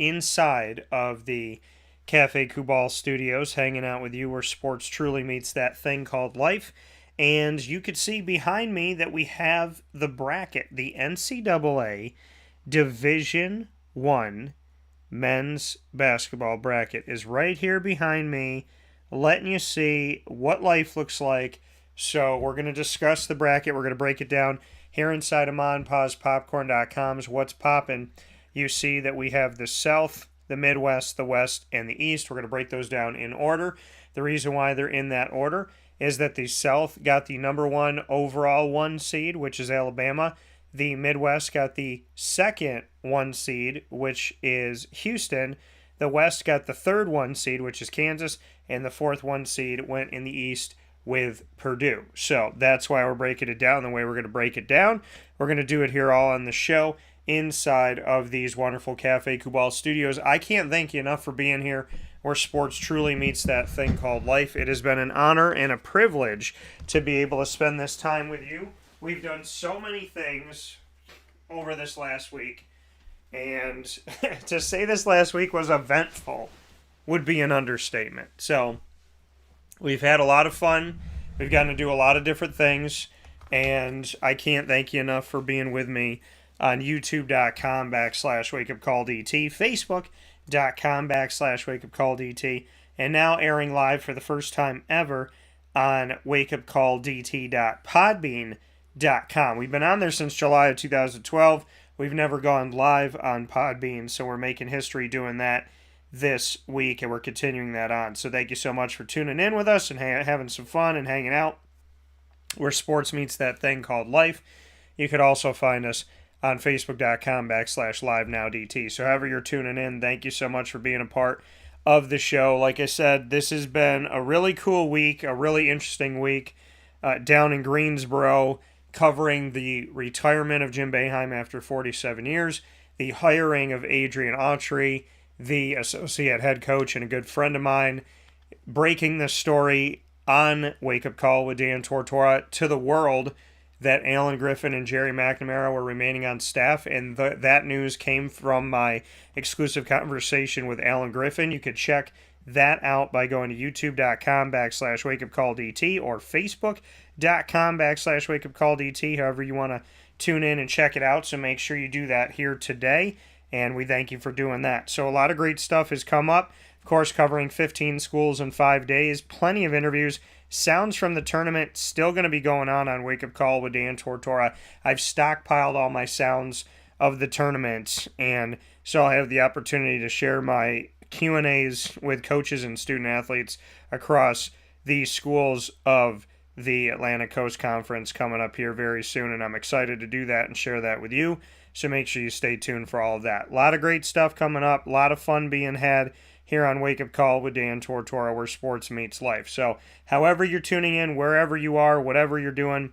inside of the Cafe Kubal Studios, hanging out with you where sports truly meets that thing called life. And you could see behind me that we have the bracket, the NCAA Division One men's basketball bracket is right here behind me, letting you see what life looks like. So we're going to discuss the bracket. We're going to break it down here inside of MonPausPopcorn.com's What's Poppin'. You see that we have the South, the Midwest, the West, and the East. We're going to break those down in order. The reason why they're in that order is that the South got the number one overall one seed, which is Alabama. The Midwest got the second one seed, which is Houston. The West got the third one seed, which is Kansas. And the fourth one seed went in the East with Purdue. So that's why we're breaking it down the way we're going to break it down. We're going to do it here all on the show inside of these wonderful Cafe Kubal Studios. I can't thank you enough for being here where sports truly meets that thing called life. It has been an honor and a privilege to be able to spend this time with you. We've done so many things over this last week, and to say this last week was eventful would be an understatement. So we've had a lot of fun. We've gotten to do a lot of different things, and I can't thank you enough for being with me on youtube.com/wakeupcalldt, facebook.com/wakeupcalldt, and now airing live for the first time ever on wakeupcalldt.podbean.com. We've been on there since July of 2012. We've never gone live on Podbean, so we're making history doing that this week, and we're continuing that on. So thank you so much for tuning in with us and having some fun and hanging out where sports meets that thing called life. You could also find us on facebook.com/livenowdt. So however you're tuning in, thank you so much for being a part of the show. Like I said, this has been a really cool week, a really interesting week down in Greensboro, covering the retirement of Jim Boeheim after 47 years, the hiring of Adrian Autry, the associate head coach and a good friend of mine, breaking the story on Wake Up Call with Dan Tortora to the world that Alan Griffin and Jerry McNamara were remaining on staff, and that news came from my exclusive conversation with Alan Griffin. You could check that out by going to youtube.com/wakeupcalldt or facebook.com/wakeupcalldt, however you want to tune in and check it out. So make sure you do that here today, and we thank you for doing that. So a lot of great stuff has come up. Of course, covering 15 schools in 5 days, plenty of interviews. Sounds from the tournament still going to be going on Wake Up Call with Dan Tortora. I've stockpiled all my sounds of the tournament, and so I have the opportunity to share my Q&As with coaches and student athletes across the schools of the Atlantic Coast Conference coming up here very soon, and I'm excited to do that and share that with you. So make sure you stay tuned for all of that. A lot of great stuff coming up, a lot of fun being had here on Wake Up Call with Dan Tortora, where sports meets life. So however you're tuning in, wherever you are, whatever you're doing,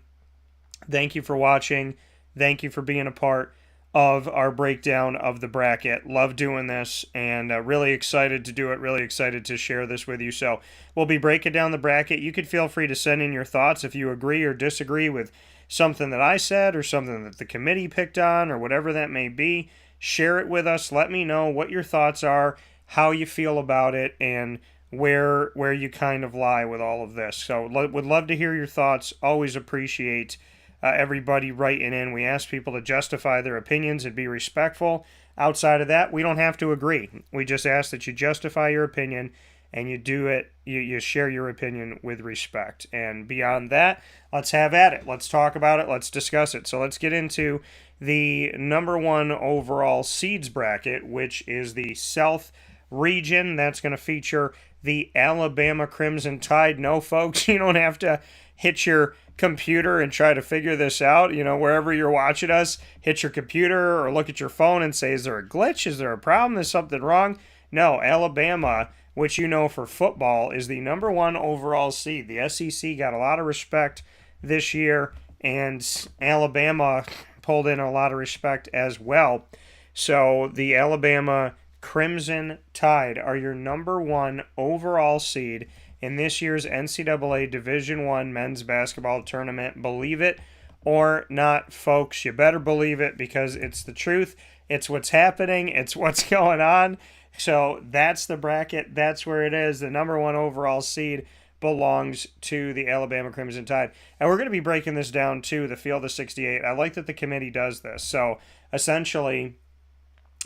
thank you for watching. Thank you for being a part of our breakdown of the bracket. Love doing this, and really excited to do it, really excited to share this with you. So we'll be breaking down the bracket. You could feel free to send in your thoughts if you agree or disagree with something that I said or something that the committee picked on or whatever that may be. Share it with us. Let me know what your thoughts are, how you feel about it, and where you kind of lie with all of this. So would love to hear your thoughts. Always appreciate everybody writing in. We ask people to justify their opinions and be respectful. Outside of that, we don't have to agree. We just ask that you justify your opinion and you do it, you share your opinion with respect. And beyond that, let's have at it. Let's talk about it. Let's discuss it. So let's get into the number one overall seeds bracket, which is the South region. That's going to feature the Alabama Crimson Tide. No, folks, you don't have to hit your computer and try to figure this out. You know, wherever you're watching us, hit your computer or look at your phone and say, is there a glitch? Is there a problem? Is something wrong? No, Alabama, which you know for football, is the number one overall seed. The SEC got a lot of respect this year, and Alabama pulled in a lot of respect as well. So the Alabama Crimson Tide are your number one overall seed in this year's NCAA Division I men's basketball tournament. Believe it or not, folks, you better believe it because it's the truth. It's what's happening. It's what's going on. So that's the bracket. That's where it is. The number one overall seed belongs to the Alabama Crimson Tide. And we're going to be breaking this down to the field of 68. I like that the committee does this. So essentially,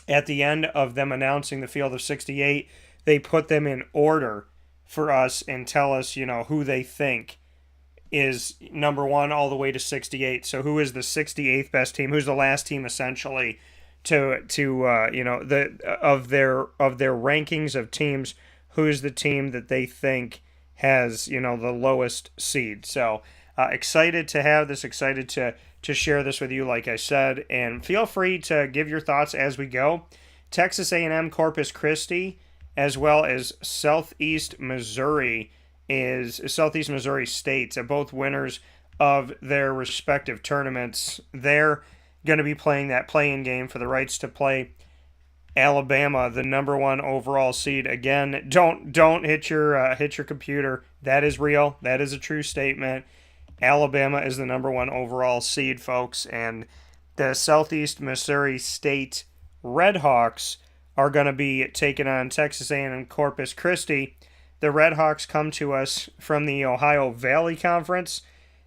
at the end of them announcing the field of 68, they put them in order for us and tell us, who they think is number one all the way to 68. So who is the 68th best team? Who's the last team essentially to the of their rankings of teams? Who's the team that they think has the lowest seed? So excited to have this. Excited to share this with you, like I said, and feel free to give your thoughts as we go. Texas A&M Corpus Christi, as well as Southeast Missouri State, both winners of their respective tournaments. They're going to be playing that play-in game for the rights to play Alabama, the number one overall seed. Again, don't hit your computer. That is real. That is a true statement. Alabama is the number one overall seed, folks, and the Southeast Missouri State Redhawks are going to be taking on Texas A&M Corpus Christi. The Redhawks come to us from the Ohio Valley Conference,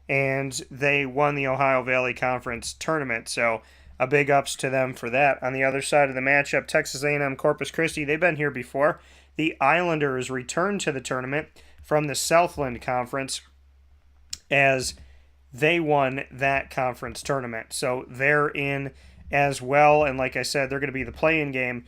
and they won the Ohio Valley Conference tournament, so a big ups to them for that. On the other side of the matchup, Texas A&M Corpus Christi, they've been here before. The Islanders returned to the tournament from the Southland Conference as they won that conference tournament. So they're in as well, and like I said, they're going to be the play-in game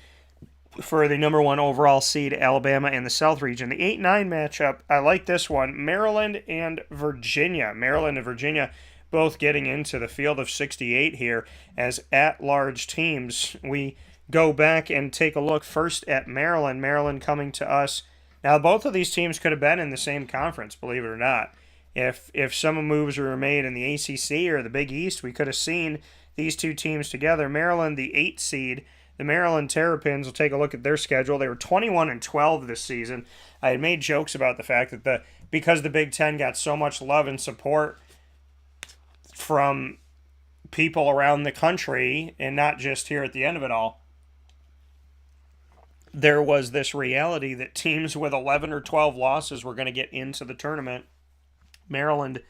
for the number one overall seed, Alabama, in the South region. The 8-9 matchup, I like this one. Maryland and Virginia. Maryland and Virginia both getting into the field of 68 here as at-large teams. We go back and take a look first at Maryland. Maryland coming to us. Now, both of these teams could have been in the same conference, believe it or not. If some moves were made in the ACC or the Big East, we could have seen these two teams together. Maryland, the 8 seed, the Maryland Terrapins, will take a look at their schedule. They were 21-12 this season. I had made jokes about the fact that because the Big Ten got so much love and support from people around the country, and not just here at the end of it all, there was this reality that teams with 11 or 12 losses were going to get into the tournament, Maryland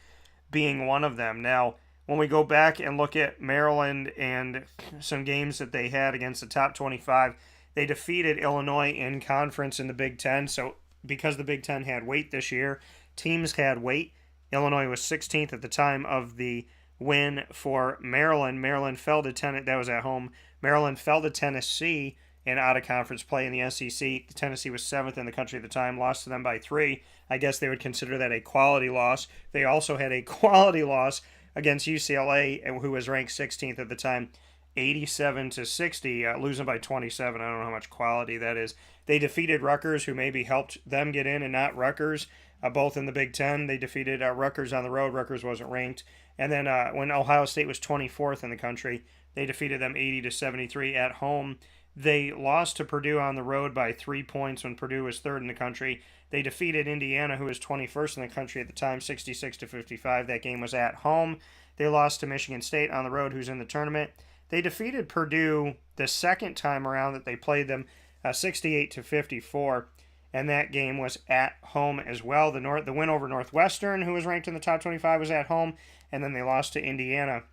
being one of them. Now, when we go back and look at Maryland and some games that they had against the top 25, they defeated Illinois in conference in the Big Ten. So because the Big Ten had weight this year, teams had weight. Illinois was 16th at the time of the win for Maryland. Maryland fell to that was at home. Maryland fell to Tennessee in out-of-conference play in the SEC. Tennessee was 7th in the country at the time, lost to them by 3. I guess they would consider that a quality loss. They also had a quality loss against UCLA, who was ranked 16th at the time, 87-60, losing by 27. I don't know how much quality that is. They defeated Rutgers, who maybe helped them get in, and not Rutgers, both in the Big Ten. They defeated Rutgers on the road. Rutgers wasn't ranked. And then when Ohio State was 24th in the country, they defeated them 80-73 at home. They lost to Purdue on the road by 3 points when Purdue was 3rd in the country. They defeated Indiana, who was 21st in the country at the time, 66-55. That game was at home. They lost to Michigan State on the road, who's in the tournament. They defeated Purdue the second time around that they played them, 68-54, and that game was at home as well. The win over Northwestern, who was ranked in the top 25, was at home, and then they lost to Indiana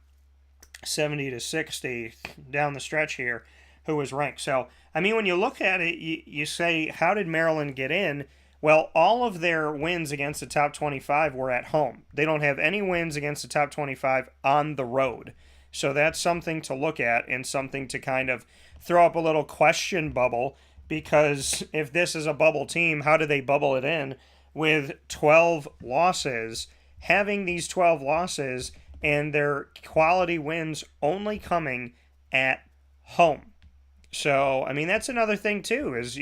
70-60 down the stretch here, who was ranked. So, I mean, when you look at it, you say, how did Maryland get in? Well, all of their wins against the top 25 were at home. They don't have any wins against the top 25 on the road. So that's something to look at and something to kind of throw up a little question bubble, because if this is a bubble team, how do they bubble it in with 12 losses? Having these 12 losses and their quality wins only coming at home. So, I mean, that's another thing too, is,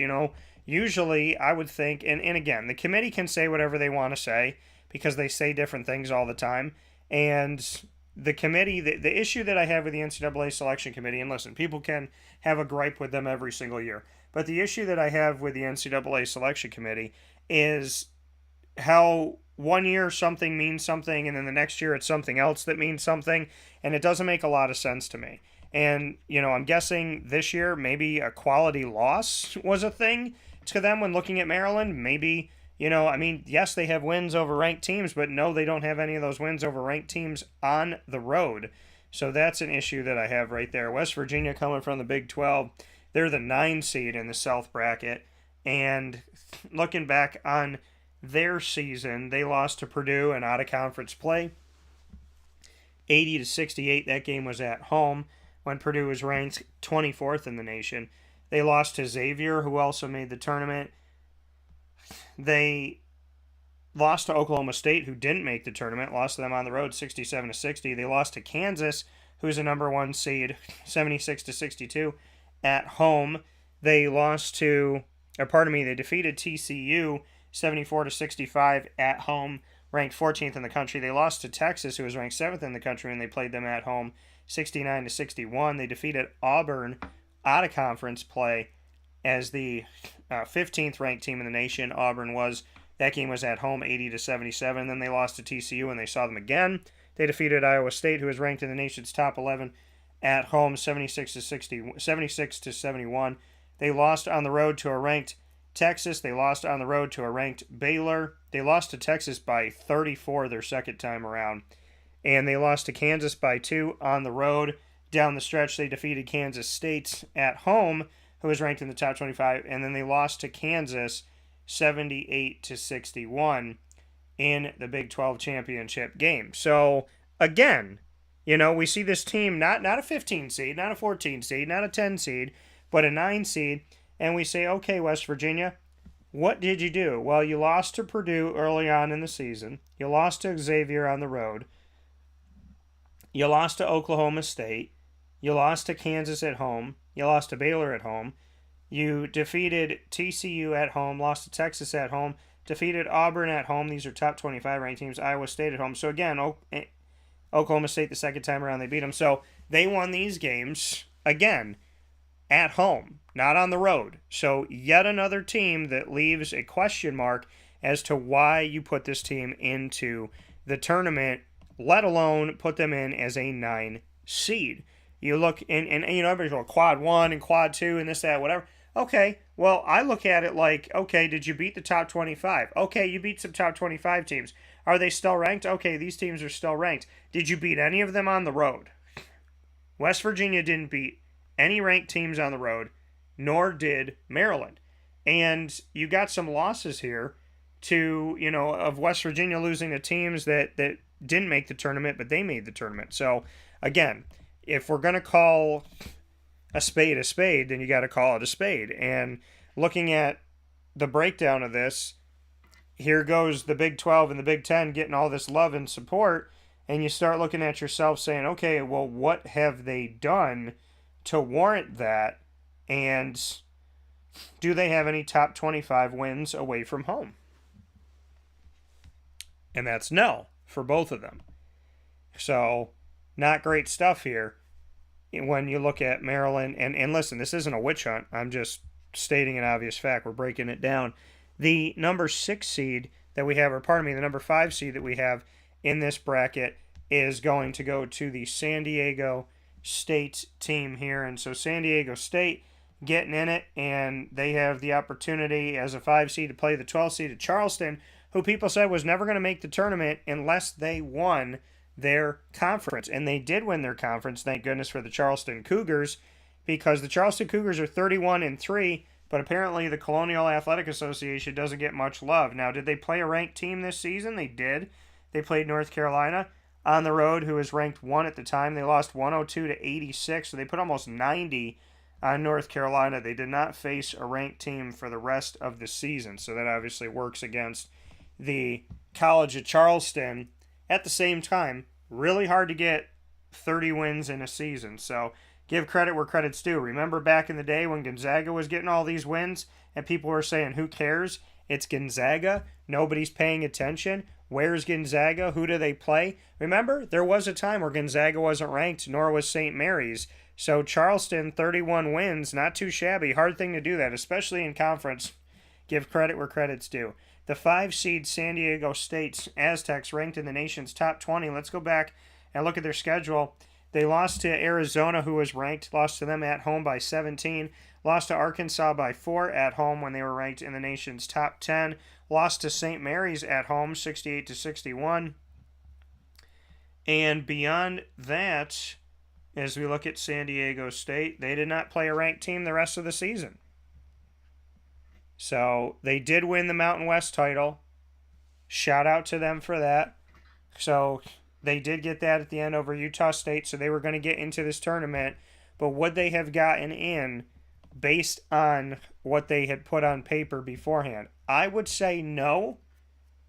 usually I would think, and again, the committee can say whatever they want to say because they say different things all the time. And the committee, the issue that I have with the NCAA selection committee, and listen, people can have a gripe with them every single year, but the issue that I have with the NCAA selection committee is how one year something means something and then the next year it's something else that means something, and it doesn't make a lot of sense to me. And, I'm guessing this year maybe a quality loss was a thing to them when looking at Maryland. Maybe, yes, they have wins over ranked teams, but no, they don't have any of those wins over ranked teams on the road. So that's an issue that I have right there. West Virginia coming from the Big 12. They're the 9 seed in the South bracket. And looking back on their season, they lost to Purdue in out-of-conference play. 80-68, that game was at home when Purdue was ranked 24th in the nation. They lost to Xavier, who also made the tournament. They lost to Oklahoma State, who didn't make the tournament, lost to them on the road 67-60. They lost to Kansas, who's a number 1 seed, 76-62 at home. They they defeated TCU 74-65 at home, ranked 14th in the country. They lost to Texas, who was ranked 7th in the country, and they played them at home 69-61. They defeated Auburn out of conference play as the 15th ranked team in the nation. Auburn was. That game was at home 80-77. Then they lost to TCU and they saw them again. They defeated Iowa State, who was ranked in the nation's top 11, at home 76-71. They lost on the road to a ranked Texas. They lost on the road to a ranked Baylor. They lost to Texas by 34 their second time around. And they lost to Kansas by 2 on the road. Down the stretch, they defeated Kansas State at home, who was ranked in the top 25. And then they lost to Kansas 78-61 in the Big 12 championship game. So, again, we see this team not a 15 seed, not a 14 seed, not a 10 seed, but a 9 seed. And we say, okay, West Virginia, what did you do? Well, you lost to Purdue early on in the season. You lost to Xavier on the road. You lost to Oklahoma State. You lost to Kansas at home. You lost to Baylor at home. You defeated TCU at home, lost to Texas at home, defeated Auburn at home. These are top 25 ranked teams. Iowa State at home. So, again, Oklahoma State the second time around, they beat them. So, they won these games, again, at home, not on the road. So, yet another team that leaves a question mark as to why you put this team into the tournament, let alone put them in as a 9 seed. You look and everybody's going quad 1 and quad 2 and this, that, whatever. Okay, well, I look at it like, okay, did you beat the top 25? Okay, you beat some top 25 teams. Are they still ranked? Okay, these teams are still ranked. Did you beat any of them on the road? West Virginia didn't beat any ranked teams on the road, nor did Maryland. And you got some losses here of West Virginia losing to teams that didn't make the tournament, but they made the tournament. So, again, if we're going to call a spade, then you got to call it a spade. And looking at the breakdown of this, here goes the Big 12 and the Big 10 getting all this love and support, and you start looking at yourself saying, okay, well, what have they done to warrant that? And do they have any top 25 wins away from home? And that's no for both of them. So, not great stuff here when you look at Maryland. And listen, this isn't a witch hunt. I'm just stating an obvious fact. We're breaking it down. The number 6 seed that we have, the number 5 seed that we have in this bracket is going to go to the San Diego State team here. And so San Diego State getting in it, and they have the opportunity as a 5 seed to play the 12 seed at Charleston, who people said was never going to make the tournament unless they won their conference. And they did win their conference, thank goodness for the Charleston Cougars, because the Charleston Cougars are 31-3, but apparently the Colonial Athletic Association doesn't get much love. Now, did they play a ranked team this season? They did. They played North Carolina on the road, who was ranked 1 at the time. They lost 102-86, so they put almost 90 on North Carolina. They did not face a ranked team for the rest of the season, so that obviously works against the College of Charleston. At the same time, really hard to get 30 wins in a season. So give credit where credit's due. Remember back in the day when Gonzaga was getting all these wins and people were saying, who cares? It's Gonzaga. Nobody's paying attention. Where's Gonzaga? Who do they play? Remember, there was a time where Gonzaga wasn't ranked, nor was St. Mary's. So Charleston, 31 wins, not too shabby. Hard thing to do that, especially in conference. Give credit where credit's due. The 5 seed San Diego State Aztecs ranked in the nation's top 20. Let's go back and look at their schedule. They lost to Arizona, who was ranked, lost to them at home by 17. Lost to Arkansas by 4 at home when they were ranked in the nation's top 10. Lost to St. Mary's at home, 68 to 61. And beyond that, as we look at San Diego State, they did not play a ranked team the rest of the season. So they did win the Mountain West title. Shout out to them for that. So they did get that at the end over Utah State, so they were going to get into this tournament. But would they have gotten in based on what they had put on paper beforehand? I would say no,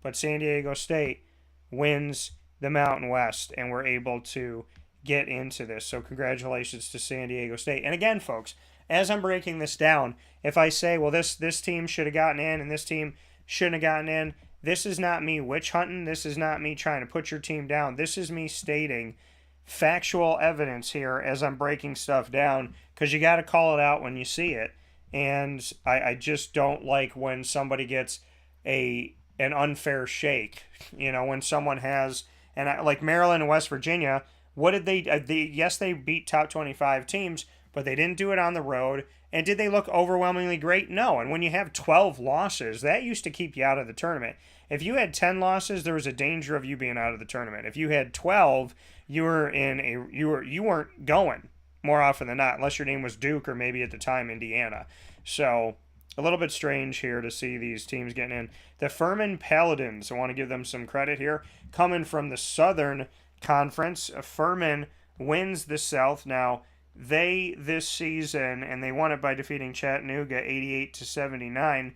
but San Diego State wins the Mountain West and we're able to get into this. So congratulations to San Diego State. And again, folks, as I'm breaking this down, if I say, well, this team should have gotten in and this team shouldn't have gotten in, this is not me witch hunting. This is not me trying to put your team down. This is me stating factual evidence here as I'm breaking stuff down, because you got to call it out when you see it. And I just don't like when somebody gets an unfair shake. You know, when someone has, like Maryland and West Virginia, what did yes, they beat top 25 teams, but they didn't do it on the road. And did they look overwhelmingly great? No. And when you have 12 losses, that used to keep you out of the tournament. If you had 10 losses, there was a danger of you being out of the tournament. If you had 12, you weren't going more often than not, unless your name was Duke or maybe at the time Indiana. So a little bit strange here to see these teams getting in. The Furman Paladins, I want to give them some credit here, coming from the Southern Conference. Furman wins the South. Now, this season, and they won it by defeating Chattanooga 88 to 79.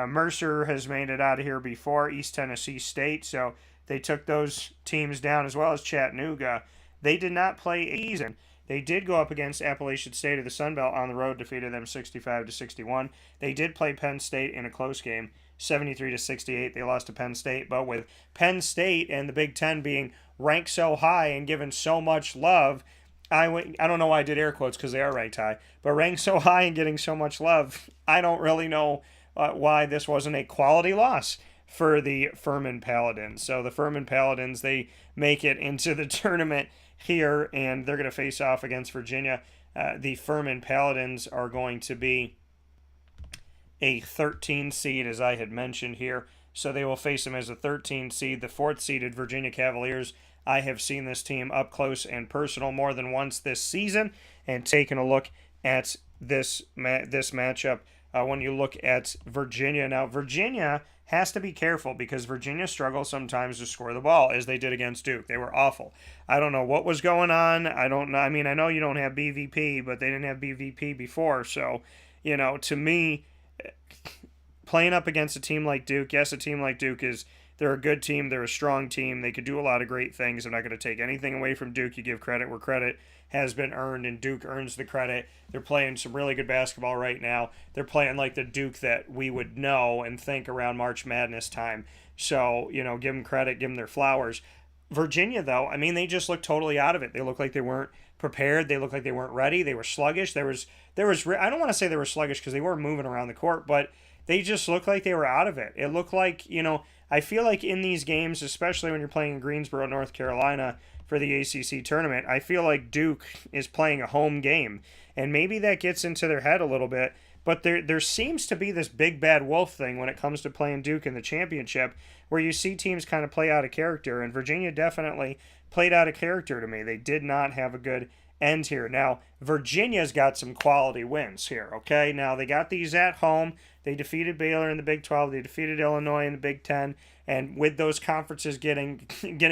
Mercer has made it out of here before, East Tennessee State, so they took those teams down as well as Chattanooga. They did not play a season. They did go up against Appalachian State of the Sun Belt on the road, defeated them 65 to 61. They did play Penn State in a close game, 73 to 68. They lost to Penn State, but with Penn State and the Big Ten being ranked so high and given so much love, I don't know why I did air quotes because they are ranked high, but ranked so high and getting so much love, I don't really know why this wasn't a quality loss for the Furman Paladins. So the Furman Paladins, they make it into the tournament here, and they're going to face off against Virginia. The Furman Paladins are going to be a 13 seed, as I had mentioned here. So they will face them as a 13 seed. The 4th seeded Virginia Cavaliers, I have seen this team up close and personal more than once this season, and taken a look at this matchup. When you look at Virginia, now Virginia has to be careful because Virginia struggles sometimes to score the ball, as they did against Duke. They were awful. I don't know what was going on. I don't know. I mean, I know you don't have BVP, but they didn't have BVP before. So, to me, playing up against a team like Duke, yes, a team like Duke they're a good team. They're a strong team. They could do a lot of great things. I'm not going to take anything away from Duke. You give credit where credit has been earned, and Duke earns the credit. They're playing some really good basketball right now. They're playing like the Duke that we would know and think around March Madness time. So, give them credit, give them their flowers. Virginia, though, I mean, they just looked totally out of it. They looked like they weren't prepared. They looked like they weren't ready. They were sluggish. I don't want to say they were sluggish because they weren't moving around the court, but they just looked like they were out of it. It looked like, I feel like in these games, especially when you're playing in Greensboro, North Carolina for the ACC tournament, I feel like Duke is playing a home game. And maybe that gets into their head a little bit. But there seems to be this big bad wolf thing when it comes to playing Duke in the championship, where you see teams kind of play out of character. And Virginia definitely played out of character to me. They did not have a good end here. Now, Virginia's got some quality wins here, okay? Now, they got these at home. They defeated Baylor in the Big 12. They defeated Illinois in the Big 10. And with those conferences getting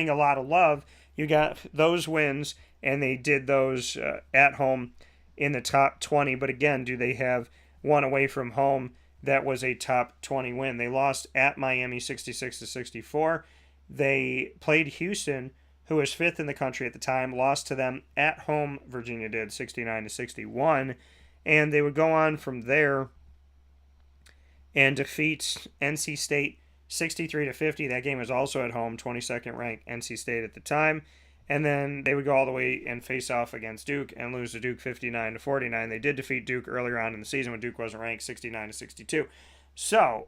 a lot of love, you got those wins, and they did those at home in the top 20. But again, do they have one away from home that was a top 20 win? They lost at Miami 66 to 64. They played Houston, who was 5th in the country at the time, lost to them at home. Virginia did 69 to 61. And they would go on from there and defeat NC State 63 to 50. That game was also at home, 22nd ranked NC State at the time. And then they would go all the way and face off against Duke and lose to Duke 59 to 49. They did defeat Duke earlier on in the season when Duke wasn't ranked, 69 to 62. So,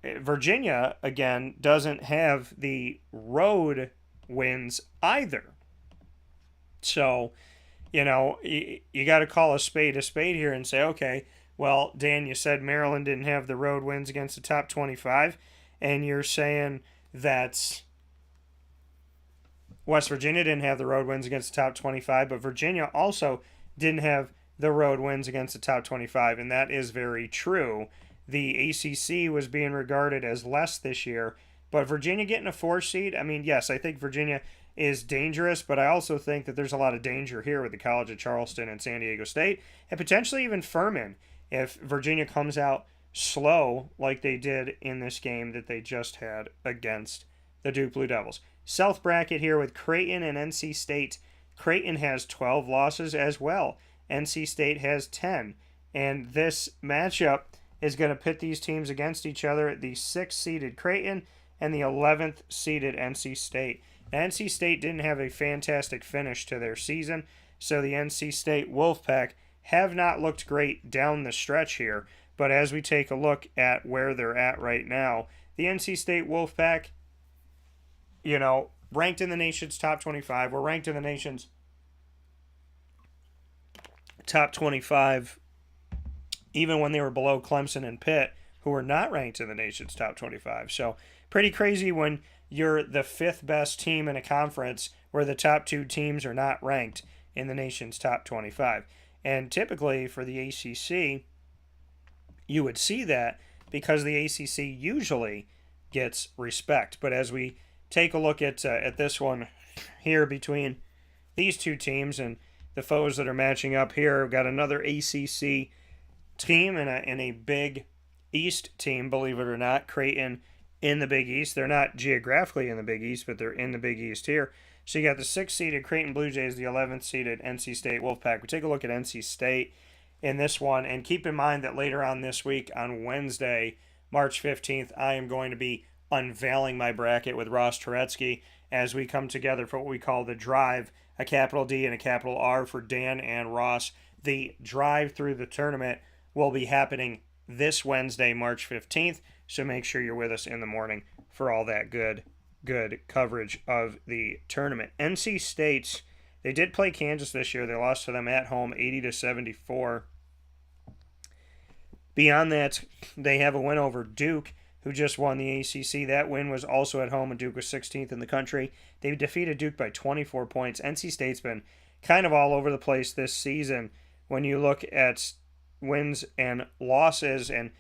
Virginia, again, doesn't have the road wins either. So, you got to call a spade here and say, okay, well, Dan, you said Maryland didn't have the road wins against the top 25, and you're saying that West Virginia didn't have the road wins against the top 25, but Virginia also didn't have the road wins against the top 25, and that is very true. The ACC was being regarded as less this year, but Virginia getting a 4 seed, I mean, yes, I think Virginia is dangerous, but I also think that there's a lot of danger here with the College of Charleston and San Diego State, and potentially even Furman if Virginia comes out slow like they did in this game that they just had against the Duke Blue Devils. South bracket here with Creighton and NC State. Creighton has 12 losses as well. NC State has 10. And this matchup is going to pit these teams against each other, the 6th seeded Creighton and the 11th seeded NC State. NC State didn't have a fantastic finish to their season, so the NC State Wolfpack have not looked great down the stretch here. But as we take a look at where they're at right now, the NC State Wolfpack, ranked in the nation's top 25. We're ranked in the nation's top 25 even when they were below Clemson and Pitt, who were not ranked in the nation's top 25. So pretty crazy when you're the 5th best team in a conference where the top 2 teams are not ranked in the nation's top 25. And typically for the ACC, you would see that because the ACC usually gets respect. But as we take a look at this one here between these two teams and the foes that are matching up here, we've got another ACC team and a Big East team, believe it or not. Creighton in the Big East. They're not geographically in the Big East, but they're in the Big East here. So you got the 6th seeded Creighton Blue Jays, the 11th seeded NC State Wolfpack. We take a look at NC State in this one, and keep in mind that later on this week, on Wednesday, March 15th, I am going to be unveiling my bracket with Ross Turetsky as we come together for what we call the drive, a capital D and a capital R for Dan and Ross. The drive through the tournament will be happening this Wednesday, March 15th, so make sure you're with us in the morning for all that good coverage of the tournament. NC State, they did play Kansas this year. They lost to them at home 80-74. Beyond that, they have a win over Duke, who just won the ACC. That win was also at home, and Duke was 16th in the country. They defeated Duke by 24 points. NC State's been kind of all over the place this season when you look at wins and losses and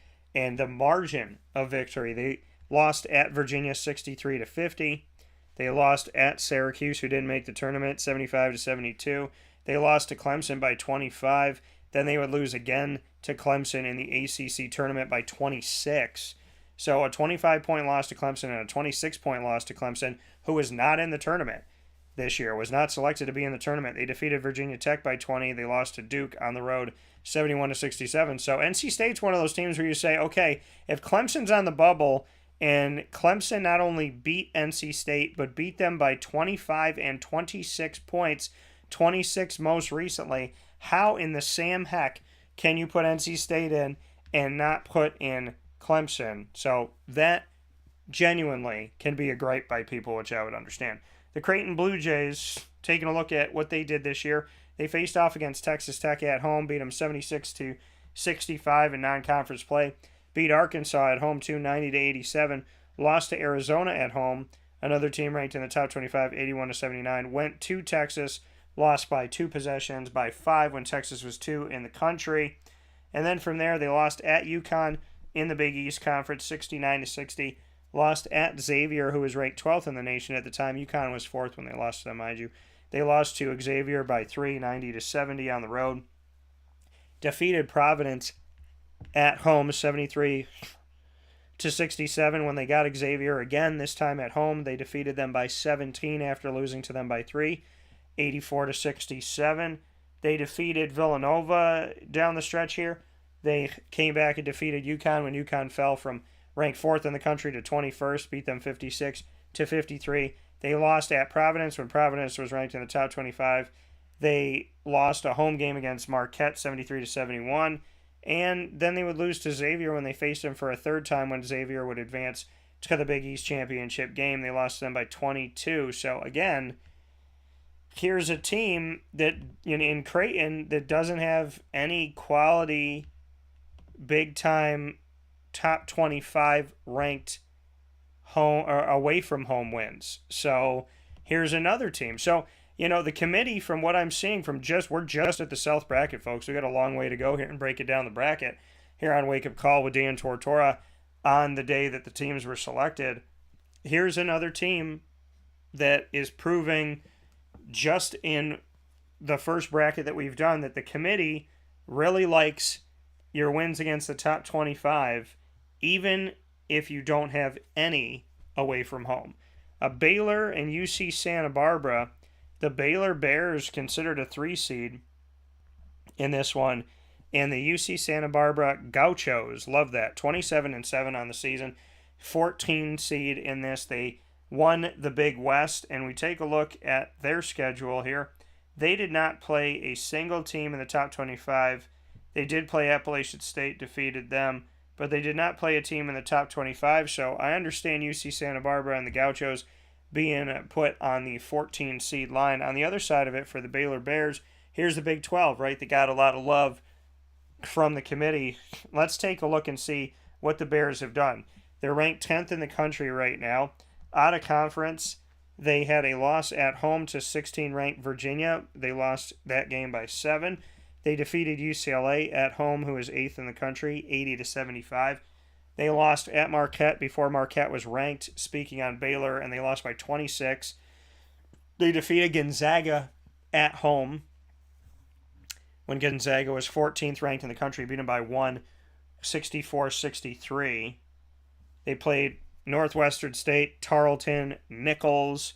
the margin of victory. They lost at Virginia 63-50. They lost at Syracuse, who didn't make the tournament, 75-72. They lost to Clemson by 25. Then they would lose again to Clemson in the ACC tournament by 26. So a 25-point loss to Clemson and a 26-point loss to Clemson, who was not in the tournament this year, was not selected to be in the tournament. They defeated Virginia Tech by 20. They lost to Duke on the road 71-67. So NC State's one of those teams where you say, okay, if Clemson's on the bubble and Clemson not only beat NC State, but beat them by 25 and 26 points, 26 most recently, how in the Sam heck can you put NC State in and not put in Clemson? So that genuinely can be a gripe by people, which I would understand. The Creighton Blue Jays, taking a look at what they did this year, they faced off against Texas Tech at home, beat them 76-65 in non-conference play. Beat Arkansas at home, 90-87. Lost to Arizona at home, another team ranked in the top 25, 81-79. Went to Texas, lost by 2 possessions, by 5 when Texas was 2 in the country. And then from there, they lost at UConn in the Big East Conference, 69-60. Lost at Xavier, who was ranked 12th in the nation at the time. UConn was 4th when they lost to them, mind you. They lost to Xavier by 3, 90-70 on the road. Defeated Providence at home, 73-67 when they got Xavier again. This time at home, they defeated them by 17 after losing to them by 3, 84-67. They defeated Villanova down the stretch here. They came back and defeated UConn when UConn fell from ranked 4th in the country to 21st, beat them 56-53. They lost at Providence when Providence was ranked in the top 25. They lost a home game against Marquette, 73-71. And then they would lose to Xavier when they faced them for a third time when Xavier would advance to the Big East Championship game. They lost to them by 22. So again, here's a team that in Creighton that doesn't have any quality big time top 25 ranked home or away from home wins. So here's another team. So the committee, from what I'm seeing, we're just at the South bracket, folks. We got a long way to go here and break it down the bracket here on Wake Up Call with Dan Tortora on the day that the teams were selected. Here's another team that is proving just in the first bracket that we've done that the committee really likes your wins against the top 25, even if you don't have any away from home. Baylor and UC Santa Barbara, the Baylor Bears considered a 3 seed in this one, and the UC Santa Barbara Gauchos, love that, 27-7 on the season, 14 seed in this. They won the Big West, and we take a look at their schedule here. They did not play a single team in the top 25. They did play Appalachian State, defeated them, but they did not play a team in the top 25, so I understand UC Santa Barbara and the Gauchos being put on the 14 seed line. On the other side of it, for the Baylor Bears, here's the Big 12, right? They got a lot of love from the committee. Let's take a look and see what the Bears have done. They're ranked 10th in the country right now. Out of conference, they had a loss at home to 16-ranked Virginia. They lost that game by 7. They defeated UCLA at home, who is 8th in the country, 80-75. They lost at Marquette before Marquette was ranked, speaking on Baylor, and they lost by 26. They defeated Gonzaga at home when Gonzaga was 14th ranked in the country, beat them by 1, 64-63. They played Northwestern State, Tarleton, Nichols.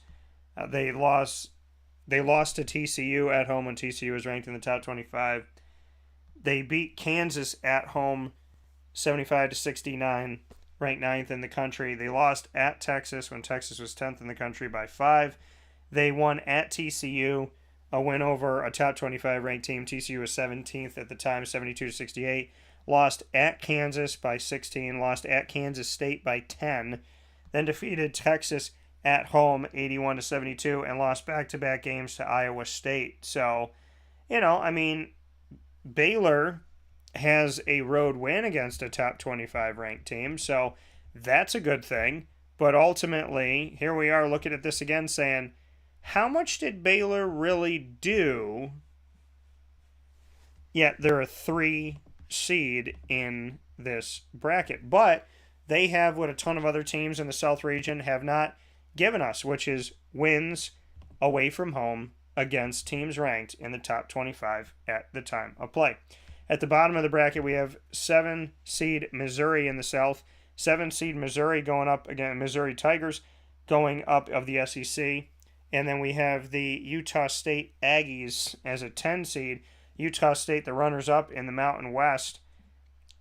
They lost to TCU at home when TCU was ranked in the top 25. They beat Kansas at home 75-69, ranked 9th in the country. They lost at Texas when Texas was 10th in the country by 5. They won at TCU, a win over a top 25 ranked team. TCU was 17th at the time, 72-68. Lost at Kansas by 16, lost at Kansas State by 10, then defeated Texas at home 81-72, and lost back-to-back games to Iowa State. So, Baylor has a road win against a top 25 ranked team, so that's a good thing. But ultimately, here we are looking at this again saying, how much did Baylor really do? Yet they're a 3 seed in this bracket, but they have what a ton of other teams in the South region have not given us, which is wins away from home against teams ranked in the top 25 at the time of play. At the bottom of the bracket, we have 7 seed Missouri in the South, 7 seed Missouri going up against Missouri Tigers going up of the SEC, and then we have the Utah State Aggies as a 10 seed. Utah State, the runners-up in the Mountain West,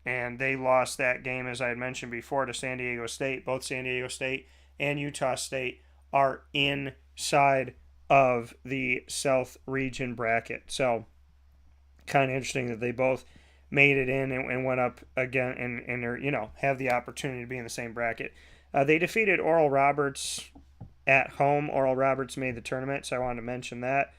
and they lost that game, as I had mentioned before, to San Diego State. Both San Diego State and Utah State are inside of the South region bracket. So, kind of interesting that they both made it in and went up again and are, have the opportunity to be in the same bracket. They defeated Oral Roberts at home. Oral Roberts made the tournament, so I wanted to mention that.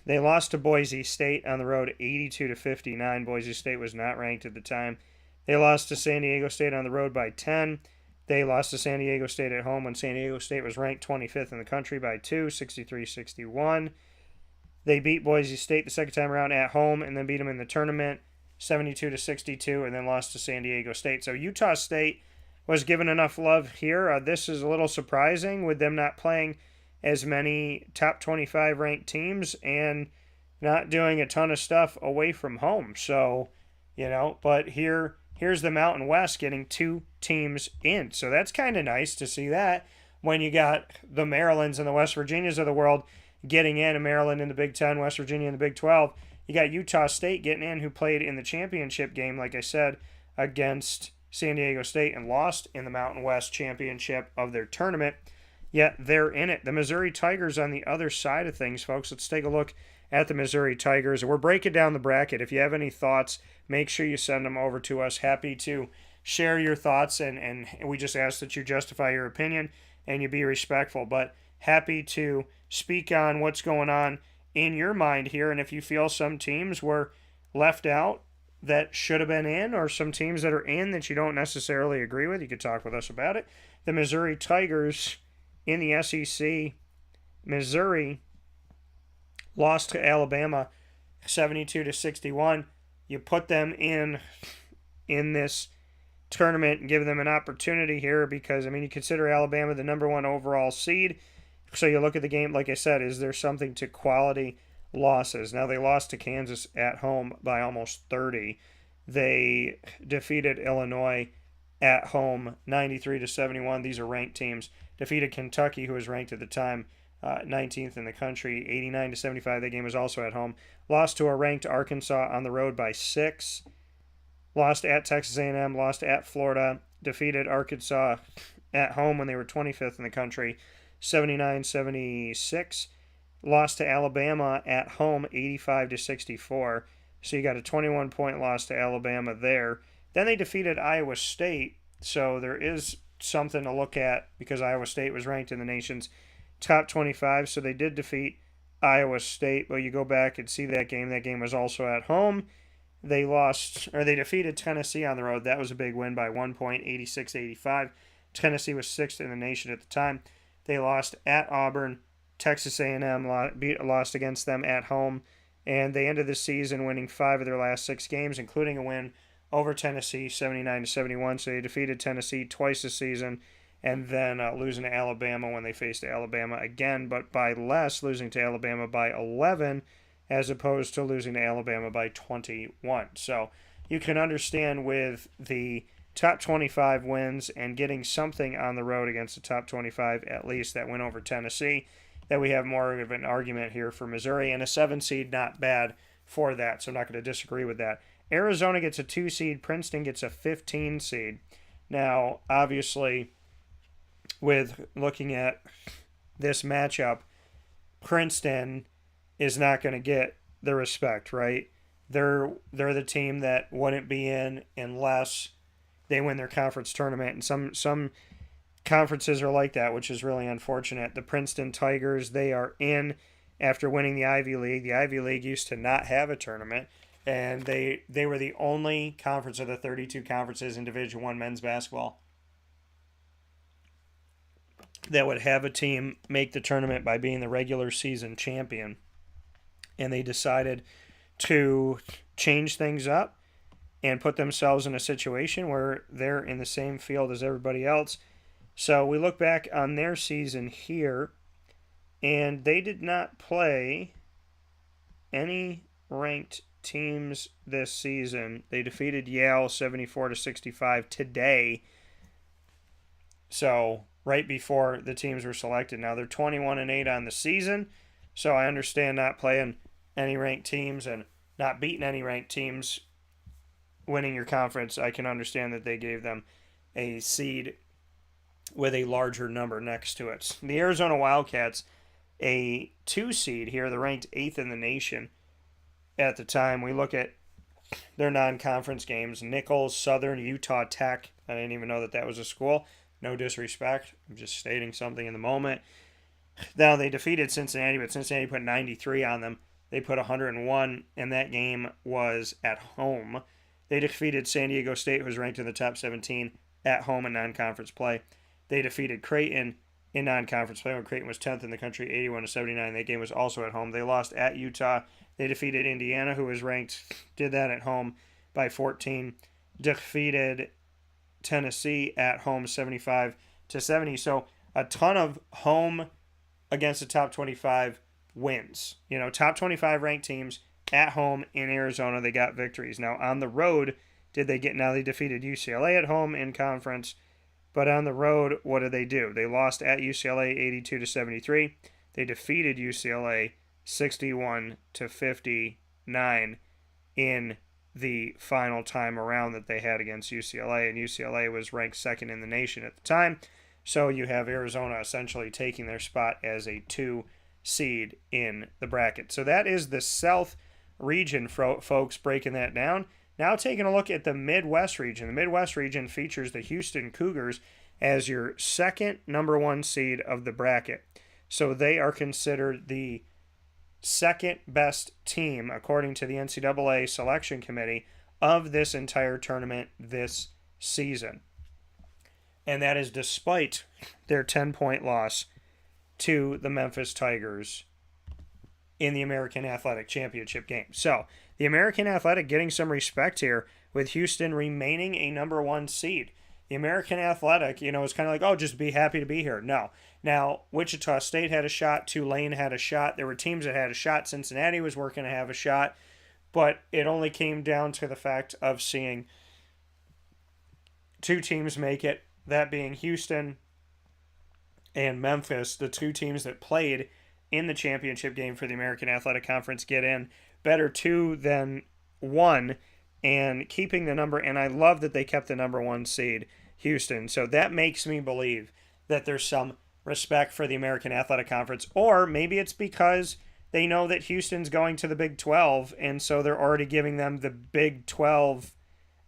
They lost to Boise State on the road 82-59. Boise State was not ranked at the time. They lost to San Diego State on the road by 10. They lost to San Diego State at home when San Diego State was ranked 25th in the country by 2, 63-61. They beat Boise State the second time around at home and then beat them in the tournament 72-62 and then lost to San Diego State. So Utah State was given enough love here. This is a little surprising with them not playing as many top 25 ranked teams and not doing a ton of stuff away from home. So, but here's the Mountain West getting 2 teams in. So that's kind of nice to see that when you got the Marylands and the West Virginias of the world getting in, and Maryland in the Big 10, West Virginia in the Big 12. You got Utah State getting in, who played in the championship game, like I said, against San Diego State and lost in the Mountain West championship of their tournament. Yet they're in it. The Missouri Tigers on the other side of things, folks. Let's take a look at the Missouri Tigers. We're breaking down the bracket. If you have any thoughts, make sure you send them over to us. Happy to share your thoughts, and we just ask that you justify your opinion and you be respectful. But happy to speak on what's going on in your mind here, and if you feel some teams were left out that should have been in, or some teams that are in that you don't necessarily agree with, you could talk with us about it. The Missouri Tigers in the SEC. Missouri lost to Alabama 72-61. You put them in this tournament and give them an opportunity here because, I mean, you consider Alabama the number one overall seed. So you look at the game, like I said, is there something to quality losses? Now, they lost to Kansas at home by almost 30. They defeated Illinois at home 93-71. These are ranked teams. Defeated Kentucky, who was ranked at the time 19th in the country, 89-75. That game was also at home. Lost to a ranked Arkansas on the road by 6. Lost at Texas A&M. Lost at Florida. Defeated Arkansas at home when they were 25th in the country, 79-76. Lost to Alabama at home, 85-64. So you got a 21-point loss to Alabama there. Then they defeated Iowa State. So there is something to look at because Iowa State was ranked in the nation's top 25. So they did defeat Iowa State. But you go back and see that game. That game was also at home. They defeated Tennessee on the road. That was a big win by 1 point, 86-85. Tennessee was 6th in the nation at the time. They lost at Auburn. Texas A&M lost against them at home. And they ended the season winning 5 of their last 6 games, including a win over Tennessee, 79-71. So they defeated Tennessee twice this season, and then losing to Alabama when they faced Alabama again, but by less, losing to Alabama by 11, as opposed to losing to Alabama by 21. So you can understand with the top 25 wins and getting something on the road against the top 25, at least that win over Tennessee, that we have more of an argument here for Missouri. And a 7 seed, not bad for that, so I'm not going to disagree with that. Arizona gets a 2 seed. Princeton gets a 15 seed. Now, obviously, with looking at this matchup, Princeton is not going to get the respect, right? They're the team that wouldn't be in unless they win their conference tournament, and some conferences are like that, which is really unfortunate. The Princeton Tigers, they are in after winning the Ivy League. The Ivy League used to not have a tournament, and they were the only conference of the 32 conferences in Division I men's basketball that would have a team make the tournament by being the regular season champion. And they decided to change things up and put themselves in a situation where they're in the same field as everybody else. So we look back on their season here, and they did not play any ranked teams this season. They defeated Yale 74-65 today. So right before the teams were selected. Now they're 21-8 on the season. So I understand not playing any ranked teams and not beating any ranked teams, winning your conference. I can understand that they gave them a seed with a larger number next to it. The Arizona Wildcats, a 2 seed here. They're ranked 8th in the nation at the time. We look at their non-conference games. Nichols, Southern, Utah Tech. I didn't even know that was a school. No disrespect. I'm just stating something in the moment. Now, they defeated Cincinnati, but Cincinnati put 93 on them. They put 101, and that game was at home. They defeated San Diego State, who was ranked in the top 17, at home in non-conference play. They defeated Creighton in non-conference play when Creighton was 10th in the country, 81-79. That game was also at home. They lost at Utah. They defeated Indiana, who was ranked, did that at home by 14. Defeated Tennessee at home 75-70. So a ton of home against the top 25 wins. You know, top 25 ranked teams at home in Arizona, they got victories. Now on the road, they defeated UCLA at home in conference, but on the road, what did they do? They lost at UCLA 82-73. They defeated UCLA 61-59 in the final time around that they had against UCLA, and UCLA was ranked 2nd in the nation at the time. So you have Arizona essentially taking their spot as a 2 seed in the bracket. So that is the South region, folks, breaking that down. Now taking a look at the Midwest region. The Midwest region features the Houston Cougars as your second number 1 seed of the bracket. So they are considered the second best team, according to the NCAA selection committee, of this entire tournament this season. And that is despite their 10-point loss to the Memphis Tigers in the American Athletic Championship game. So the American Athletic getting some respect here with Houston remaining a number one seed. The American Athletic, is kind of like, oh, just be happy to be here. No. Now, Wichita State had a shot. Tulane had a shot. There were teams that had a shot. Cincinnati was working to have a shot. But it only came down to the fact of seeing two teams make it, that being Houston and Memphis, the two teams that played in the championship game for the American Athletic Conference, get in. Better two than one, and keeping the number, and I love that they kept the number one seed, Houston. So that makes me believe that there's some respect for the American Athletic Conference, or maybe it's because they know that Houston's going to the Big 12, and so they're already giving them the Big 12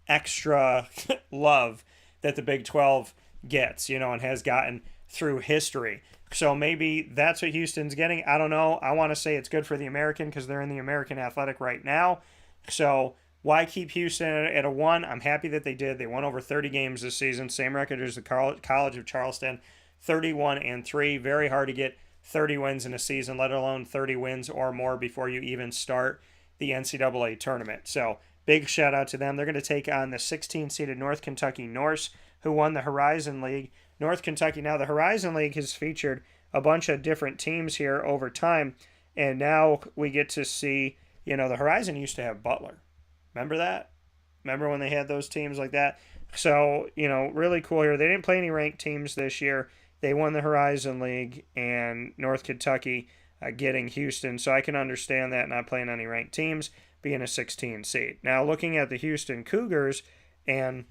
extra love that the Big 12 gets, and has gotten through history. So maybe that's what Houston's getting. I don't know. I want to say it's good for the American because they're in the American Athletic right now. So why keep Houston at a 1? I'm happy that they did. They won over 30 games this season. Same record as the College of Charleston, 31-3. Very hard to get 30 wins in a season, let alone 30 wins or more before you even start the NCAA tournament. So big shout out to them. They're going to take on the 16-seeded North Kentucky Norse, who won the Horizon League. North Kentucky, now the Horizon League has featured a bunch of different teams here over time, and now we get to see, the Horizon used to have Butler. Remember that? Remember when they had those teams like that? So, really cool here. They didn't play any ranked teams this year. They won the Horizon League, and North Kentucky getting Houston, so I can understand that not playing any ranked teams, being a 16 seed. Now, looking at the Houston Cougars and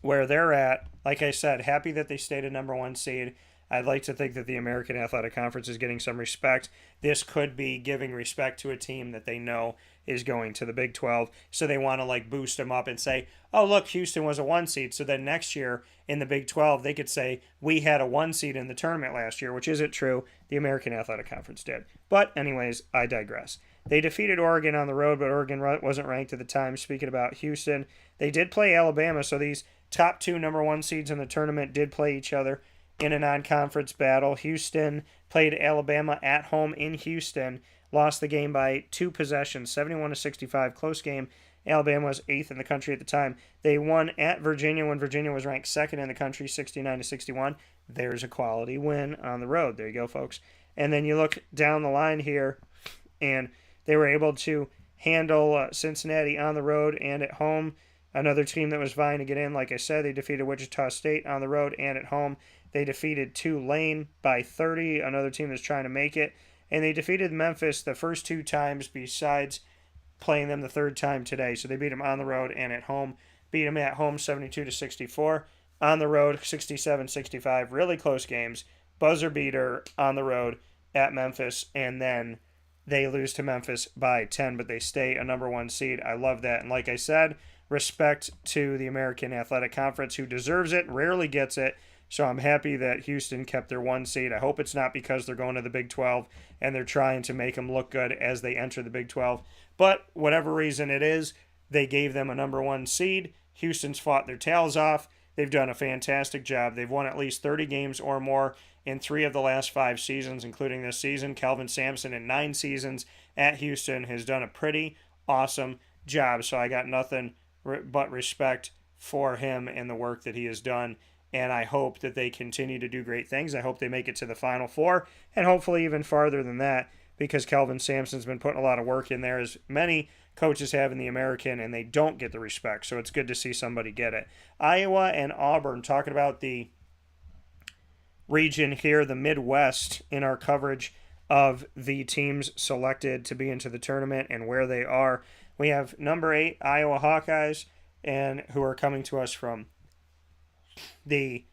where they're at, like I said, happy that they stayed a number one seed. I'd like to think that the American Athletic Conference is getting some respect. This could be giving respect to a team that they know is going to the Big 12, so they want to boost them up and say, oh, look, Houston was a 1 seed, so then next year in the Big 12 they could say, we had a 1 seed in the tournament last year, which isn't true. The American Athletic Conference did. But anyways, I digress. They defeated Oregon on the road, but Oregon wasn't ranked at the time. Speaking about Houston, they did play Alabama, so these top two number one seeds in the tournament did play each other in a non-conference battle. Houston played Alabama at home in Houston, lost the game by 2 possessions, 71-65, close game. Alabama was 8th in the country at the time. They won at Virginia when Virginia was ranked 2nd in the country, 69-61. There's a quality win on the road. There you go, folks. And then you look down the line here, and they were able to handle Cincinnati on the road and at home. Another team that was vying to get in, like I said, they defeated Wichita State on the road and at home. They defeated Tulane by 30, another team that's trying to make it. And they defeated Memphis the first 2 times besides playing them the third time today. So they beat them on the road and at home. Beat them at home 72-64. On the road 67-65. Really close games. Buzzer beater on the road at Memphis. And then they lose to Memphis by 10, but they stay a number one seed. I love that. And like I said, respect to the American Athletic Conference, who deserves it, rarely gets it. So I'm happy that Houston kept their 1 seed. I hope it's not because they're going to the Big 12 and they're trying to make them look good as they enter the Big 12. But whatever reason it is, they gave them a number 1 seed. Houston's fought their tails off. They've done a fantastic job. They've won at least 30 games or more in 3 of the last 5 seasons, including this season. Kelvin Sampson in 9 seasons at Houston has done a pretty awesome job. So I got nothing but respect for him and the work that he has done. And I hope that they continue to do great things. I hope they make it to the Final Four and hopefully even farther than that, because Kelvin Sampson's been putting a lot of work in there, as many coaches have in the American, and they don't get the respect. So it's good to see somebody get it. Iowa and Auburn, talking about the region here, the Midwest, in our coverage of the teams selected to be into the tournament and where they are. We have number 8, Iowa Hawkeyes, and who are coming to us from the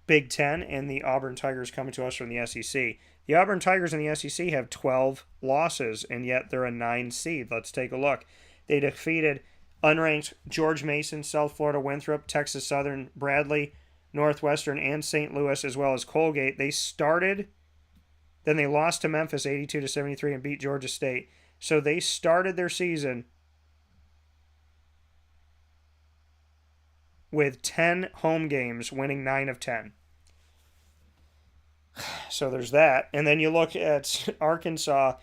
Big Ten, and the Auburn Tigers coming to us from the SEC. The Auburn Tigers in the SEC have 12 losses, and yet they're a 9 seed. Let's take a look. They defeated unranked George Mason, South Florida Winthrop, Texas Southern, Bradley, Northwestern, and St. Louis, as well as Colgate. They started Then they lost to Memphis 82-73 and beat Georgia State. So they started their season with 10 home games, winning 9 of 10. So there's that. And then you look at Arkansas,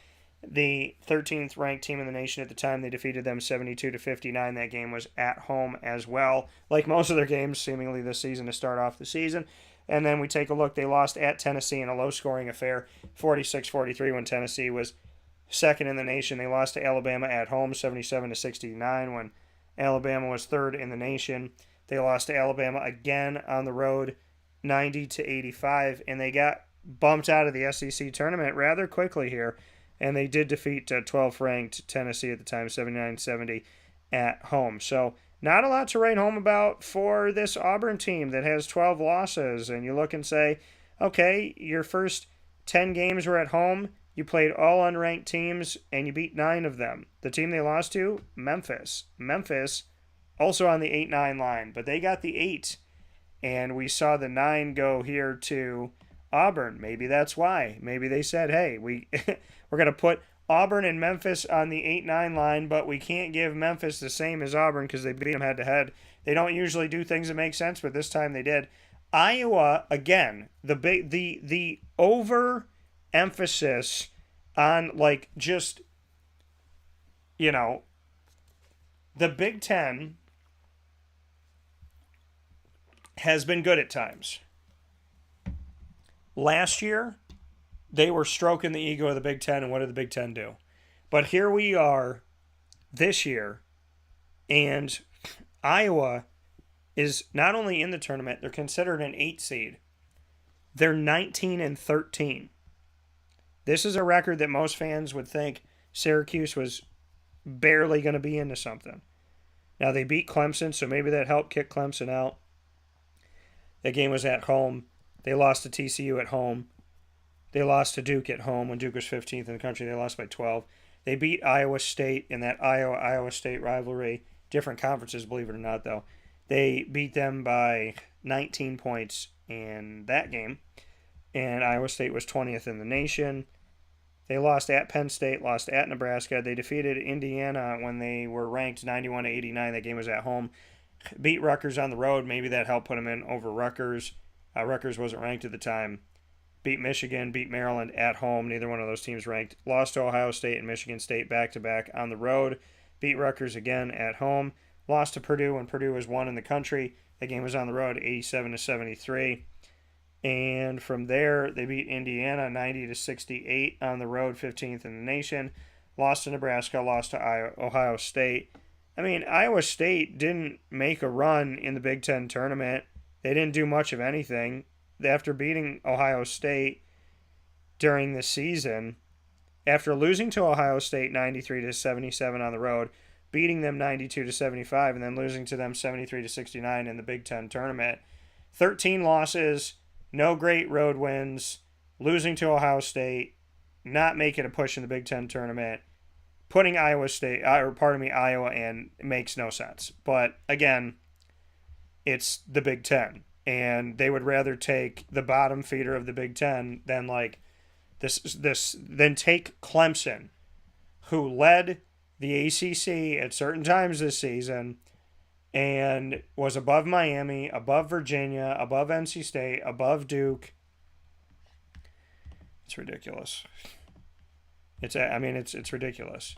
the 13th ranked team in the nation at the time. They defeated them 72-59. That game was at home as well, like most of their games seemingly this season to start off the season. And then we take a look. They lost at Tennessee in a low-scoring affair, 46-43, when Tennessee was second in the nation. They lost to Alabama at home, 77-69, when Alabama was third in the nation. They lost to Alabama again on the road, 90-85, and they got bumped out of the SEC tournament rather quickly here. And they did defeat 12th ranked Tennessee at the time, 79-70 at home. So not a lot to write home about for this Auburn team that has 12 losses. And you look and say, okay, your first 10 games were at home. You played all unranked teams, and you beat 9 of them. The team they lost to, Memphis. Memphis, also on the 8-9 line, but they got the 8. And we saw the 9 go here to Auburn. Maybe that's why. Maybe they said, hey, we're going to put Auburn and Memphis on the 8-9 line, but we can't give Memphis the same as Auburn because they beat them head-to-head. They don't usually do things that make sense, but this time they did. Iowa, again, the over-emphasis on, like, just, the Big Ten has been good at times. Last year, they were stroking the ego of the Big Ten, and what did the Big Ten do? But here we are this year, and Iowa is not only in the tournament, they're considered an 8 seed. They're 19-13. This is a record that most fans would think Syracuse was barely going to be into something. Now, they beat Clemson, so maybe that helped kick Clemson out. That game was at home. They lost to TCU at home. They lost to Duke at home when Duke was 15th in the country. They lost by 12. They beat Iowa State in that Iowa State rivalry. Different conferences, believe it or not, though. They beat them by 19 points in that game. And Iowa State was 20th in the nation. They lost at Penn State, lost at Nebraska. They defeated Indiana when they were ranked 91-89. That game was at home. Beat Rutgers on the road. Maybe that helped put them in over Rutgers. Rutgers wasn't ranked at the time. Beat Michigan, beat Maryland at home. Neither one of those teams ranked. Lost to Ohio State and Michigan State back-to-back on the road. Beat Rutgers again at home. Lost to Purdue when Purdue was 1 in the country. That game was on the road, 87-73. And from there, they beat Indiana 90-68 on the road, 15th in the nation. Lost to Nebraska, lost to Ohio State. I mean, Iowa State didn't make a run in the Big Ten tournament. They didn't do much of anything. After beating Ohio State during the season, after losing to Ohio State 93-77 on the road, beating them 92-75, and then losing to them 73-69 in the Big Ten tournament, 13 losses, no great road wins, losing to Ohio State, not making a push in the Big Ten tournament, putting Iowa in makes no sense. But again, it's the Big Ten, and they would rather take the bottom feeder of the Big Ten than than take Clemson, who led the ACC at certain times this season and was above Miami, above Virginia, above NC State, above Duke. It's ridiculous. It's ridiculous.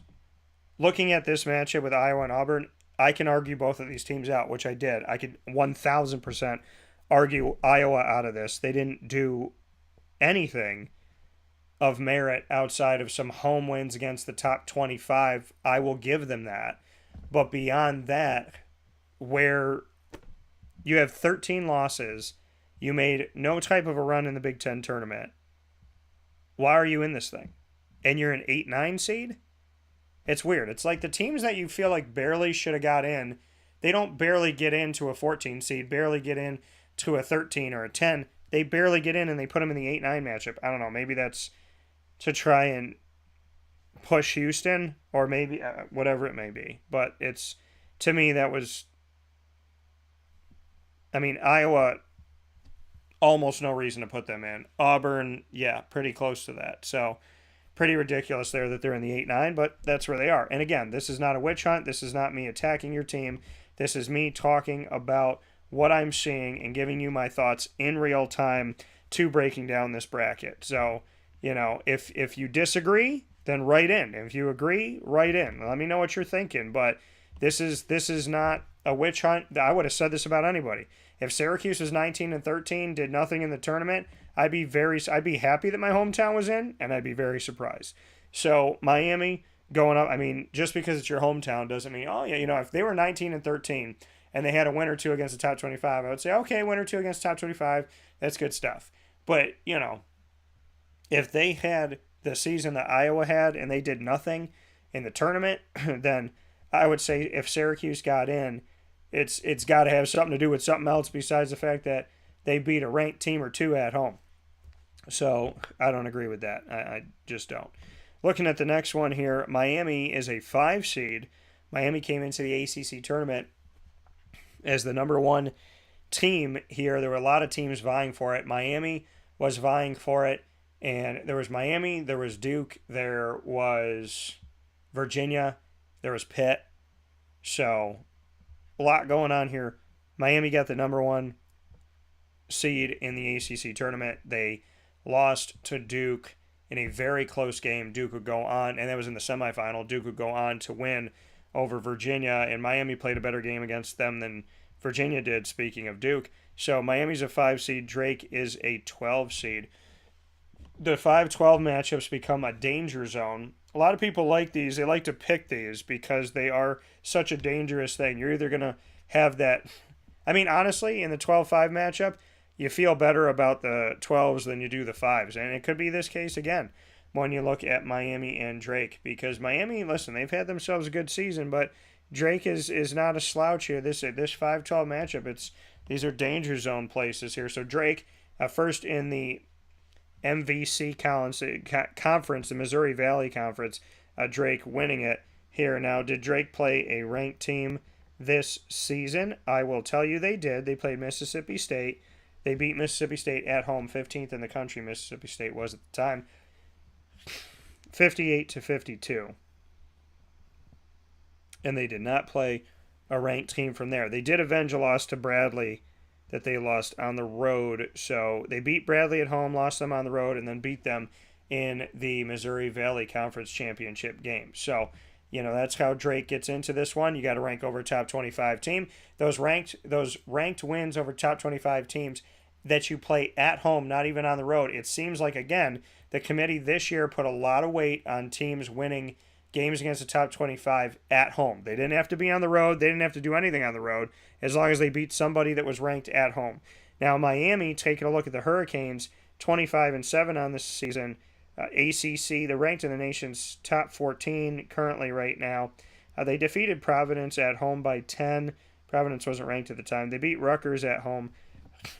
Looking at this matchup with Iowa and Auburn, I can argue both of these teams out, which I did. I could 1,000% argue Iowa out of this. They didn't do anything of merit outside of some home wins against the top 25. I will give them that. But beyond that, where you have 13 losses, you made no type of a run in the Big Ten tournament. Why are you in this thing? And you're an 8-9 seed? It's weird. It's like the teams that you feel like barely should have got in, they don't barely get into a 14 seed, barely get in to a 13 or a 10. They barely get in and they put them in the 8-9 matchup. I don't know. Maybe that's to try and push Houston or maybe whatever it may be. But it's, to me, that was, Iowa almost no reason to put them in. Auburn, yeah, pretty close to that. So pretty ridiculous there that they're in the 8-9, but that's where they are. And again, this is not a witch hunt. This is not me attacking your team. This is me talking about what I'm seeing and giving you my thoughts in real time to breaking down this bracket. So, if you disagree, then write in. If you agree, write in. Let me know what you're thinking. But this is not a witch hunt. I would have said this about anybody. If Syracuse was 19-13, did nothing in the tournament, I'd be happy that my hometown was in, and I'd be very surprised. So Miami going up. I mean, just because it's your hometown doesn't mean, oh yeah, if they were 19-13 and they had a win or two against the top 25, I would say, okay, win or two against the top 25, that's good stuff. But if they had the season that Iowa had and they did nothing in the tournament, then I would say if Syracuse got in, it's got to have something to do with something else besides the fact that they beat a ranked team or two at home. So I don't agree with that. I just don't. Looking at the next one here, Miami is a 5 seed. Miami came into the ACC tournament as the number 1 team here. There were a lot of teams vying for it. Miami was vying for it. And there was Miami, there was Duke, there was Virginia, there was Pitt. So a lot going on here. Miami got the number 1 seed in the ACC tournament. They lost to Duke in a very close game. Duke would go on, and that was in the semifinal. Duke would go on to win over Virginia, and Miami played a better game against them than Virginia did, speaking of Duke. So Miami's a 5 seed. Drake is a 12 seed. The 5-12 matchups become a danger zone. A lot of people like these. They like to pick these because they are such a dangerous thing. You're either going to have that. I mean, honestly, in the 12-5 matchup, you feel better about the 12s than you do the 5s. And it could be this case again when you look at Miami and Drake. Because Miami, listen, they've had themselves a good season, but Drake is not a slouch here. This 5-12 matchup, these are danger zone places here. So Drake, first in the MVC conference, the Missouri Valley Conference, Drake winning it here. Now, did Drake play a ranked team this season? I will tell you they did. They played Mississippi State. They beat Mississippi State at home, 15th in the country Mississippi State was at the time, 58-52. And they did not play a ranked team from there. They did avenge a loss to Bradley that they lost on the road. So they beat Bradley at home, lost them on the road, and then beat them in the Missouri Valley Conference Championship game. So, that's how Drake gets into this one. You got to rank over a top 25 team. Those ranked wins over top 25 teams that you play at home, not even on the road. It seems like, again, the committee this year put a lot of weight on teams winning games against the top 25 at home. They didn't have to be on the road. They didn't have to do anything on the road as long as they beat somebody that was ranked at home. Now, Miami, taking a look at the Hurricanes, 25-7 on this season. ACC, they're ranked in the nation's top 14 currently right now. They defeated Providence at home by 10. Providence wasn't ranked at the time. They beat Rutgers at home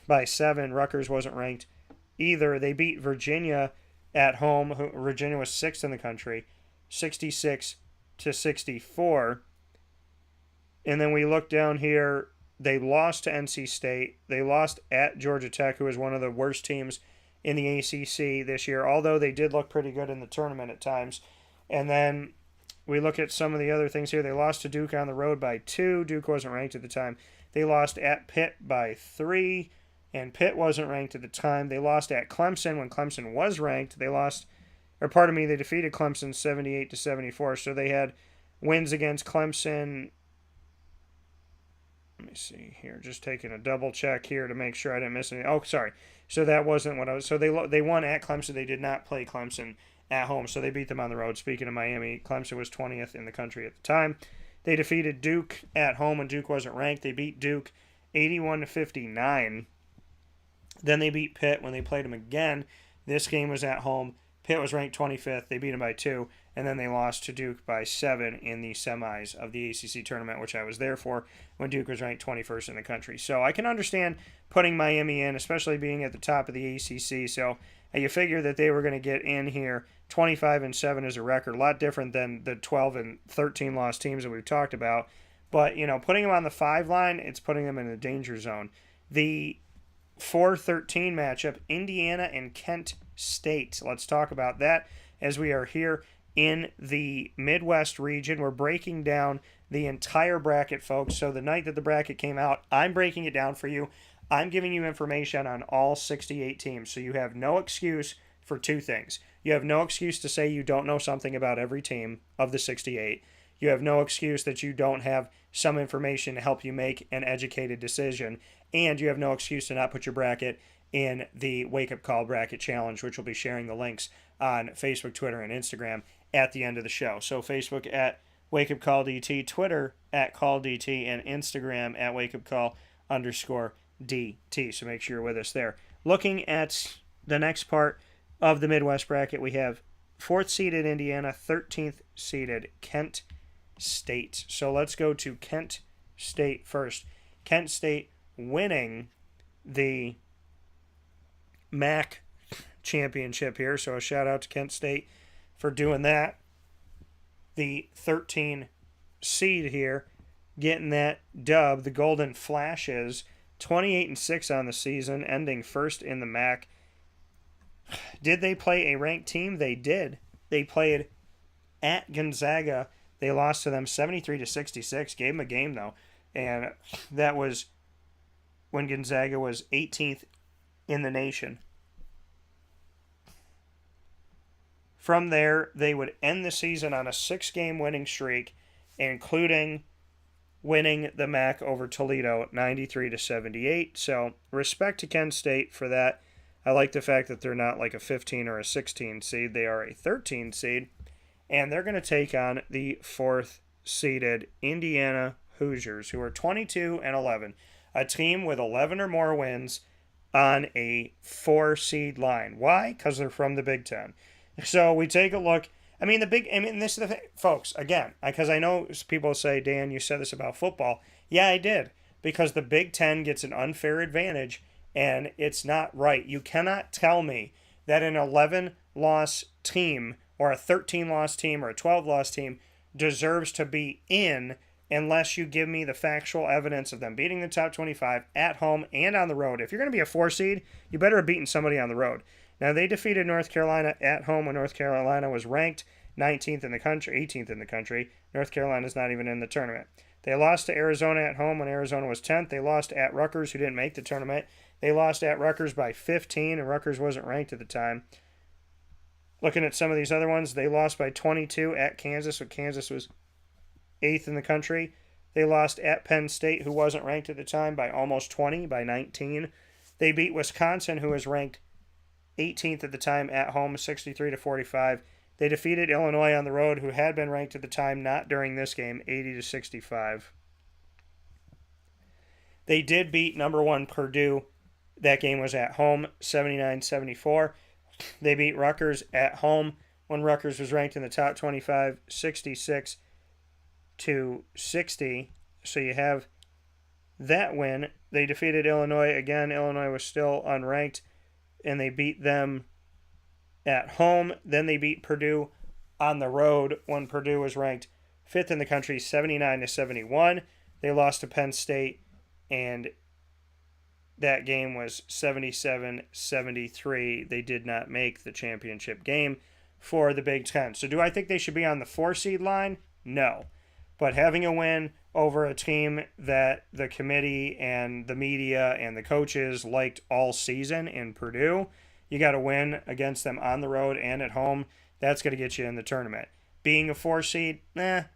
by 7. Rutgers wasn't ranked either. They beat Virginia at home. Virginia was 6th in the country, 66-64. And then we look down here. They lost to NC State. They lost at Georgia Tech, who is one of the worst teams in the ACC this year, although they did look pretty good in the tournament at times. And then we look at some of the other things here. They lost to Duke on the road by 2. Duke wasn't ranked at the time. They lost at Pitt by 3, and Pitt wasn't ranked at the time. They lost at Clemson when Clemson was ranked. They defeated Clemson 78-74. So they had wins against Clemson. Let me see here. Just taking a double check here to make sure I didn't miss anything. Oh, sorry. So that wasn't what I was. So they won at Clemson. They did not play Clemson at home, so they beat them on the road. Speaking of Miami, Clemson was 20th in the country at the time. They defeated Duke at home when Duke wasn't ranked. They beat Duke 81-59. Then they beat Pitt when they played them again. This game was at home. Pitt was ranked 25th. They beat them by 2. And then they lost to Duke by 7 in the semis of the ACC tournament, which I was there for when Duke was ranked 21st in the country. So I can understand putting Miami in, especially being at the top of the ACC. So you figure that they were going to get in here. 25-7 is a record, a lot different than the 12-13 lost teams that we've talked about. But, putting them on the 5 line, it's putting them in a danger zone. The 4-13 matchup, Indiana and Kent State. Let's talk about that as we are here in the Midwest region. We're breaking down the entire bracket, folks. So the night that the bracket came out, I'm breaking it down for you. I'm giving you information on all 68 teams. So you have no excuse for two things. You have no excuse to say you don't know something about every team of the 68. You have no excuse that you don't have some information to help you make an educated decision. And you have no excuse to not put your bracket in the Wake Up Call Bracket Challenge, which will be sharing the links on Facebook, Twitter, and Instagram at the end of the show. So Facebook at Wake Up Call DT, Twitter at Call DT, and Instagram at Wake Up Call _DT. So make sure you're with us there. Looking at the next part of the Midwest bracket, we have 4th seeded Indiana, 13th seeded Kent State. So let's go to Kent State first. Kent State winning the MAC championship here. So a shout out to Kent State for doing that. The 13 seed here, getting that dub. The Golden Flashes, 28-6 on the season, ending first in the MAC. Did they play a ranked team? They did. They played at Gonzaga. They lost to them 73-66. Gave them a game, though. And that was when Gonzaga was 18th in the nation. From there, they would end the season on a 6-game winning streak, including winning the MAC over Toledo 93-78. So respect to Kent State for that. I like the fact that they're not like a 15 or a 16 seed. They are a 13 seed. And they're going to take on the 4th seeded Indiana Hoosiers, who are 22-11. A team with 11 or more wins on a 4-seed line. Why? Because they're from the Big Ten. So we take a look. This is the thing, folks, again, because I know people say, Dan, you said this about football. Yeah, I did. Because the Big Ten gets an unfair advantage, and it's not right. You cannot tell me that an 11-loss team or a 13-loss team or a 12-loss team deserves to be in unless you give me the factual evidence of them beating the top 25 at home and on the road. If you're going to be a 4 seed, you better have beaten somebody on the road. Now, they defeated North Carolina at home when North Carolina was ranked 19th in the country, 18th in the country. North Carolina's not even in the tournament. They lost to Arizona at home when Arizona was 10th. They lost at Rutgers, who didn't make the tournament. They lost at Rutgers by 15, and Rutgers wasn't ranked at the time. Looking at some of these other ones, they lost by 22 at Kansas, when Kansas was 8th in the country. They lost at Penn State, who wasn't ranked at the time, by almost 20, by 19. They beat Wisconsin, who was ranked 18th at the time at home, 63-45. They defeated Illinois on the road, who had been ranked at the time, not during this game, 80-65. They did beat number 1 Purdue. That game was at home, 79-74. They beat Rutgers at home when Rutgers was ranked in the top 25, 66-60. So you have that win. They defeated Illinois. Again, Illinois was still unranked, and they beat them at home. Then they beat Purdue on the road when Purdue was ranked 5th in the country, 79-71. They lost to Penn State, and that game was 77-73. They did not make the championship game for the Big Ten. So do I think they should be on the 4-seed line? No. But having a win over a team that the committee and the media and the coaches liked all season in Purdue, you got to win against them on the road and at home. That's going to get you in the tournament. Being a 4-seed,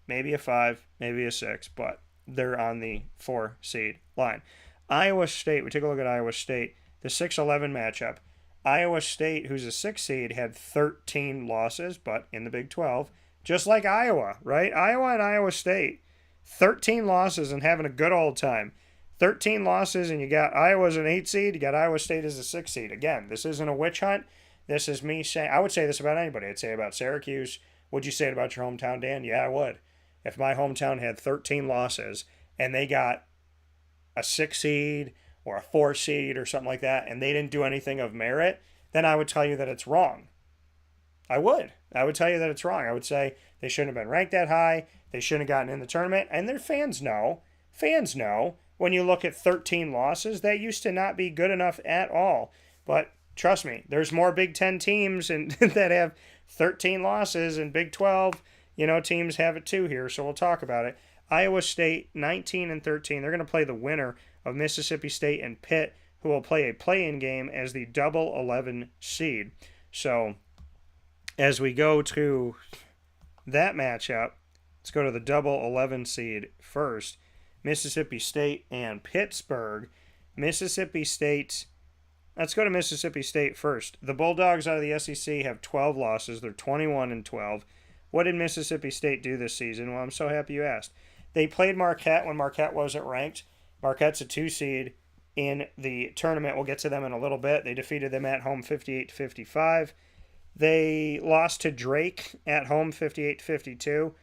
maybe a 5, maybe a 6, but they're on the 4-seed line. Iowa State, we take a look at Iowa State, the 6-11 matchup. Iowa State, who's a 6 seed, had 13 losses, but in the Big 12, just like Iowa, right? Iowa and Iowa State, 13 losses and having a good old time. 13 losses, and you got Iowa as an 8 seed, you got Iowa State as a 6 seed. Again, this isn't a witch hunt. This is me saying, I would say this about anybody. I'd say about Syracuse. Would you say it about your hometown, Dan? Yeah, I would. If my hometown had 13 losses and they got a 6 seed or a 4 seed or something like that, and they didn't do anything of merit, then I would tell you that it's wrong. I would tell you that it's wrong. I would say they shouldn't have been ranked that high. They shouldn't have gotten in the tournament. And their fans know when you look at 13 losses, that used to not be good enough at all. But trust me, there's more Big Ten teams and that have 13 losses, and Big 12, teams have it too here. So we'll talk about it. Iowa State 19-13. They're going to play the winner of Mississippi State and Pitt, who will play a play-in game as the double 11 seed. So as we go to that matchup, let's go to the double 11 seed first. Mississippi State and Pittsburgh. Mississippi State, let's go to Mississippi State first. The Bulldogs out of the SEC have 12 losses. They're 21-12. What did Mississippi State do this season? Well, I'm so happy you asked. They played Marquette when Marquette wasn't ranked. Marquette's a 2 seed in the tournament. We'll get to them in a little bit. They defeated them at home 58-55. They lost to Drake at home 58-52.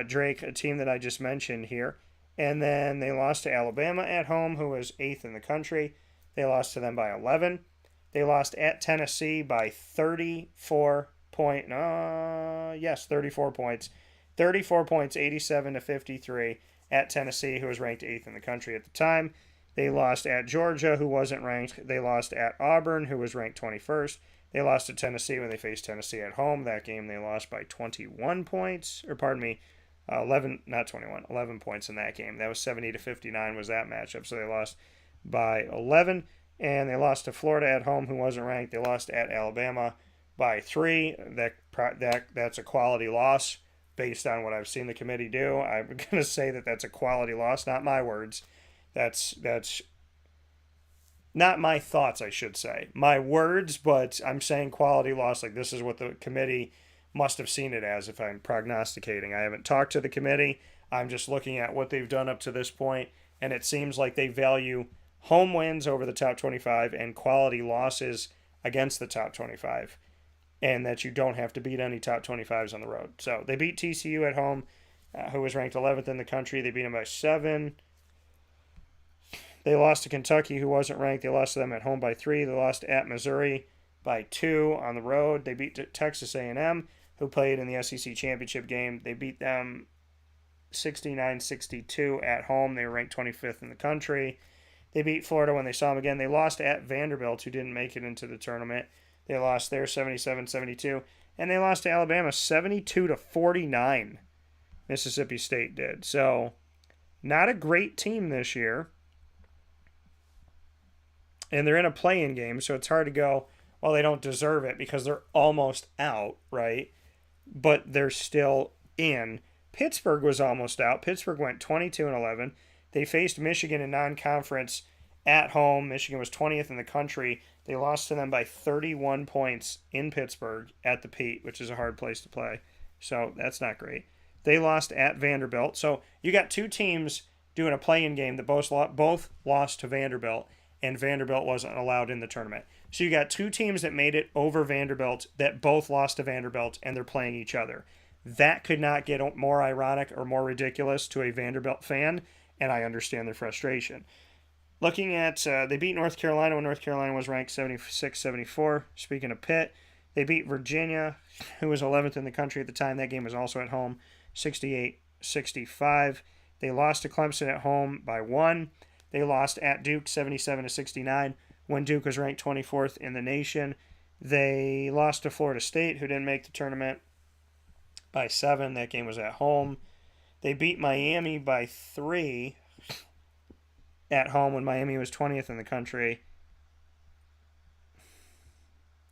Drake, a team that I just mentioned here. And then they lost to Alabama at home, who was 8th in the country. They lost to them by 11. They lost at Tennessee by 34 points. 34 points. 34 points, 87-53 at Tennessee, who was ranked 8th in the country at the time. They lost at Georgia, who wasn't ranked. They lost at Auburn, who was ranked 21st. They lost to Tennessee when they faced Tennessee at home. That game they lost by 21 points. 11 points in that game. That was 70-59 was that matchup. So they lost by 11. And they lost to Florida at home, who wasn't ranked. They lost at Alabama by 3. That's a quality loss based on what I've seen the committee do. I'm going to say that that's a quality loss, not my words. That's not my thoughts, I should say. My words, but I'm saying quality loss. Like, this is what the committee must have seen it as if I'm prognosticating. I haven't talked to the committee. I'm just looking at what they've done up to this point, and it seems like they value home wins over the top 25 and quality losses against the top 25, and that you don't have to beat any top 25s on the road. So they beat TCU at home, who was ranked 11th in the country. They beat them by 7. They lost to Kentucky, who wasn't ranked. They lost to them at home by 3. They lost at Missouri by 2 on the road. They beat Texas A&M, who played in the SEC championship game. They beat them 69-62 at home. They were ranked 25th in the country. They beat Florida when they saw them again. They lost at Vanderbilt, who didn't make it into the tournament. They lost there 77-72. And they lost to Alabama 72-49. Mississippi State did. So, not a great team this year. And they're in a play-in game, so it's hard to go, well, they don't deserve it because they're almost out, right? But they're still in. Pittsburgh was almost out. Pittsburgh went 22-11. They faced Michigan in non-conference at home. Michigan was 20th in the country. They lost to them by 31 points in Pittsburgh at the Pete, which is a hard place to play. So that's not great. They lost at Vanderbilt. So you got two teams doing a play-in game that both lost to Vanderbilt, and Vanderbilt wasn't allowed in the tournament. So you got two teams that made it over Vanderbilt that both lost to Vanderbilt, and they're playing each other. That could not get more ironic or more ridiculous to a Vanderbilt fan, and I understand their frustration. Looking at, they beat North Carolina when North Carolina was ranked 76-74. Speaking of Pitt, they beat Virginia, who was 11th in the country at the time. That game was also at home, 68-65. They lost to Clemson at home by 1. They lost at Duke 77-69 when Duke was ranked 24th in the nation. They lost to Florida State, who didn't make the tournament, by 7. That game was at home. They beat Miami by 3 at home when Miami was 20th in the country.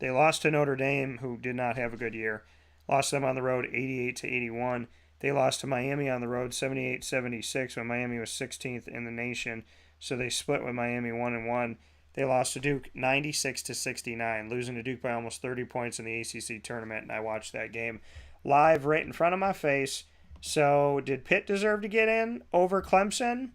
They lost to Notre Dame, who did not have a good year. Lost them on the road 88-81. They lost to Miami on the road 78-76 when Miami was 16th in the nation. So they split with Miami 1-1. They lost to Duke 96-69, losing to Duke by almost 30 points in the ACC tournament, and I watched that game live right in front of my face. So did Pitt deserve to get in over Clemson?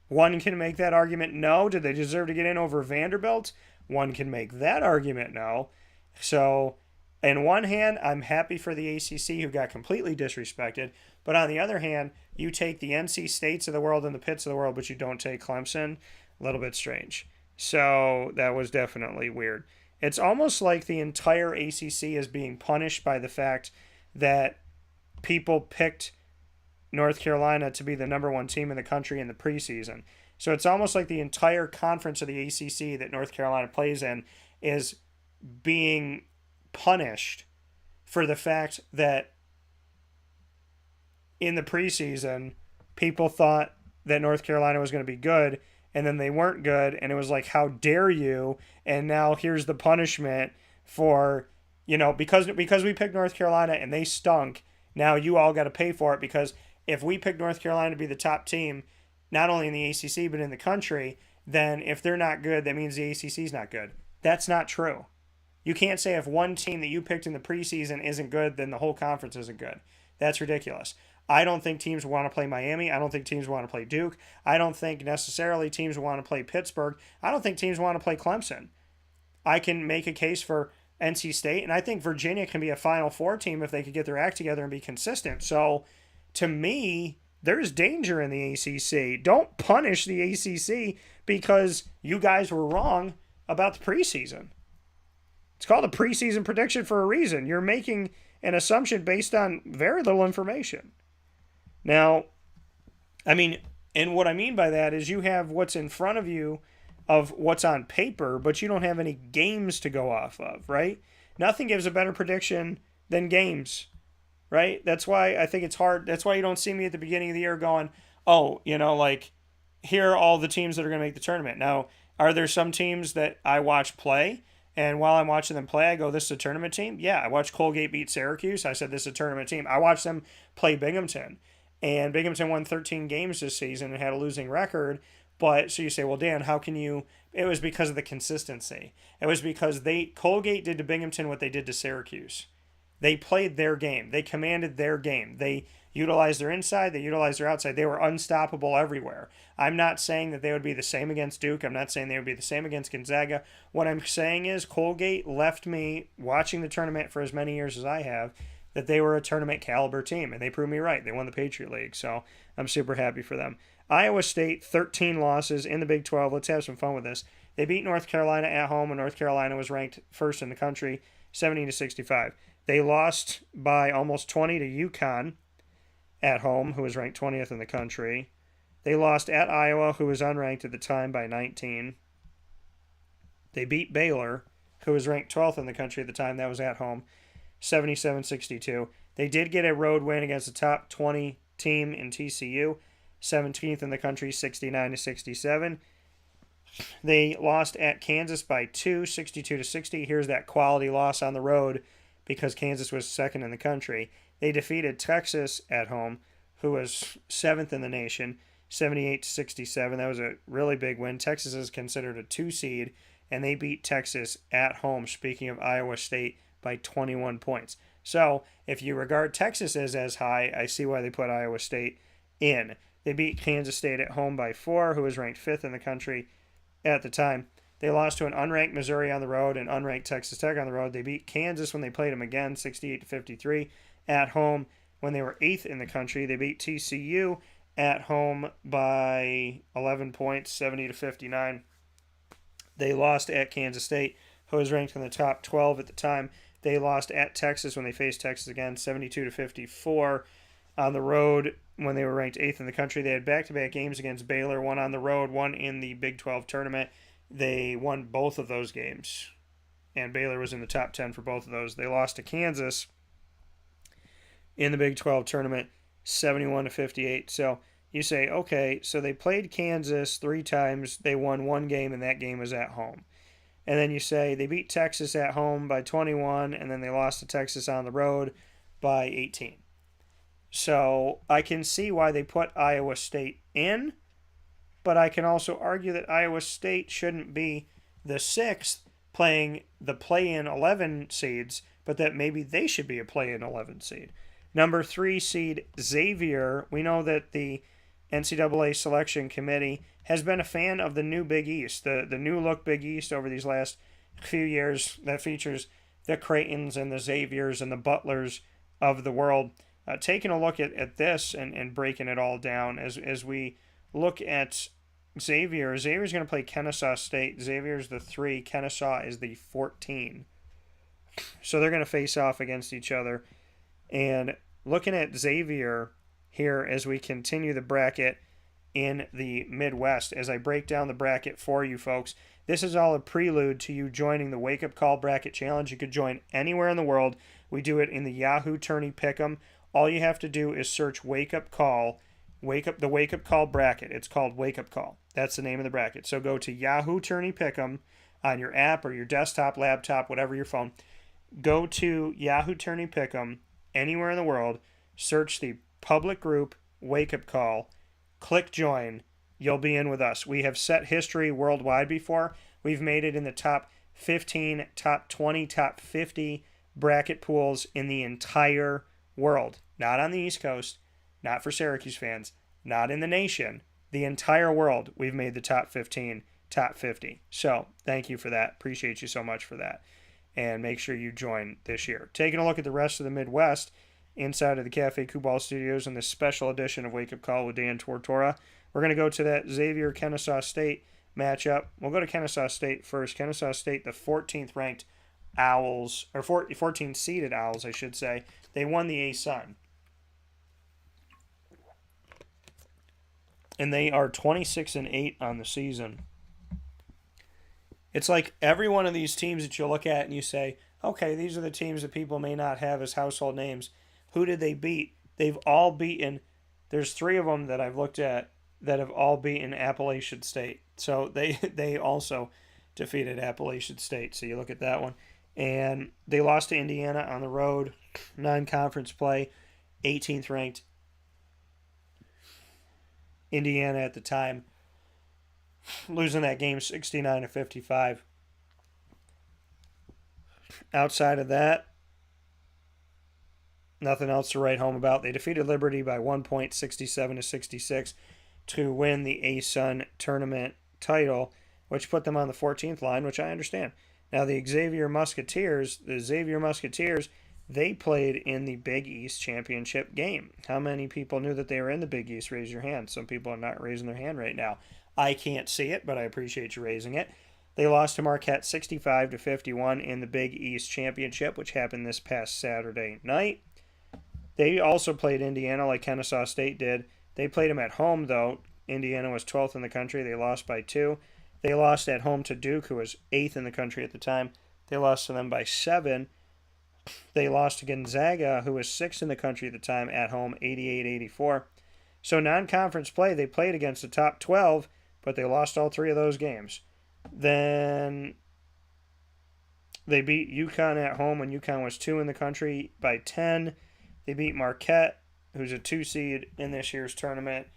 One can make that argument, no. Did they deserve to get in over Vanderbilt? One can make that argument, no. So, in one hand, I'm happy for the ACC, who got completely disrespected. But on the other hand, you take the NC States of the world and the Pitts of the world, but you don't take Clemson. A little bit strange. So, that was definitely weird. It's almost like the entire ACC is being punished by the fact that people picked North Carolina to be the number one team in the country in the preseason. So it's almost like the entire conference of the ACC that North Carolina plays in is being punished for the fact that in the preseason, people thought that North Carolina was going to be good, and then they weren't good, and it was like, how dare you? And now here's the punishment for, because we picked North Carolina and they stunk. Now you all got to pay for it, because if we pick North Carolina to be the top team, not only in the ACC but in the country, then if they're not good, that means the ACC is not good. That's not true. You can't say if one team that you picked in the preseason isn't good, then the whole conference isn't good. That's ridiculous. I don't think teams want to play Miami. I don't think teams want to play Duke. I don't think necessarily teams want to play Pittsburgh. I don't think teams want to play Clemson. I can make a case for NC State, and I think Virginia can be a Final Four team if they could get their act together and be consistent. So, to me, there's danger in the ACC. Don't punish the ACC because you guys were wrong about the preseason. It's called a preseason prediction for a reason. You're making an assumption based on very little information. Now, and what I mean by that is you have what's in front of you of what's on paper, but you don't have any games to go off of, right? Nothing gives a better prediction than games, right? That's why I think it's hard. That's why you don't see me at the beginning of the year going, oh, here are all the teams that are going to make the tournament. Now, are there some teams that I watch play, and while I'm watching them play, I go, this is a tournament team? Yeah, I watched Colgate beat Syracuse. I said, this is a tournament team. I watched them play Binghamton. And Binghamton won 13 games this season and had a losing record. But so you say, well, Dan, how can you? It was because of the consistency. It was because Colgate did to Binghamton what they did to Syracuse. They played their game. They commanded their game. They utilized their inside. They utilized their outside. They were unstoppable everywhere. I'm not saying that they would be the same against Duke. I'm not saying they would be the same against Gonzaga. What I'm saying is Colgate left me watching the tournament for as many years as I have that they were a tournament caliber team, and they proved me right. They won the Patriot League, so I'm super happy for them. Iowa State, 13 losses in the Big 12. Let's have some fun with this. They beat North Carolina at home, and North Carolina was ranked first in the country, 70-65. They lost by almost 20 to UConn at home, who was ranked 20th in the country. They lost at Iowa, who was unranked at the time, by 19. They beat Baylor, who was ranked 12th in the country at the time. That was at home, 77-62. They did get a road win against the top 20 team in TCU, 17th in the country, 69-67. They lost at Kansas by 2, 62-60. Here's that quality loss on the road because Kansas was second in the country. They defeated Texas at home, who was 7th in the nation, 78-67. That was a really big win. Texas is considered a 2 seed, and they beat Texas at home, speaking of Iowa State, by 21 points. So, if you regard Texas as high, I see why they put Iowa State in. They beat Kansas State at home by 4, who was ranked 5th in the country at the time. They lost to an unranked Missouri on the road and unranked Texas Tech on the road. They beat Kansas when they played them again, 68-53 at home when they were 8th in the country. They beat TCU at home by 11 points, 70-59. They lost at Kansas State, who was ranked in the top 12 at the time. They lost at Texas when they faced Texas again, 72-54 on the road when they were ranked 8th in the country. They had back-to-back games against Baylor, one on the road, one in the Big 12 tournament. They won both of those games, and Baylor was in the top 10 for both of those. They lost to Kansas in the Big 12 tournament, 71-58. So you say, okay, so they played Kansas 3 times. They won one game, and that game was at home. And then you say they beat Texas at home by 21, and then they lost to Texas on the road by 18. So I can see why they put Iowa State in, but I can also argue that Iowa State shouldn't be the 6th playing the play-in 11 seeds, but that maybe they should be a play-in 11 seed. Number 3 seed Xavier, we know that the NCAA selection committee has been a fan of the new Big East, the new look Big East over these last few years that features the Craytons and the Xaviers and the Butlers of the world. Taking a look at this and breaking it all down as we look at Xavier's going to play Kennesaw State. Xavier's the 3, Kennesaw is the 14. So they're going to face off against each other. And looking at Xavier, here as we continue the bracket in the Midwest. As I break down the bracket for you folks, this is all a prelude to you joining the Wake Up Call Bracket Challenge. You could join anywhere in the world. We do it in the Yahoo Tourney Pick'em. All you have to do is search Wake Up Call, the Wake Up Call bracket. It's called Wake Up Call. That's the name of the bracket. So go to Yahoo Tourney Pick'em on your app or your desktop, laptop, whatever your phone. Go to Yahoo Tourney Pick'em anywhere in the world. Search the public group Wake Up Call. Click join. You'll be in with us. We have set history worldwide before. We've made it in the top 15, top 20, top 50 bracket pools in the entire world. Not on the East Coast, not for Syracuse fans, not in the nation. The entire world, we've made the top 15, top 50. So thank you for that. Appreciate you so much for that. And make sure you join this year. Taking a look at the rest of the Midwest inside of the Cafe Kubal Studios in this special edition of Wake Up Call with Dan Tortora. We're going to go to that Xavier-Kennesaw State matchup. We'll go to Kennesaw State first. Kennesaw State, the 14th ranked Owls, or 14th seeded Owls, I should say. They won the A-Sun. And they are 26-8 on the season. It's like every one of these teams that you look at and you say, okay, these are the teams that people may not have as household names. Who did they beat? They've all beaten. There's 3 of them that I've looked at that have all beaten Appalachian State. So they also defeated Appalachian State. So you look at that one. And they lost to Indiana on the road, non-conference play, 18th ranked Indiana at the time, losing that game 69-55. Outside of that, nothing else to write home about. They defeated Liberty by 1 point, 67-66, to win the A-Sun tournament title, which put them on the 14th line, which I understand. Now, the Xavier Musketeers, they played in the Big East Championship game. How many people knew that they were in the Big East? Raise your hand. Some people are not raising their hand right now. I can't see it, but I appreciate you raising it. They lost to Marquette 65-51 in the Big East Championship, which happened this past Saturday night. They also played Indiana like Kennesaw State did. They played them at home, though. Indiana was 12th in the country. They lost by 2. They lost at home to Duke, who was 8th in the country at the time. They lost to them by 7. They lost to Gonzaga, who was 6th in the country at the time, at home, 88-84. So non-conference play, they played against the top 12, but they lost all 3 of those games. Then they beat UConn at home when UConn was 2 in the country by 10. They beat Marquette, who's a 2 seed in this year's tournament.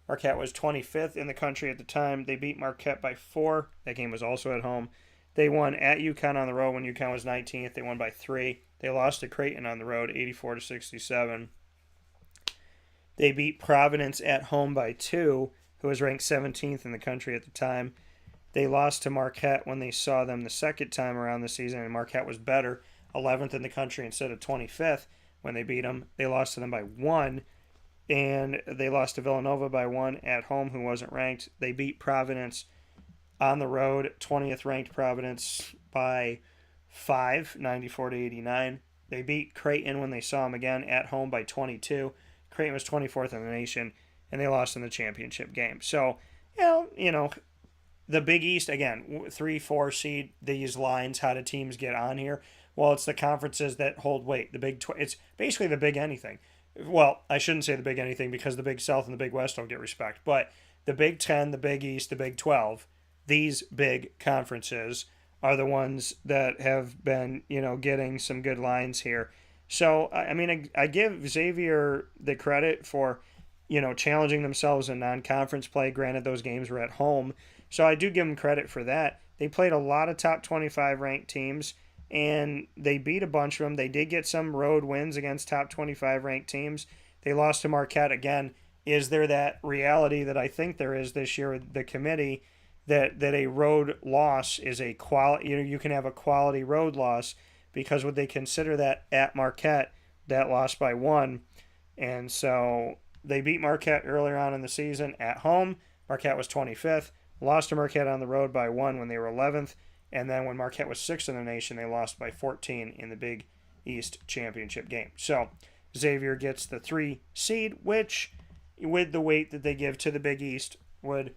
Marquette was 25th in the country at the time. They beat Marquette by 4. That game was also at home. They won at UConn on the road when UConn was 19th. They won by 3. They lost to Creighton on the road, 84-67. They beat Providence at home by 2, who was ranked 17th in the country at the time. They lost to Marquette when they saw them the second time around the season, and Marquette was better, 11th in the country instead of 25th when they beat them. They lost to them by 1. And they lost to Villanova by 1 at home, who wasn't ranked. They beat Providence on the road, 20th ranked Providence by 5, 94-89. They beat Creighton when they saw them again at home by 22. Creighton was 24th in the nation, and they lost in the championship game. So, the Big East, again, 3-4 seed, these lines, how do teams get on here? Well, it's the conferences that hold weight. It's basically the Big Anything. Well, I shouldn't say the Big Anything because the Big South and the Big West don't get respect. But the Big 10, the Big East, the Big 12, these big conferences are the ones that have been, getting some good lines here. So, I give Xavier the credit for, challenging themselves in non-conference play. Granted, those games were at home. So I do give them credit for that. They played a lot of top 25 ranked teams, and they beat a bunch of them. They did get some road wins against top 25 ranked teams. They lost to Marquette again. Is there that reality that I think there is this year with the committee that a road loss is a quality? You can have a quality road loss because would they consider that at Marquette, that loss by 1? And so they beat Marquette earlier on in the season at home. Marquette was 25th. Lost to Marquette on the road by 1 when they were 11th. And then when Marquette was 6th in the nation, they lost by 14 in the Big East Championship game. So Xavier gets the 3 seed, which, with the weight that they give to the Big East, would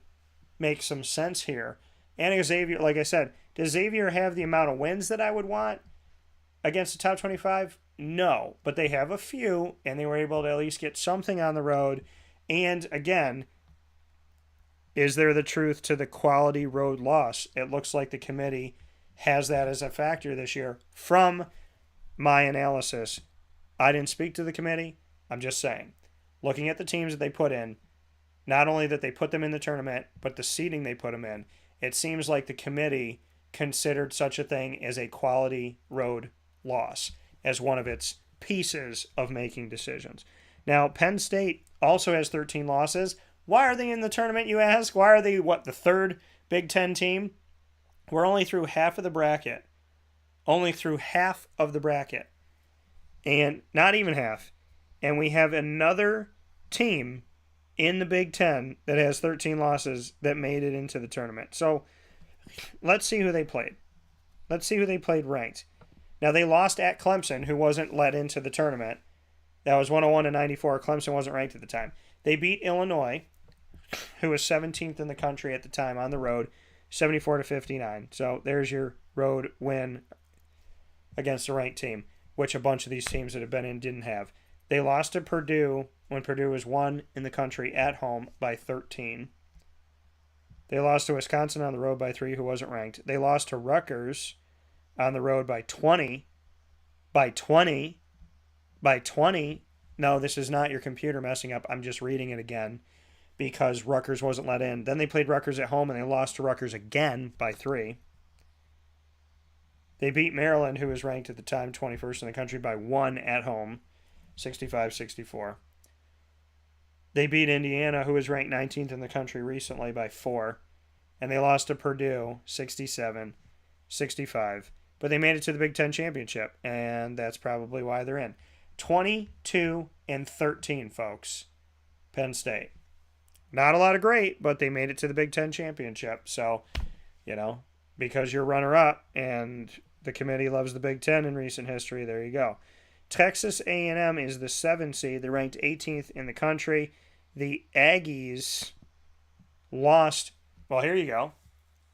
make some sense here. And Xavier, like I said, does Xavier have the amount of wins that I would want against the top 25? No, but they have a few, and they were able to at least get something on the road. And again, is there the truth to the quality road loss? It looks like the committee has that as a factor this year from my analysis. I didn't speak to the committee. I'm just saying. Looking at the teams that they put in, not only that they put them in the tournament, but the seeding they put them in, it seems like the committee considered such a thing as a quality road loss as one of its pieces of making decisions. Now, Penn State also has 13 losses. Why are they in the tournament, you ask? Why are they, the third Big Ten team? We're only through half of the bracket. Only through half of the bracket. And not even half. And we have another team in the Big Ten that has 13 losses that made it into the tournament. So let's see who they played. Let's see who they played ranked. Now, they lost at Clemson, who wasn't let into the tournament. That was 101-94. Clemson wasn't ranked at the time. They beat Illinois, who was 17th in the country at the time on the road, 74-59. So there's your road win against a ranked team, which a bunch of these teams that have been in didn't have. They lost to Purdue when Purdue was 1 in the country at home by 13. They lost to Wisconsin on the road by 3, who wasn't ranked. They lost to Rutgers on the road by 20. By 20. No, this is not your computer messing up. I'm just reading it again because Rutgers wasn't let in. Then they played Rutgers at home and they lost to Rutgers again by 3. They beat Maryland, who was ranked at the time 21st in the country, by 1 at home, 65-64. They beat Indiana, who was ranked 19th in the country recently, by 4. And they lost to Purdue, 67-65. But they made it to the Big Ten Championship, and that's probably why they're in. 22-13, folks. Penn State. Not a lot of great, but they made it to the Big Ten Championship. So, because you're runner-up and the committee loves the Big Ten in recent history, there you go. Texas A&M is the 7 seed. They're ranked 18th in the country. The Aggies lost. Well, here you go.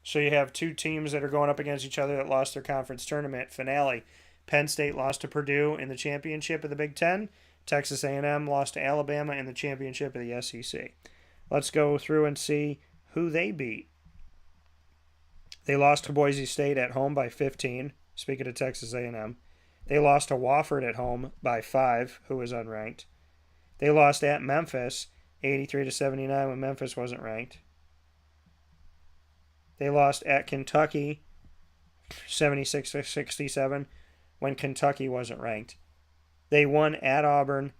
So you have 2 teams that are going up against each other that lost their conference tournament finale. Penn State lost to Purdue in the championship of the Big Ten. Texas A&M lost to Alabama in the championship of the SEC. Let's go through and see who they beat. They lost to Boise State at home by 15, speaking of Texas A&M. They lost to Wofford at home by 5, who was unranked. They lost at Memphis, 83-79, when Memphis wasn't ranked. They lost at Kentucky, 76-67, when Kentucky wasn't ranked. They won at Auburn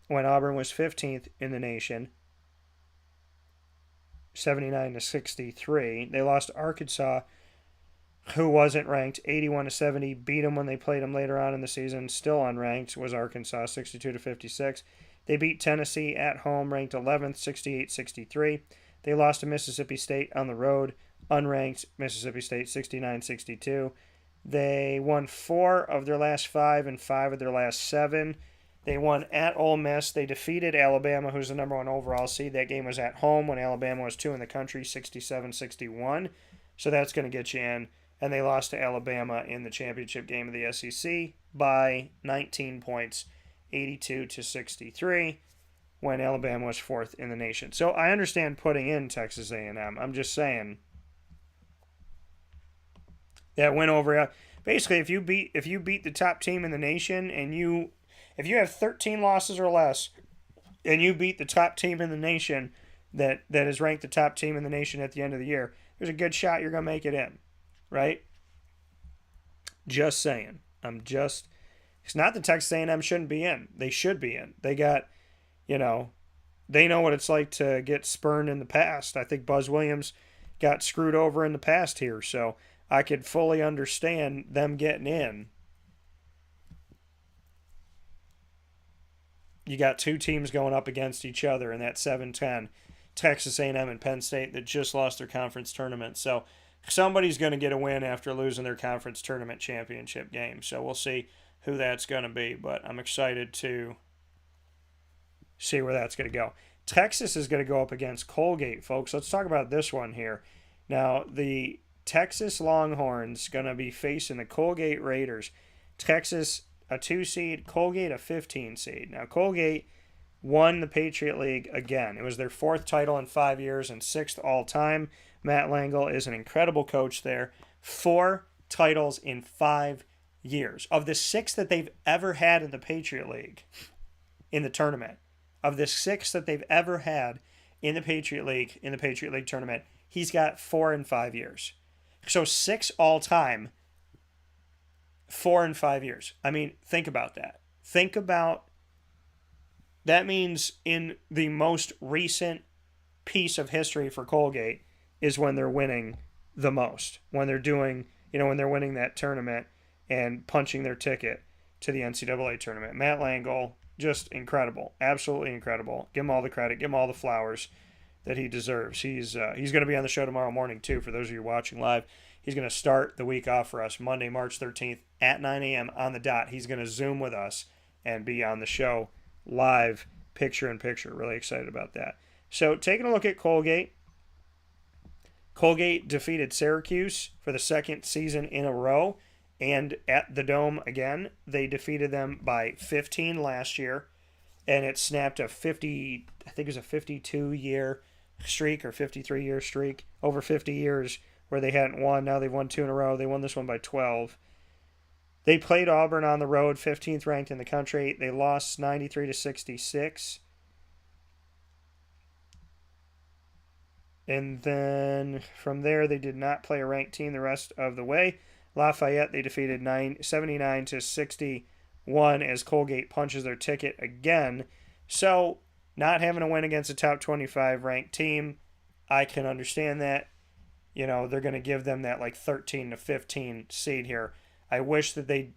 when Auburn was 15th in the nation, 79-63. They lost to Arkansas, who wasn't ranked, 81-70. Beat them when they played them later on in the season. Still unranked was Arkansas, 62-56. They beat Tennessee at home, ranked 11th, 68-63. They lost to Mississippi State on the road, unranked Mississippi State, 69-62. They won 4 of their last 5 and 5 of their last 7. They won at Ole Miss. They defeated Alabama, who's the number 1 overall seed. That game was at home when Alabama was 2 in the country, 67-61. So that's going to get you in. And they lost to Alabama in the championship game of the SEC by 19 points, 82-63, when Alabama was 4th in the nation. So I understand putting in Texas A&M. I'm just saying that went over. Basically, if you beat the top team in the nation and if you have 13 losses or less and you beat the top team in the nation that is ranked the top team in the nation at the end of the year, there's a good shot you're going to make it in, right? Just saying. It's not that Texas A&M shouldn't be in. They should be in. They got, they know what it's like to get spurned in the past. I think Buzz Williams got screwed over in the past here, so I could fully understand them getting in. You got 2 teams going up against each other in that 7-10, Texas A&M and Penn State, that just lost their conference tournament. So somebody's going to get a win after losing their conference tournament championship game. So we'll see who that's going to be. But I'm excited to See where that's going to go. Texas is going to go up against Colgate, folks. Let's talk about this one here. Now, the Texas Longhorns going to be facing the Colgate Raiders. Texas, a 2 seed, Colgate, a 15 seed. Now, Colgate won the Patriot League again. It was their 4th title in 5 years and 6th all time. Matt Langle is an incredible coach there. 4 titles in 5 years. Of the 6 that they've ever had in the Patriot League, in the tournament, of the 6 that they've ever had in the Patriot League tournament, he's got 4 in 5 years. So 6 all time, 4 in 5 years. I mean, think about that. That means in the most recent piece of history for Colgate is when they're winning the most. When they're doing, when they're winning that tournament and punching their ticket to the NCAA tournament. Matt Langle, just incredible. Absolutely incredible. Give him all the credit. Give him all the flowers that he deserves. He's going to be on the show tomorrow morning, too, for those of you watching live. He's going to start the week off for us Monday, March 13th at 9 a.m. on the dot. He's going to Zoom with us and be on the show live, picture-in-picture. Really excited about that. So taking a look at Colgate. Colgate defeated Syracuse for the 2nd season in a row. And at the Dome again, they defeated them by 15 last year. And it snapped a 52-year streak or 53-year streak, over 50 years where they hadn't won. Now they've won 2 in a row. They won this one by 12. They played Auburn on the road, 15th ranked in the country. They lost 93-66. And then from there, they did not play a ranked team the rest of the way. Lafayette, they defeated 79-61 as Colgate punches their ticket again. So, not having a win against a top 25 ranked team, I can understand that. They're going to give them that 13 to 15 seed here. I wish that they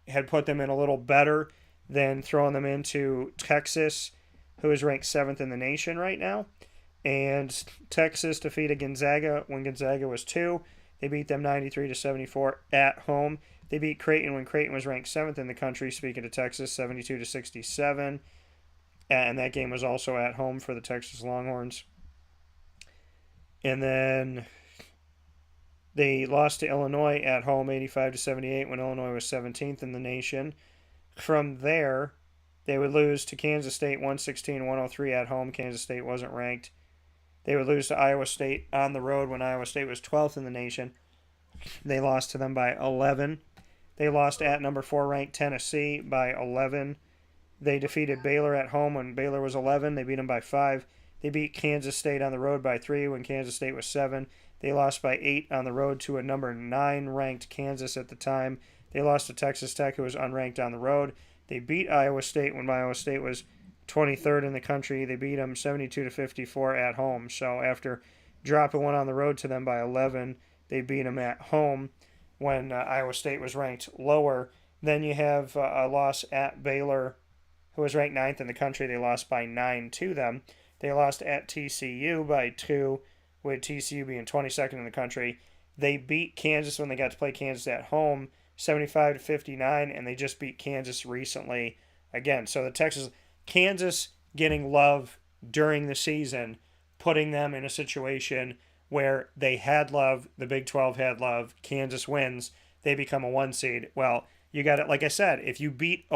had put them in a little better than throwing them into Texas, who is ranked 7th in the nation right now. And Texas defeated Gonzaga when Gonzaga was 2. They beat them 93-74 at home. They beat Creighton when Creighton was ranked 7th in the country, speaking of Texas, 72-67. And that game was also at home for the Texas Longhorns. And then they lost to Illinois at home, 85-78, when Illinois was 17th in the nation. From there, they would lose to Kansas State 116-103 at home. Kansas State wasn't ranked. They would lose to Iowa State on the road when Iowa State was 12th in the nation. They lost to them by 11. They lost at number 4 ranked Tennessee by 11. They defeated Baylor at home when Baylor was 11. They beat them by 5. They beat Kansas State on the road by 3 when Kansas State was 7. They lost by 8 on the road to a number 9 ranked Kansas at the time. They lost to Texas Tech, who was unranked on the road. They beat Iowa State when Iowa State was 23rd in the country. They beat them 72-54 at home. So after dropping one on the road to them by 11, they beat them at home when Iowa State was ranked lower. Then you have a loss at Baylor, who was ranked 9th in the country. They lost by 9 to them. They lost at TCU by 2, with TCU being 22nd in the country. They beat Kansas when they got to play Kansas at home, 75-59, and they just beat Kansas recently again. So Kansas getting love during the season, putting them in a situation where they had love, the Big 12 had love, Kansas wins, they become a 1 seed. Well, you got it. Like I said, if you beat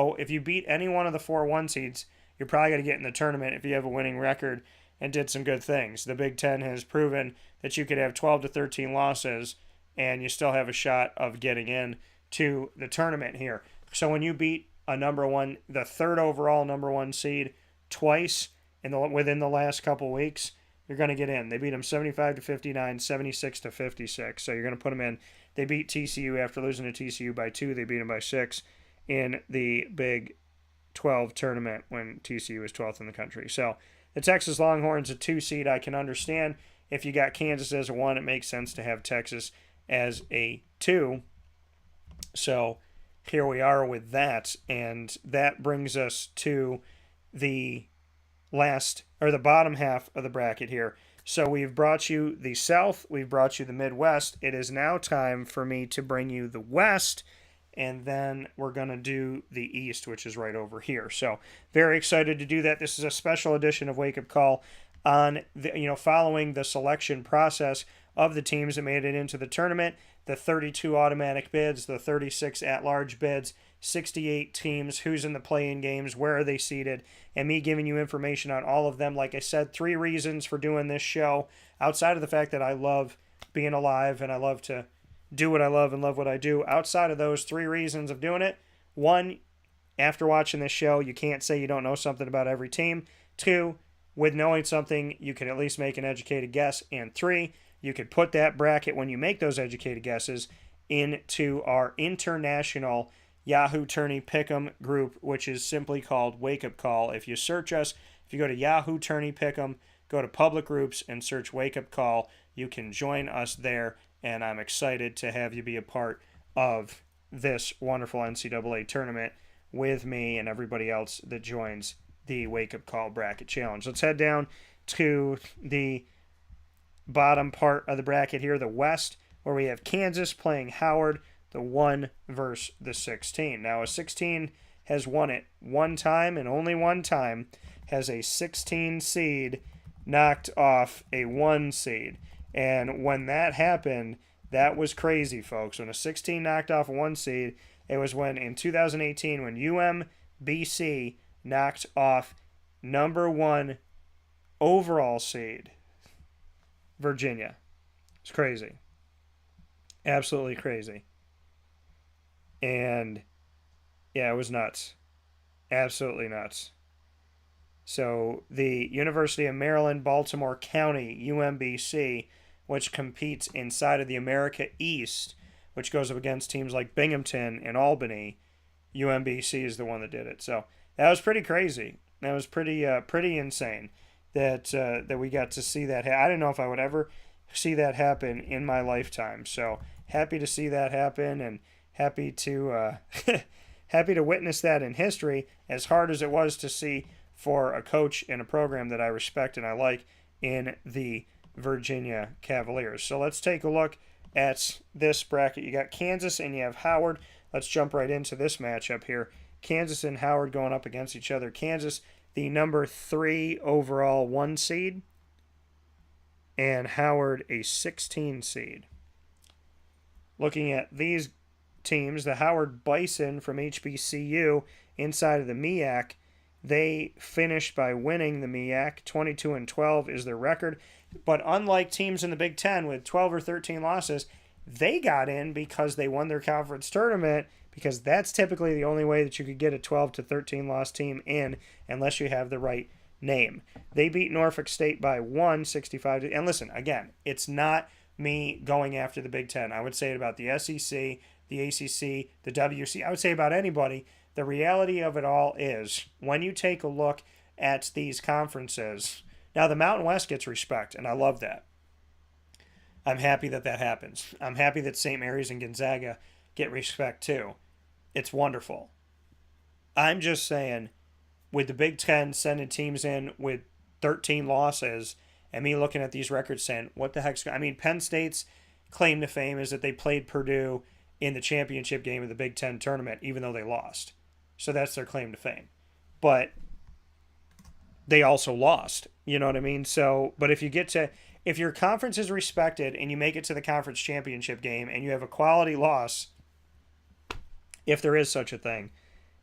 any one of the 4 1 seeds, you're probably going to get in the tournament if you have a winning record and did some good things. The Big 10 has proven that you could have 12 to 13 losses and you still have a shot of getting in to the tournament here. So when you beat a number 1, the 3rd overall number 1 seed twice within the last couple weeks, you're going to get in. They beat them 75-59, 76-56. So you're going to put them in. They beat TCU after losing to TCU by 2. They beat them by 6 in the Big 12 tournament when TCU was 12th in the country. So the Texas Longhorns, a 2 seed, I can understand. If you got Kansas as a 1, it makes sense to have Texas as a 2. So here we are with that, and that brings us to the bottom half of the bracket here. So we've brought you the South, we've brought you the Midwest. It is now time for me to bring you the West, and then we're going to do the East, which is right over here. So very excited to do that. This is a special edition of Wake Up Call on following the selection process of the teams that made it into the tournament, the 32 automatic bids, the 36 at-large bids, 68 teams, who's in the play-in games, where are they seated, and me giving you information on all of them. Like I said, 3 reasons for doing this show, outside of the fact that I love being alive and I love to do what I love and love what I do. Outside of those 3 reasons of doing it, 1, after watching this show, you can't say you don't know something about every team. 2, with knowing something, you can at least make an educated guess. And 3, you could put that bracket, when you make those educated guesses, into our international Yahoo Tourney Pick'em group, which is simply called Wake Up Call. If you search us, if you go to Yahoo Tourney Pick'em, go to public groups and search Wake Up Call, you can join us there, and I'm excited to have you be a part of this wonderful NCAA tournament with me and everybody else that joins the Wake Up Call Bracket Challenge. Let's head down to the bottom part of the bracket here, the West, where we have Kansas playing Howard, the 1 versus the 16. Now, a 16 has won it one time, and only one time has a 16 seed knocked off a 1 seed. And when that happened, that was crazy, folks. When a 16 knocked off a 1 seed, it was in 2018, when UMBC knocked off number 1 overall seed, Virginia. It's crazy. Absolutely crazy. And yeah, it was nuts. Absolutely nuts. So the University of Maryland, Baltimore County, UMBC, which competes inside of the America East, which goes up against teams like Binghamton and Albany, UMBC is the one that did it. So that was pretty crazy. That was pretty insane that we got to see that. I didn't know if I would ever see that happen in my lifetime. So happy to see that happen, and happy to happy to witness that in history, as hard as it was to see for a coach in a program that I respect and I like in the Virginia Cavaliers. So let's take a look at this bracket. You got Kansas and you have Howard. Let's jump right into this matchup here. Kansas and Howard going up against each other. Kansas, the number 3 overall 1 seed, and Howard, a 16 seed. Looking at these teams, the Howard Bison from HBCU inside of the MEAC, they finished by winning the MEAC. 22-12 is their record. But unlike teams in the Big Ten with 12 or 13 losses, they got in because they won their conference tournament, because that's typically the only way that you could get a 12 to 13 loss team in, unless you have the right name. They beat Norfolk State by 1, 65. And listen, again, it's not me going after the Big Ten. I would say it about the SEC, the ACC, the WC. I would say about anybody. The reality of it all is, when you take a look at these conferences, now the Mountain West gets respect, and I love that. I'm happy that that happens. I'm happy that St. Mary's and Gonzaga get respect too. It's wonderful. I'm just saying, with the Big Ten sending teams in with 13 losses, and me looking at these records saying, what the heck's going on? I mean, Penn State's claim to fame is that they played Purdue in the championship game of the Big Ten tournament, even though they lost. So that's their claim to fame. But they also lost. You know what I mean? So, but if your conference is respected and you make it to the conference championship game and you have a quality loss, if there is such a thing,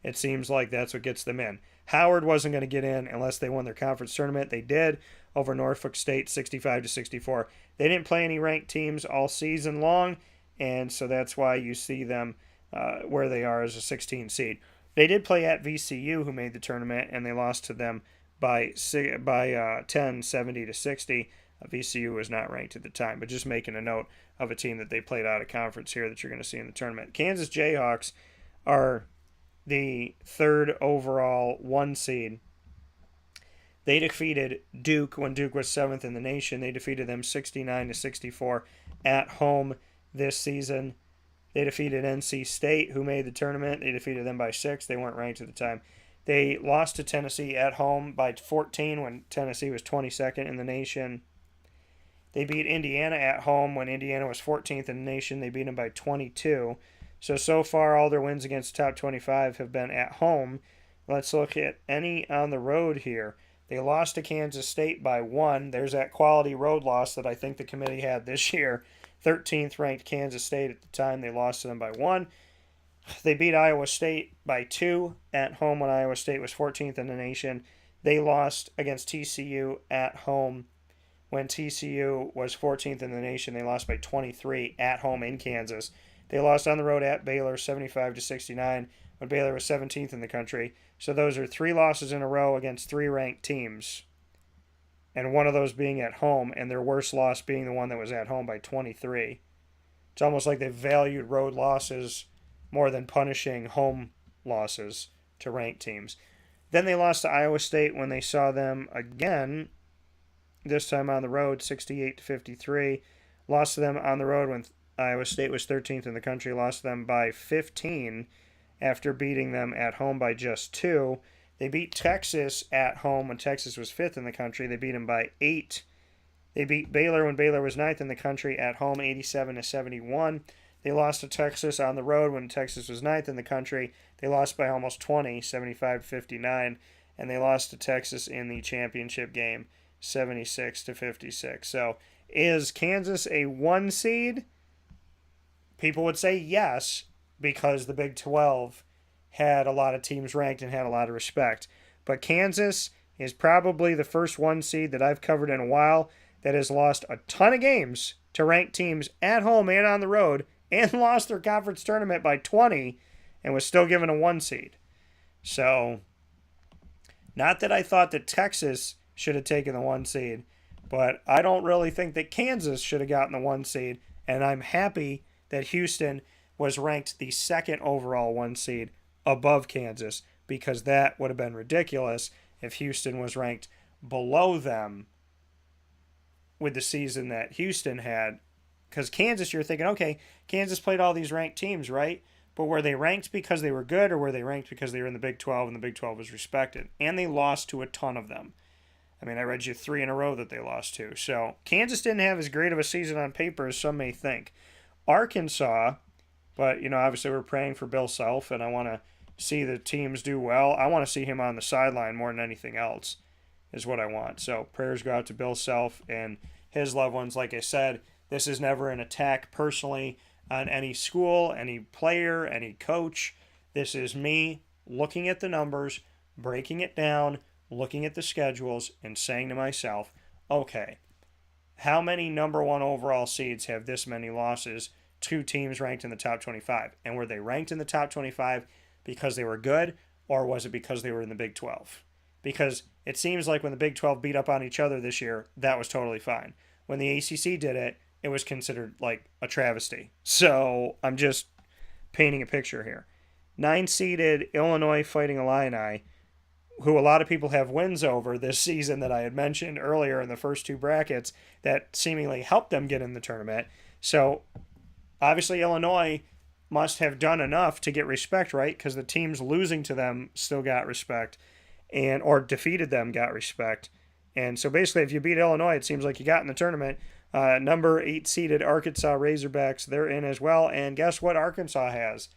it seems like that's what gets them in. Howard wasn't going to get in unless they won their conference tournament. They did over Norfolk State, 65-64. They didn't play any ranked teams all season long, and so that's why you see them where they are as a 16 seed. They did play at VCU, who made the tournament, and they lost to them by 10, 70-60. VCU was not ranked at the time, but just making a note of a team that they played out of conference here that you're going to see in the tournament. Kansas Jayhawks are the 3rd overall 1 seed. They defeated Duke when Duke was 7th in the nation. They defeated them 69-64 at home this season. They defeated NC State, who made the tournament. They defeated them by 6. They weren't ranked at the time. They lost to Tennessee at home by 14 when Tennessee was 22nd in the nation. They beat Indiana at home when Indiana was 14th in the nation. They beat them by 22. So far, all their wins against the top 25 have been at home. Let's look at any on the road here. They lost to Kansas State by 1. There's that quality road loss that I think the committee had this year. 13th ranked Kansas State at the time. They lost to them by 1. They beat Iowa State by 2 at home when Iowa State was 14th in the nation. They lost against TCU at home when TCU was 14th in the nation. They lost by 23 at home in Kansas. They lost on the road at Baylor 75-69 when Baylor was 17th in the country. So those are 3 losses in a row against 3 ranked teams. And one of those being at home, and their worst loss being the one that was at home by 23. It's almost like they valued road losses more than punishing home losses to ranked teams. Then they lost to Iowa State when they saw them again, this time on the road, 68-53. Lost to them on the road when Iowa State was 13th in the country. Lost to them by 15 after beating them at home by just 2. They beat Texas at home when Texas was 5th in the country. They beat them by 8. They beat Baylor when Baylor was 9th in the country at home, 87-71. They lost to Texas on the road when Texas was 9th in the country. They lost by almost 20, 75-59. And they lost to Texas in the championship game, 76-56. So is Kansas a 1 seed? People would say yes, because the Big 12 had a lot of teams ranked and had a lot of respect. But Kansas is probably the first 1 seed that I've covered in a while that has lost a ton of games to ranked teams at home and on the road, and lost their conference tournament by 20 and was still given a 1 seed. So, not that I thought that Texas should have taken the 1 seed, but I don't really think that Kansas should have gotten the 1 seed, and I'm happy that Houston was ranked the 2nd overall 1 seed above Kansas, because that would have been ridiculous if Houston was ranked below them with the season that Houston had. Because Kansas, you're thinking, okay, Kansas played all these ranked teams, right? But were they ranked because they were good, or were they ranked because they were in the Big 12 and the Big 12 was respected? And they lost to a ton of them. I mean, I read you 3 in a row that they lost to. So Kansas didn't have as great of a season on paper as some may think. Arkansas, but, obviously we're praying for Bill Self, and I want to see the teams do well. I want to see him on the sideline more than anything else is what I want. So prayers go out to Bill Self and his loved ones. Like I said, this is never an attack personally on any school, any player, any coach. This is me looking at the numbers, breaking it down, looking at the schedules, and saying to myself, okay, how many number 1 overall seeds have this many losses to teams ranked in the top 25? And were they ranked in the top 25 because they were good, or was it because they were in the Big 12? Because it seems like when the Big 12 beat up on each other this year, that was totally fine. When the ACC did it, it was considered like a travesty. So I'm just painting a picture here. 9-seeded Illinois Fighting Illini, who a lot of people have wins over this season that I had mentioned earlier in the first 2 brackets that seemingly helped them get in the tournament. So obviously Illinois must have done enough to get respect, right? Because the teams losing to them still got respect, or defeated them got respect. And so basically, if you beat Illinois, it seems like you got in the tournament. Number 8-seeded Arkansas Razorbacks, they're in as well. And guess what Arkansas has?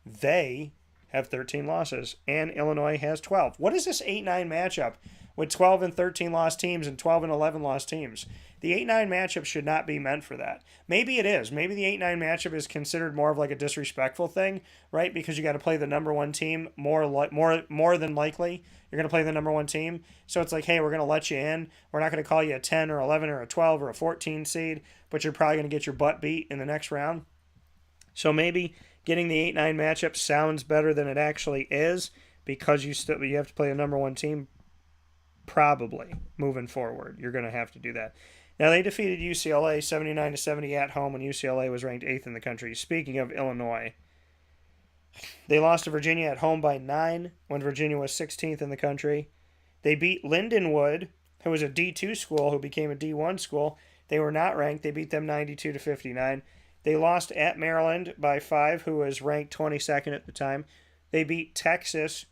They have 13 losses, and Illinois has 12. What is this 8-9 matchup with 12 and 13 lost teams and 12 and 11 lost teams? The 8-9 matchup should not be meant for that. Maybe it is. Maybe the 8-9 matchup is considered more of like a disrespectful thing, right? Because you got to play the number 1 team more than likely. You're going to play the number 1 team. So it's like, hey, we're going to let you in. We're not going to call you a 10 or 11 or a 12 or a 14 seed, but you're probably going to get your butt beat in the next round. So maybe getting the 8-9 matchup sounds better than it actually is, because you have to play the number 1 team. Probably moving forward, you're going to have to do that. Now, they defeated UCLA 79-70 at home when UCLA was ranked 8th in the country. Speaking of Illinois, they lost to Virginia at home by 9 when Virginia was 16th in the country. They beat Lindenwood, who was a D2 school who became a D1 school. They were not ranked. They beat them 92-59. They lost at Maryland by 5, who was ranked 22nd at the time. They beat Texas,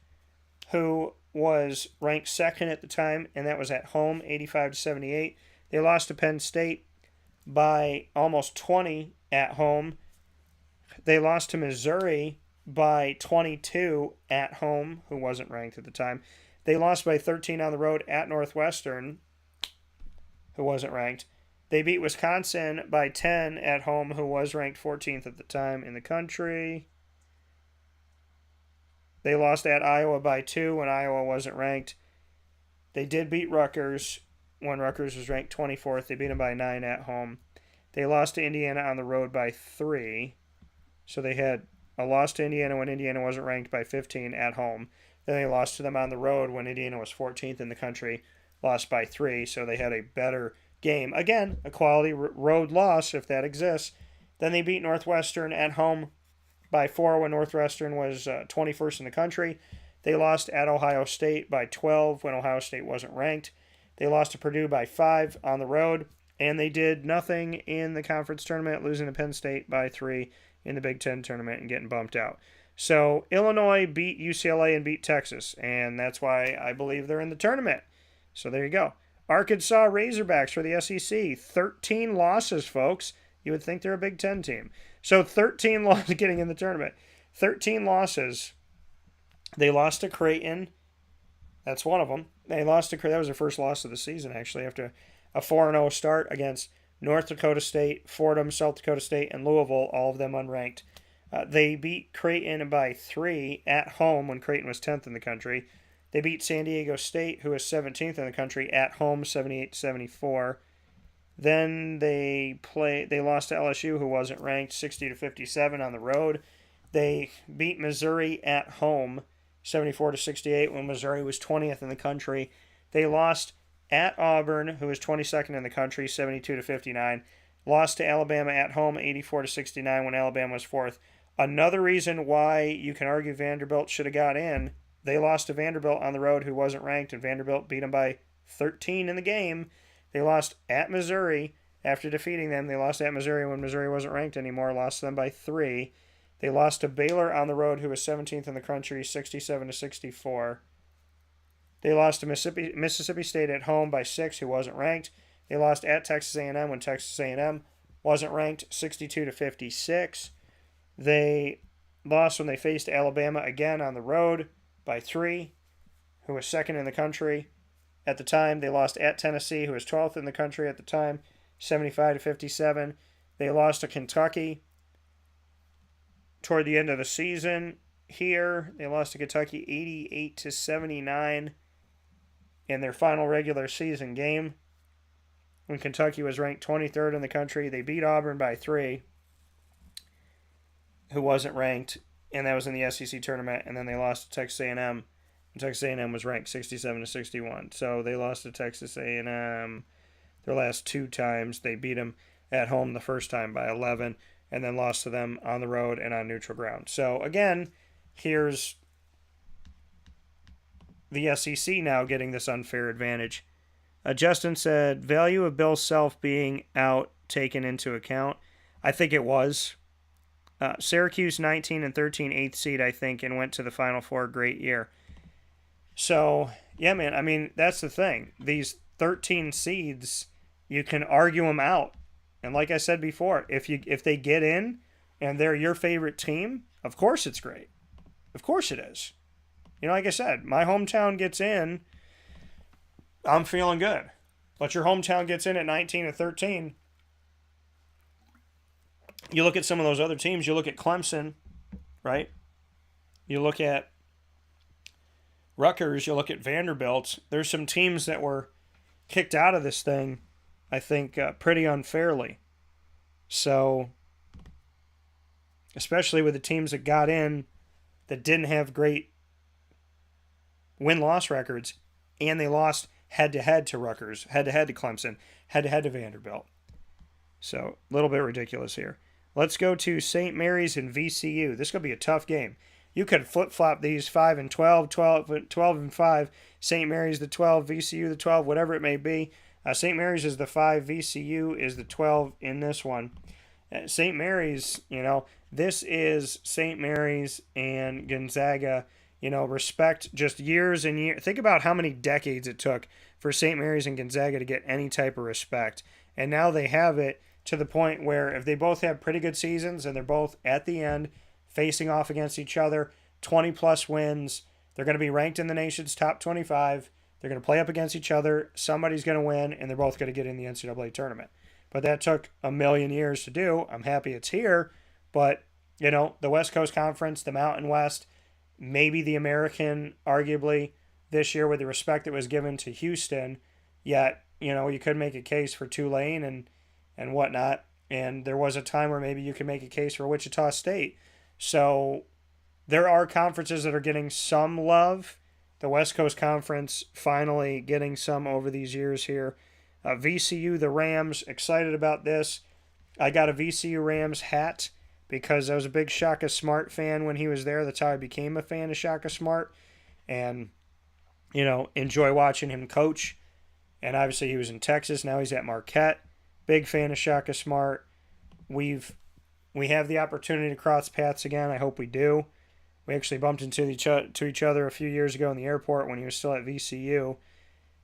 who was ranked 2nd at the time, and that was at home, 85-78. They lost to Penn State by almost 20 at home. They lost to Missouri by 22 at home, who wasn't ranked at the time. They lost by 13 on the road at Northwestern, who wasn't ranked. They beat Wisconsin by 10 at home, who was ranked 14th at the time in the country. They lost at Iowa by 2 when Iowa wasn't ranked. They did beat Rutgers when Rutgers was ranked 24th. They beat them by 9 at home. They lost to Indiana on the road by 3. So they had a loss to Indiana when Indiana wasn't ranked by 15 at home. Then they lost to them on the road when Indiana was 14th in the country, lost by 3. So they had a better game. Again, a quality road loss, if that exists. Then they beat Northwestern at home by 4 when Northwestern was 21st in the country. They lost at Ohio State by 12 when Ohio State wasn't ranked. They lost to Purdue by 5 on the road. And they did nothing in the conference tournament, losing to Penn State by 3 in the Big Ten tournament and getting bumped out. So Illinois beat UCLA and beat Texas, and that's why I believe they're in the tournament. So there you go. Arkansas Razorbacks for the SEC, 13 losses, folks. You would think they're a Big Ten team. So 13 losses getting in the tournament. 13 losses. They lost to Creighton. That's one of them. They lost to Creighton. That was their first loss of the season, actually, after a 4-0 start against North Dakota State, Fordham, South Dakota State, and Louisville, all of them unranked. They beat Creighton by 3 at home when Creighton was 10th in the country. They beat San Diego State, who was 17th in the country, at home, 78-74. Then they lost to LSU, who wasn't ranked, 60-57 on the road. They beat Missouri at home, 74-68, when Missouri was 20th in the country. They lost at Auburn, who was 22nd in the country, 72-59. Lost to Alabama at home, 84-69, when Alabama was 4th. Another reason why you can argue Vanderbilt should have got in, they lost to Vanderbilt on the road, who wasn't ranked, and Vanderbilt beat them by 13 in the game. They lost at Missouri after defeating them. They lost at Missouri when Missouri wasn't ranked anymore, lost to them by 3. They lost to Baylor on the road, who was 17th in the country, 67-64. They lost to Mississippi State at home by 6, who wasn't ranked. They lost at Texas A&M when Texas A&M wasn't ranked, 62-56. They lost when they faced Alabama again on the road by 3, who was 2nd in the country at the time. They lost at Tennessee, who was 12th in the country at the time, 75-57. They lost to Kentucky toward the end of the season here. They lost to Kentucky 88-79 in their final regular season game when Kentucky was ranked 23rd in the country. They beat Auburn by 3, who wasn't ranked, and that was in the SEC tournament. And then they lost to Texas A&M, and Texas A&M was ranked 67-61. So they lost to Texas A&M their last 2 times. They beat them at home the first time by 11, and then lost to them on the road and on neutral ground. So again, here's the SEC now getting this unfair advantage. Justin said, value of Bill Self being out taken into account. I think it was. Syracuse 19 and 13, 8th seed, I think, and went to the Final Four. Great year. So, yeah, man, I mean, that's the thing. These 13 seeds, you can argue them out. And like I said before, if they get in and they're your favorite team, of course it's great. Of course it is. You know, like I said, my hometown gets in, I'm feeling good. But your hometown gets in at 19 and 13. You look at some of those other teams. You look at Clemson, right? You look at Rutgers. You look at Vanderbilt. There's some teams that were kicked out of this thing, I think, pretty unfairly. So, especially with the teams that got in that didn't have great win-loss records, and they lost head-to-head to Rutgers, head-to-head to Clemson, head-to-head to Vanderbilt. So, a little bit ridiculous here. Let's go to St. Mary's and VCU. This is going to be a tough game. You could flip-flop these 5 and 12, 12 and 5, St. Mary's the 12, VCU the 12, whatever it may be. St. Mary's is the 5, VCU is the 12 in this one. St. Mary's, you know, this is St. Mary's and Gonzaga, you know, respect just years and years. Think about how many decades it took for St. Mary's and Gonzaga to get any type of respect. And now they have it. to the point where if they both have pretty good seasons and they're both at the end facing off against each other, 20 plus wins, they're going to be ranked in the nation's top 25. They're going to play up against each other. Somebody's going to win, and they're both going to get in the NCAA tournament. But that took a million years to do. I'm happy it's here. But, the West Coast Conference, the Mountain West, maybe the American, arguably, this year with the respect that was given to Houston. Yet, you could make a case for Tulane and whatnot. And there was a time where maybe you could make a case for Wichita State. So there are conferences that are getting some love. The West Coast Conference finally getting some over these years here. VCU, the Rams, excited about this. I got a VCU Rams hat because I was a big Shaka Smart fan when he was there. That's how I became a fan of Shaka Smart. And, enjoy watching him coach. And obviously he was in Texas. Now he's at Marquette. Big fan of Shaka Smart. We have the opportunity to cross paths again. I hope we do. We actually bumped into each other a few years ago in the airport when he was still at VCU.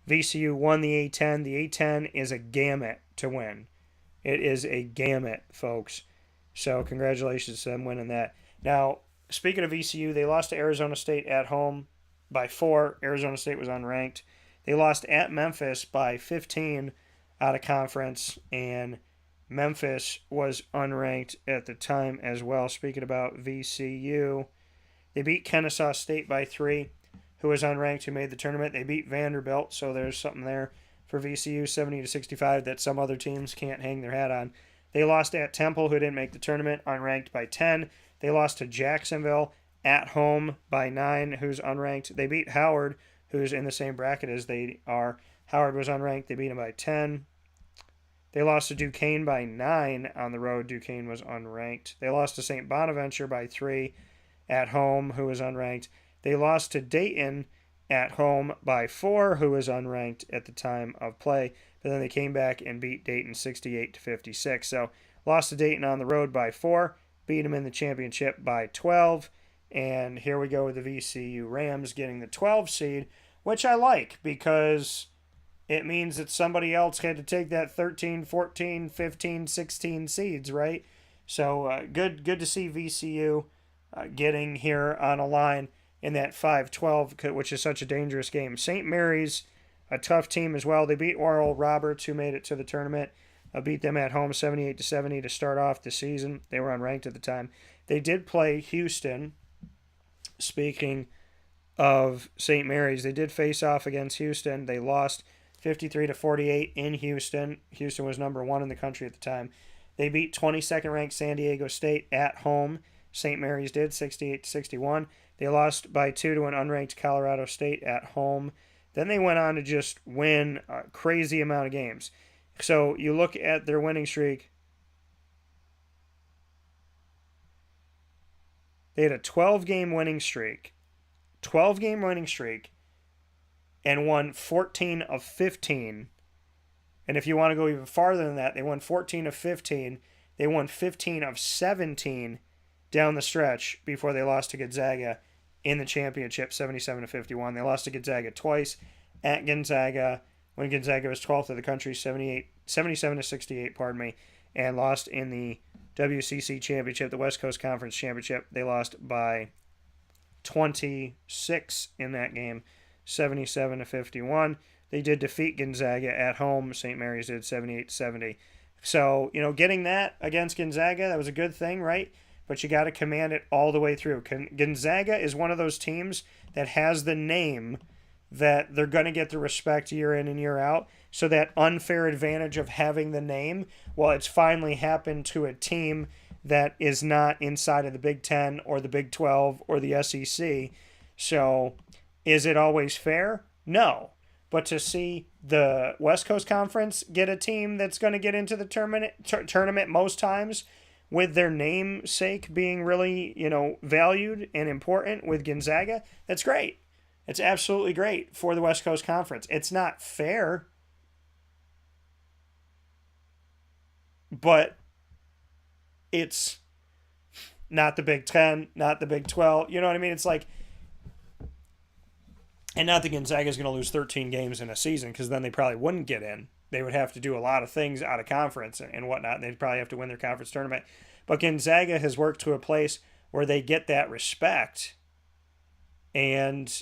VCU won the A-10. The A-10 is a gamut to win. It is a gamut, folks. So congratulations to them winning that. Now, speaking of VCU, they lost to Arizona State at home by 4. Arizona State was unranked. They lost at Memphis by 15 out of conference, and Memphis was unranked at the time as well. Speaking about VCU, they beat Kennesaw State by 3, who was unranked, who made the tournament. They beat Vanderbilt, so there's something there for VCU, 70-65, that some other teams can't hang their hat on. They lost at Temple, who didn't make the tournament, unranked by 10. They lost to Jacksonville at home by 9, who's unranked. They beat Howard, who's in the same bracket as they are. Howard was unranked. They beat him by 10. They lost to Duquesne by 9 on the road. Duquesne was unranked. They lost to St. Bonaventure by 3 at home, who was unranked. They lost to Dayton at home by 4, who was unranked at the time of play. But then they came back and beat Dayton 68-56. So lost to Dayton on the road by 4, beat them in the championship by 12. And here we go with the VCU Rams getting the 12 seed, which I like because it means that somebody else had to take that 13, 14, 15, 16 seeds, right? So good to see VCU getting here on a line in that 5-12, which is such a dangerous game. St. Mary's, a tough team as well. They beat Oral Roberts, who made it to the tournament. Beat them at home 78-70 to start off the season. They were unranked at the time. They did play Houston. Speaking of St. Mary's, they did face off against Houston. They lost 53-48 in Houston. Houston was number 1 in the country at the time. They beat 22nd ranked San Diego State at home. St. Mary's did 68-61. They lost by 2 to an unranked Colorado State at home. Then they went on to just win a crazy amount of games. So you look at their winning streak. They had a 12-game winning streak. 12-game winning streak. And won 14 of 15. And if you want to go even farther than that, they won 14 of 15. They won 15 of 17 down the stretch before they lost to Gonzaga in the championship, 77-51. They lost to Gonzaga twice at Gonzaga when Gonzaga was 12th of the country, 77-68, and lost in the WCC championship, the West Coast Conference championship. They lost by 26 in that game, 77-51. They did defeat Gonzaga at home. St. Mary's did 78-70. So, getting that against Gonzaga, that was a good thing, right? But you got to command it all the way through. Gonzaga is one of those teams that has the name that they're going to get the respect year in and year out. So that unfair advantage of having the name, well, it's finally happened to a team that is not inside of the Big Ten or the Big 12 or the SEC. So is it always fair? No. But to see the West Coast Conference get a team that's going to get into the tournament most times with their namesake being really, valued and important with Gonzaga, that's great. It's absolutely great for the West Coast Conference. It's not fair, but it's not the Big Ten, not the Big 12. You know what I mean? It's like, and not that Gonzaga is going to lose 13 games in a season, because then they probably wouldn't get in. they would have to do a lot of things out of conference and whatnot. And they'd probably have to win their conference tournament. But Gonzaga has worked to a place where they get that respect, and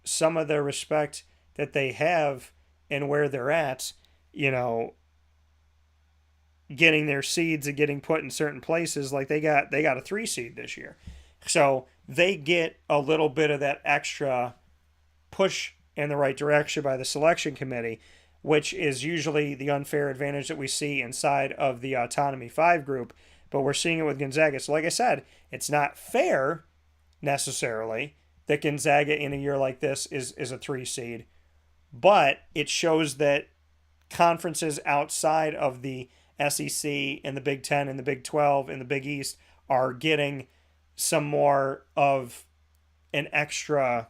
some of the respect that they have and where they're at, you know, getting their seeds and getting put in certain places. Like they got a 3 seed this year, so they get a little bit of that extra push in the right direction by the selection committee, which is usually the unfair advantage that we see inside of the Autonomy 5 group. But we're seeing it with Gonzaga. So like I said, it's not fair necessarily that Gonzaga in a year like this is a 3 seed, but it shows that conferences outside of the SEC and the Big 10 and the Big 12 and the Big East are getting some more of an extra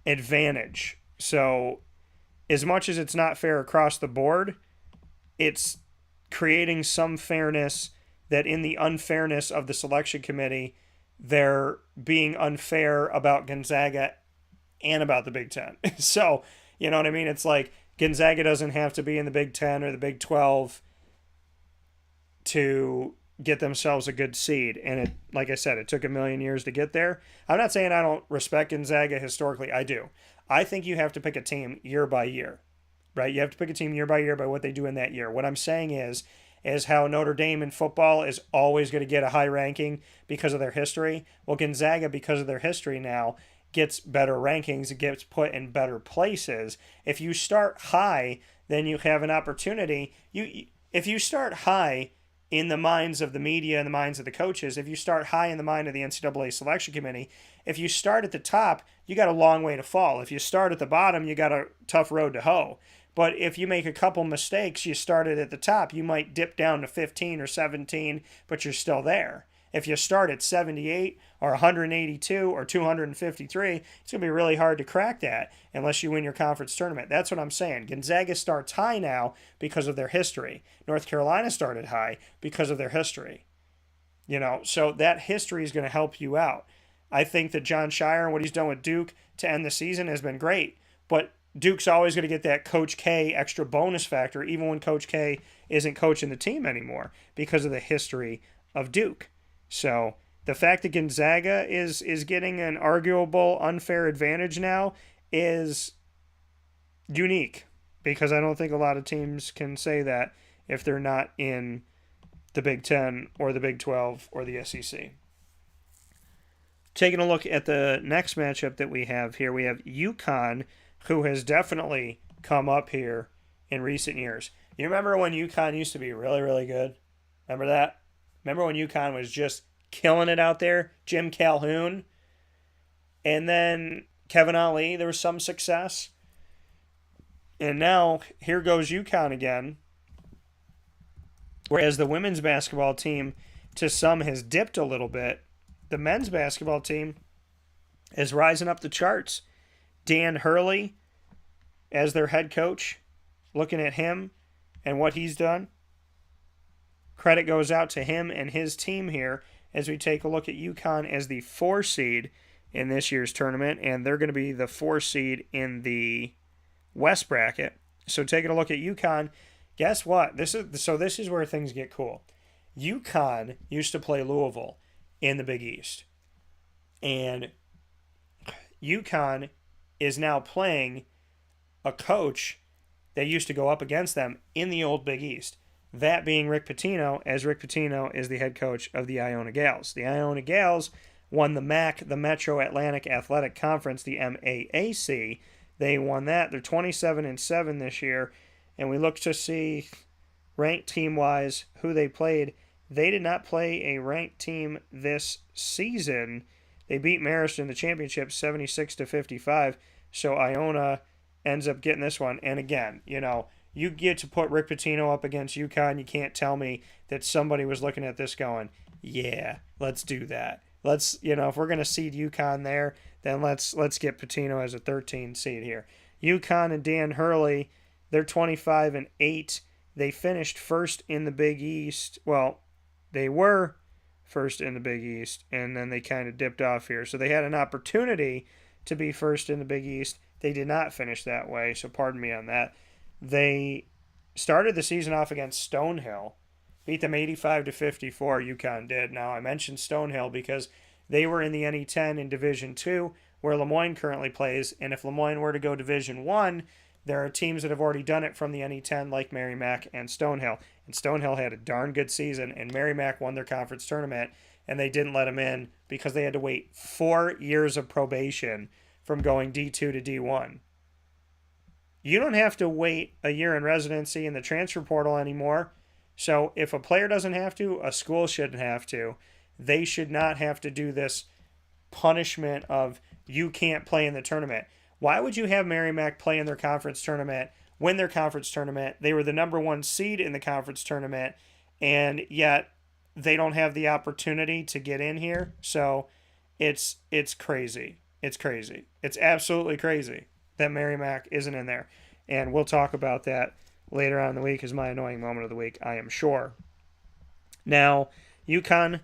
advantage. So as much as it's not fair across the board, it's creating some fairness that in the unfairness of the selection committee, they're being unfair about Gonzaga and about the Big 10. So, you know what I mean? It's like Gonzaga doesn't have to be in the Big 10 or the Big 12 to get themselves a good seed. And it, like I said, it took a million years to get there. I'm not saying I don't respect Gonzaga historically. I do. I think you have to pick a team year by year, right? You have to pick a team year by year by what they do in that year. What I'm saying is how Notre Dame in football is always going to get a high ranking because of their history. Well, Gonzaga, because of their history now, gets better rankings. It gets put in better places. If you start high, then you have an opportunity. If you start high in the minds of the media and the minds of the coaches, if you start high in the mind of the NCAA selection committee, if you start at the top, you got a long way to fall. If you start at the bottom, you got a tough road to hoe. But if you make a couple mistakes, you started at the top, you might dip down to 15 or 17, but you're still there. If you start at 78 or 182 or 253, it's going to be really hard to crack that unless you win your conference tournament. That's what I'm saying. Gonzaga starts high now because of their history. North Carolina started high because of their history. You know, so that history is going to help you out. I think that John Shire and what he's done with Duke to end the season has been great, but Duke's always going to get that Coach K extra bonus factor, even when Coach K isn't coaching the team anymore, because of the history of Duke. So the fact that Gonzaga is getting an arguable unfair advantage now is unique, because I don't think a lot of teams can say that if they're not in the Big 10 or the Big 12 or the SEC. Taking a look at the next matchup that we have here, we have UConn, who has definitely come up here in recent years. You remember when UConn used to be really, really good? Remember that? Remember when UConn was just killing it out there? Jim Calhoun. And then Kevin Ali, there was some success. And now, here goes UConn again. Whereas the women's basketball team, to some, has dipped a little bit, the men's basketball team is rising up the charts. Dan Hurley as their head coach, looking at him and what he's done. Credit goes out to him and his team here as we take a look at UConn as the 4 seed in this year's tournament, and they're going to be the 4 seed in the West bracket. So taking a look at UConn, guess what? This is where things get cool. UConn used to play Louisville in the Big East, and UConn is now playing a coach that used to go up against them in the old Big East. That being Rick Pitino, as Rick Pitino is the head coach of the Iona Gals. The Iona Gals won the MAC, the Metro Atlantic Athletic Conference, the MAAC. They won that. They're 27-7 this year, and we look to see ranked team-wise who they played. They did not play a ranked team this season. They beat Marist in the championship 76-55, so Iona ends up getting this one. And again, you know, you get to put Rick Pitino up against UConn. You can't tell me that somebody was looking at this going, yeah, let's do that. Let's, you know, if we're going to seed UConn there, then let's get Pitino as a 13 seed here. UConn and Dan Hurley, they're 25-8. They finished first in the Big East. Well, they were first in the Big East, and then they kind of dipped off here. So they had an opportunity to be first in the Big East. They did not finish that way, so pardon me on that. They started the season off against Stonehill, beat them 85-54. UConn did. Now I mentioned Stonehill because they were in the NE10 in Division 2, where Lemoyne currently plays, and if Lemoyne were to go Division 1, there are teams that have already done it from the NE10 like Merrimack and Stonehill. And Stonehill had a darn good season, and Merrimack won their conference tournament, and they didn't let them in because they had to wait 4 years of probation from going D2 to D1. You don't have to wait a year in residency in the transfer portal anymore. So if a player doesn't have to, a school shouldn't have to. They should not have to do this punishment of you can't play in the tournament. Why would you have Merrimack play in their conference tournament, win their conference tournament? They were the number 1 seed in the conference tournament, and yet they don't have the opportunity to get in here. So it's crazy. It's crazy. It's absolutely crazy that Merrimack isn't in there. And we'll talk about that later on in the week as my annoying moment of the week, I am sure. Now, UConn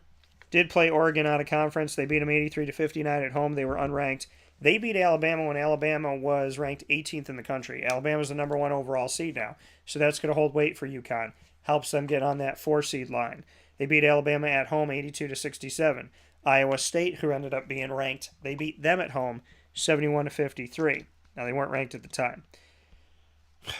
did play Oregon out of conference. They beat them 83-59 at home. They were unranked. They beat Alabama when Alabama was ranked 18th in the country. Alabama's the number 1 overall seed now. So that's going to hold weight for UConn. Helps them get on that 4 seed line. They beat Alabama at home 82-67. Iowa State, who ended up being ranked, they beat them at home 71-53. Now, they weren't ranked at the time.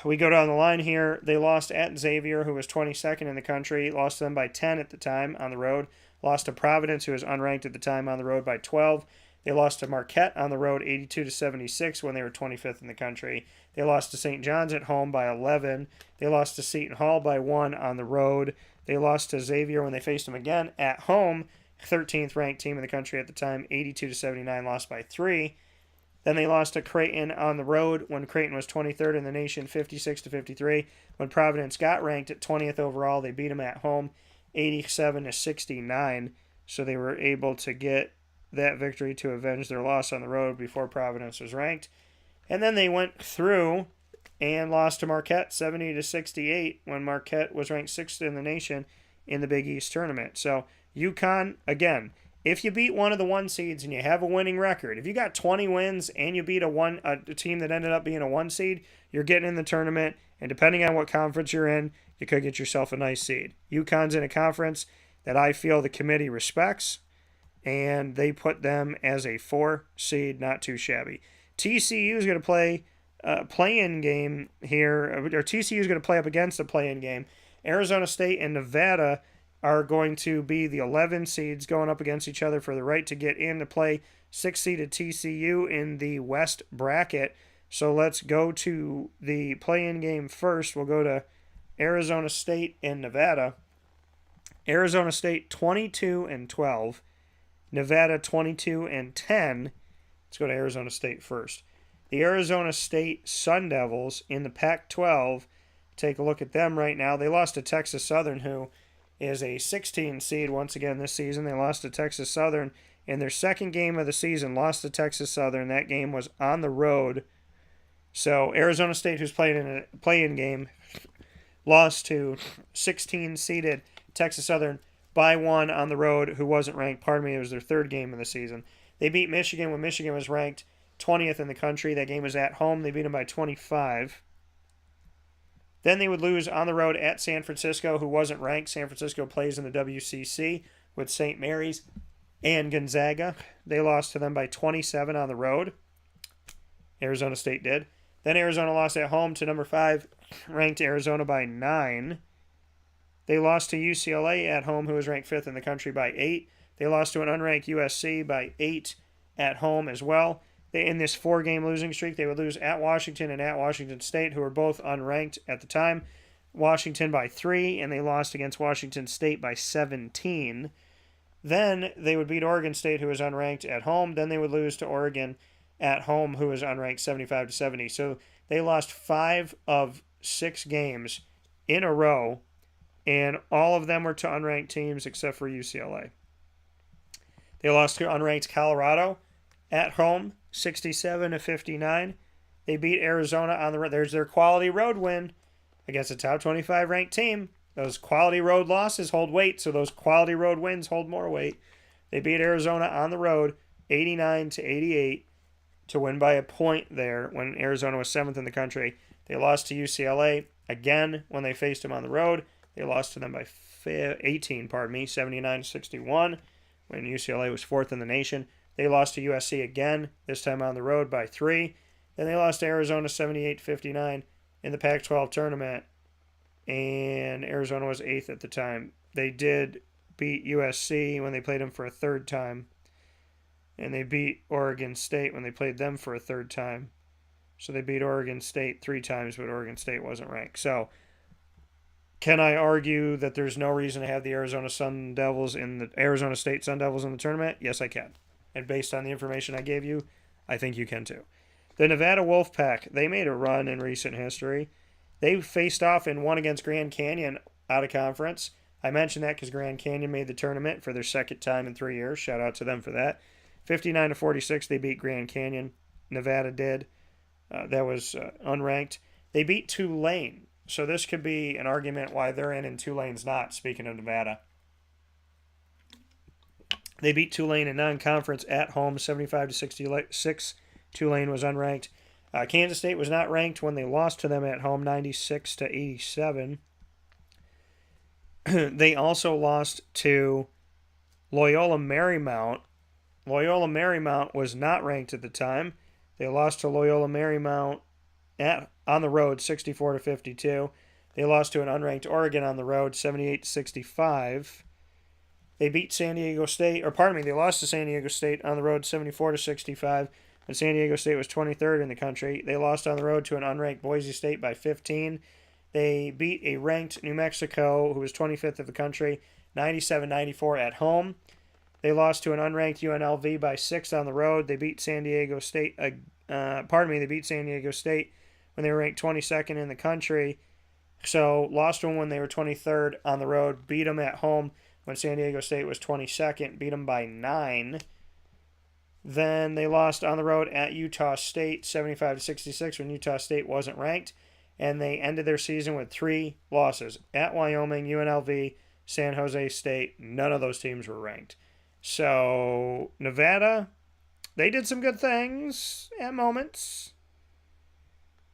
We go down the line here. They lost at Xavier, who was 22nd in the country. Lost to them by 10 at the time on the road. Lost to Providence, who was unranked at the time, on the road by 12. They lost to Marquette on the road 82-76 when they were 25th in the country. They lost to St. John's at home by 11. They lost to Seton Hall by 1 on the road. They lost to Xavier when they faced them again at home. 13th ranked team in the country at the time, 82-79, lost by 3. Then they lost to Creighton on the road when Creighton was 23rd in the nation, 56-53. When Providence got ranked at 20th overall, they beat them at home, 87-69. So they were able to get that victory to avenge their loss on the road before Providence was ranked. And then they went through and lost to Marquette 70-68 when Marquette was ranked 6th in the nation in the Big East tournament. So UConn, again, if you beat one of the 1 seeds and you have a winning record, if you got 20 wins and you beat a team that ended up being a 1 seed, you're getting in the tournament. And depending on what conference you're in, you could get yourself a nice seed. UConn's in a conference that I feel the committee respects, and they put them as a 4 seed, not too shabby. TCU is going to play a play-in game here, or TCU is going to play up against a play-in game. Arizona State and Nevada are going to be the 11 seeds going up against each other for the right to get in to play 6-seeded TCU in the West bracket. So let's go to the play-in game first. We'll go to Arizona State and Nevada. Arizona State 22-12. Nevada 22-10. Let's go to Arizona State first. The Arizona State Sun Devils in the Pac-12. Take a look at them right now. They lost to Texas Southern, who is a 16 seed once again this season. They lost to Texas Southern in their second game of the season. Lost to Texas Southern. That game was on the road. So Arizona State, who's playing in a play-in game, lost to 16-seeded Texas Southern by 1 on the road, who wasn't ranked. Pardon me, it was their 3rd game of the season. They beat Michigan when Michigan was ranked 20th in the country. That game was at home. They beat them by 25. Then they would lose on the road at San Francisco, who wasn't ranked. San Francisco plays in the WCC with St. Mary's and Gonzaga. They lost to them by 27 on the road. Arizona State did. Then Arizona lost at home to number 5, ranked Arizona by 9. They lost to UCLA at home, who was ranked 5th in the country, by 8. They lost to an unranked USC by 8 at home as well. In this 4-game losing streak, they would lose at Washington and at Washington State, who were both unranked at the time. Washington by 3, and they lost against Washington State by 17. Then they would beat Oregon State, who was unranked, at home. Then they would lose to Oregon at home, who was unranked, 75-70. So they lost 5 of 6 games in a row, and all of them were to unranked teams except for UCLA. They lost to unranked Colorado at home, 67-59. They beat Arizona on the road. There's their quality road win against a top 25 ranked team. Those quality road losses hold weight, so those quality road wins hold more weight. They beat Arizona on the road 89-88 to win by a point there when Arizona was 7th in the country. They lost to UCLA again when they faced them on the road. They lost to them by 18, 79-61, when UCLA was fourth in the nation. They lost to USC again, this time on the road by 3. Then they lost to Arizona 78-59 in the Pac-12 tournament, and Arizona was 8th at the time. They did beat USC when they played them for a third time, and they beat Oregon State when they played them for a third time. So they beat Oregon State 3 times, but Oregon State wasn't ranked. So can I argue that there's no reason to have the Arizona State Sun Devils in the tournament? Yes, I can. And based on the information I gave you, I think you can too. The Nevada Wolfpack, they made a run in recent history. They faced off and won against Grand Canyon out of conference. I mentioned that because Grand Canyon made the tournament for their second time in 3 years. Shout out to them for that. 59-46, they beat Grand Canyon. Nevada did. That was unranked. They beat Tulane. So this could be an argument why they're in and Tulane's not, speaking of Nevada. They beat Tulane in non-conference at home, 75-66. Tulane was unranked. Kansas State was not ranked when they lost to them at home, 96-87. They also lost to Loyola Marymount. Loyola Marymount was not ranked at the time. They lost to Loyola Marymount on the road, 64-52. They lost to an unranked Oregon on the road, 78-65. They beat San Diego State, they lost to San Diego State on the road, 74-65. When San Diego State was 23rd in the country. They lost on the road to an unranked Boise State by 15. They beat a ranked New Mexico, who was 25th of the country, 97-94 at home. They lost to an unranked UNLV by 6 on the road. They beat San Diego State. They beat San Diego State when they were ranked 22nd in the country. So lost them when they were 23rd on the road. Beat them at home when San Diego State was 22nd. Beat them by 9. Then they lost on the road at Utah State, 75-66, when Utah State wasn't ranked. And they ended their season with 3 losses. At Wyoming, UNLV, San Jose State. None of those teams were ranked. So Nevada, they did some good things at moments.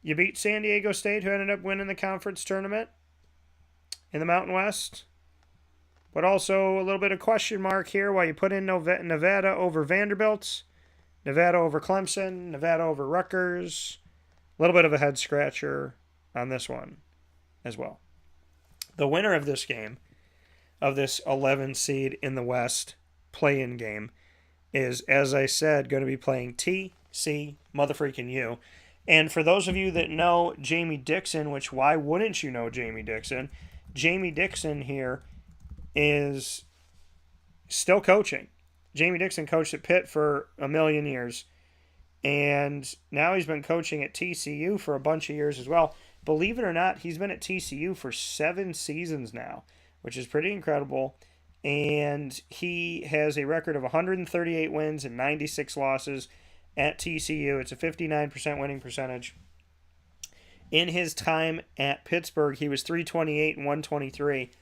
You beat San Diego State, who ended up winning the conference tournament in the Mountain West. But also a little bit of question mark here while you put in Nevada over Vanderbilt, Nevada over Clemson, Nevada over Rutgers. A little bit of a head scratcher on this one as well. The winner of this game, of this 11 seed in the West play-in game, is, as I said, going to be playing TC motherfreaking U. And for those of you that know Jamie Dixon, which why wouldn't you know Jamie Dixon? Jamie Dixon here is still coaching. Jamie Dixon coached at Pitt for a million years, and now he's been coaching at TCU for a bunch of years as well. Believe it or not, he's been at TCU for 7 seasons now, which is pretty incredible, and he has a record of 138 wins and 96 losses at TCU. It's a 59% winning percentage. In his time at Pittsburgh, he was 328 and 123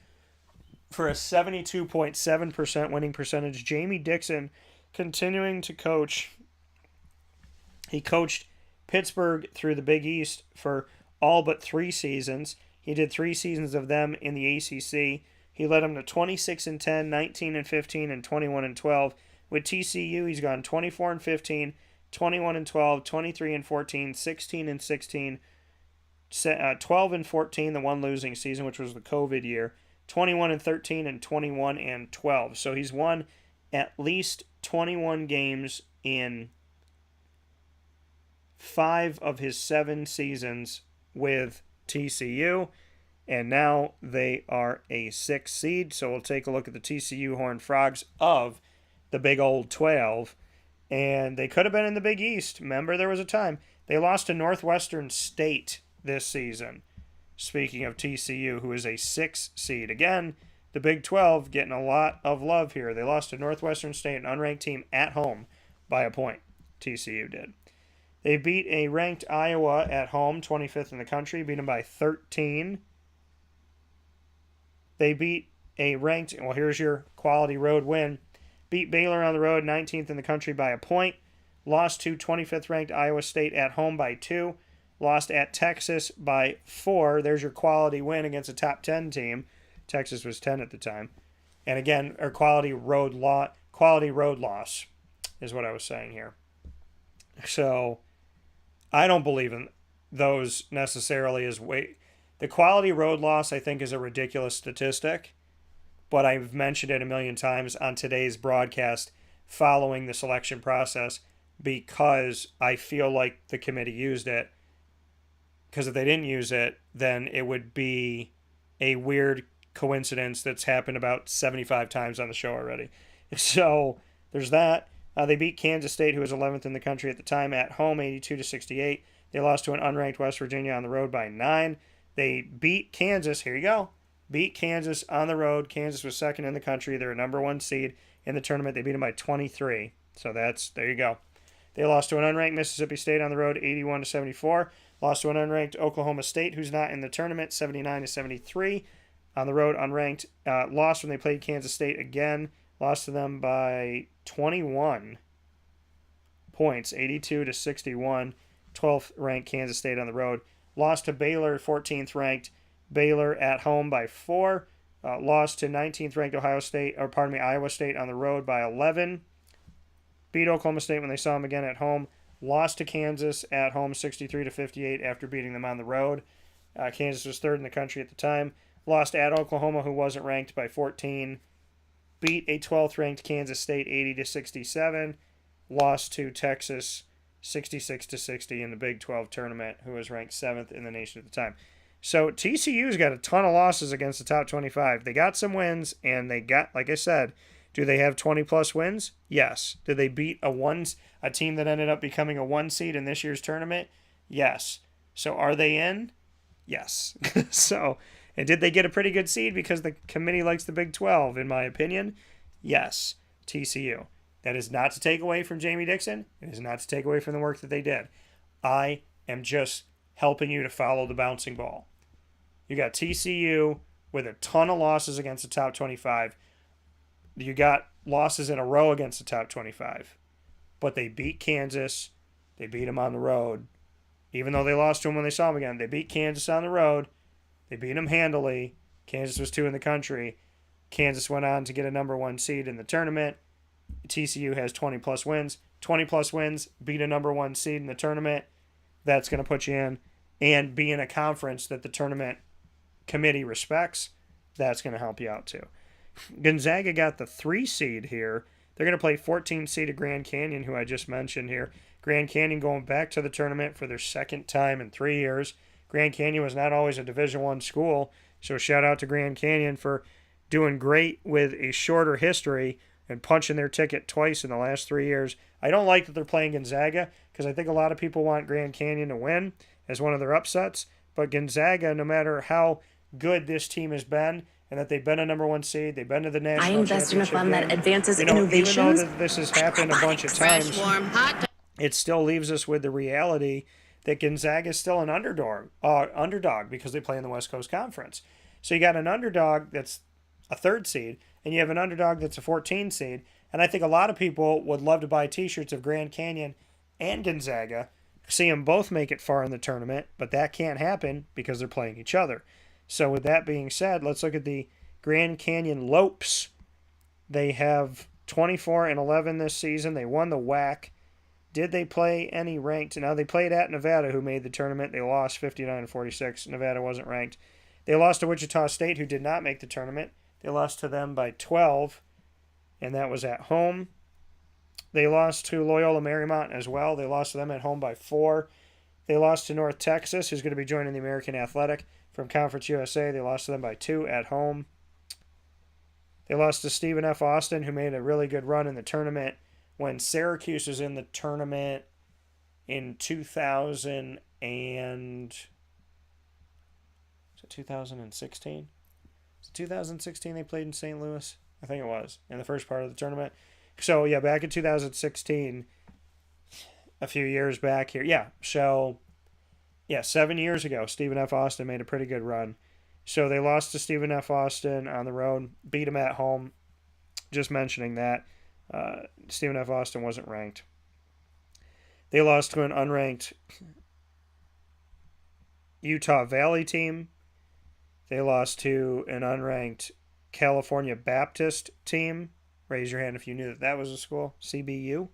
for a 72.7% winning percentage. Jamie Dixon continuing to coach. He coached Pittsburgh through the Big East for all but 3 seasons. He did 3 seasons of them in the ACC. He led them to 26-10, 19-15, and 21-12. With TCU, he's gone 24-15, 21-12, 23-14, 16-16, 12-14, the one losing season, which was the COVID year, 21-13, and 21-12. So he's won at least 21 games in 5 of his 7 seasons with TCU, and now they are a 6 seed. So we'll take a look at the TCU Horned Frogs of the Big Old 12, and they could have been in the Big East. Remember, there was a time they lost to Northwestern State this season. Speaking of TCU, who is a 6 seed. Again, the Big 12 getting a lot of love here. They lost to Northwestern State, an unranked team, at home by a point. TCU did. They beat a ranked Iowa at home, 25th in the country, beat them by 13. They beat a ranked, well, here's your quality road win. Beat Baylor on the road, 19th in the country by a point. Lost to 25th ranked Iowa State at home by 2. lost at Texas by 4. There's your quality win against a top 10 team. Texas was 10 at the time. And again, our quality road loss is what I was saying here. So I don't believe in those necessarily as weight. The quality road loss, I think, is a ridiculous statistic, but I've mentioned it a million times on today's broadcast following the selection process because I feel like the committee used it. Because if they didn't use it, then it would be a weird coincidence that's happened about 75 times on the show already. So there's that. They beat Kansas State, who was 11th in the country at the time, at home, 82-68. They lost to an unranked West Virginia on the road by 9. They beat Kansas. Here you go. Beat Kansas on the road. Kansas was second in the country. They're a number 1 seed in the tournament. They beat them by 23. So there you go. They lost to an unranked Mississippi State on the road, 81-74. Lost to an unranked Oklahoma State, who's not in the tournament, 79-73. On the road, unranked. Lost when they played Kansas State again. Lost to them by 21 points, 82-61. 12th ranked Kansas State on the road. Lost to Baylor, 14th ranked. Baylor at home by 4. Lost to 19th ranked Iowa State on the road by 11. Beat Oklahoma State when they saw them again at home. Lost to Kansas at home 63-58 after beating them on the road. Kansas was 3rd in the country at the time. Lost at Oklahoma, who wasn't ranked, by 14. Beat a 12th ranked Kansas State 80-67. Lost to Texas 66-60 in the Big 12 tournament, who was ranked 7th in the nation at the time. So TCU's got a ton of losses against the top 25. They got some wins, and they got, like I said, do they have 20-plus wins? Yes. Did they beat a team that ended up becoming a 1 seed in this year's tournament? Yes. So are they in? Yes. And did they get a pretty good seed because the committee likes the Big 12, in my opinion? Yes. TCU. That is not to take away from Jamie Dixon. It is not to take away from the work that they did. I am just helping you to follow the bouncing ball. You got TCU with a ton of losses against the top 25. You got losses in a row against the top 25. But they beat Kansas. They beat them on the road. Even though they lost to them when they saw them again, they beat Kansas on the road. They beat them handily. Kansas was 2 in the country. Kansas went on to get a number 1 seed in the tournament. TCU has 20-plus wins. 20-plus wins, beat a number 1 seed in the tournament. That's going to put you in. And be in a conference that the tournament committee respects. That's going to help you out too. Gonzaga got the 3 seed here. They're going to play 14 seed at Grand Canyon, who I just mentioned here. Grand Canyon going back to the tournament for their 2nd time in 3 years. Grand Canyon was not always a Division I school, so shout out to Grand Canyon for doing great with a shorter history and punching their ticket twice in the last 3 years. I don't like that they're playing Gonzaga because I think a lot of people want Grand Canyon to win as one of their upsets, but Gonzaga, no matter how good this team has been, and that they've been a number 1 seed, they've been to the national championship. I invest in a fund that advances innovations. Even though that this has happened a bunch of times, it still leaves us with the reality that Gonzaga is still an underdog because they play in the West Coast Conference. So you got an underdog that's a 3rd seed, and you have an underdog that's a 14 seed. And I think a lot of people would love to buy T-shirts of Grand Canyon and Gonzaga, see them both make it far in the tournament, but that can't happen because they're playing each other. So with that being said, let's look at the Grand Canyon Lopes. They have 24-11 this season. They won the WAC. Did they play any ranked? Now, they played at Nevada, who made the tournament. They lost 59-46. Nevada wasn't ranked. They lost to Wichita State, who did not make the tournament. They lost to them by 12, and that was at home. They lost to Loyola Marymount as well. They lost to them at home by 4. They lost to North Texas, who's going to be joining the American Athletic from Conference USA. They lost to them by 2 at home. They lost to Stephen F. Austin, who made a really good run in the tournament when Syracuse was in the tournament in 2000 and... Was it 2016? 2016 they played in St. Louis? I think it was, in the first part of the tournament. So, yeah, back in 2016, a few years back here. Yeah, so, 7 years ago, Stephen F. Austin made a pretty good run. So they lost to Stephen F. Austin on the road, beat him at home. Just mentioning that. Stephen F. Austin wasn't ranked. They lost to an unranked Utah Valley team. They lost to an unranked California Baptist team. Raise your hand if you knew that that was a school. CBU.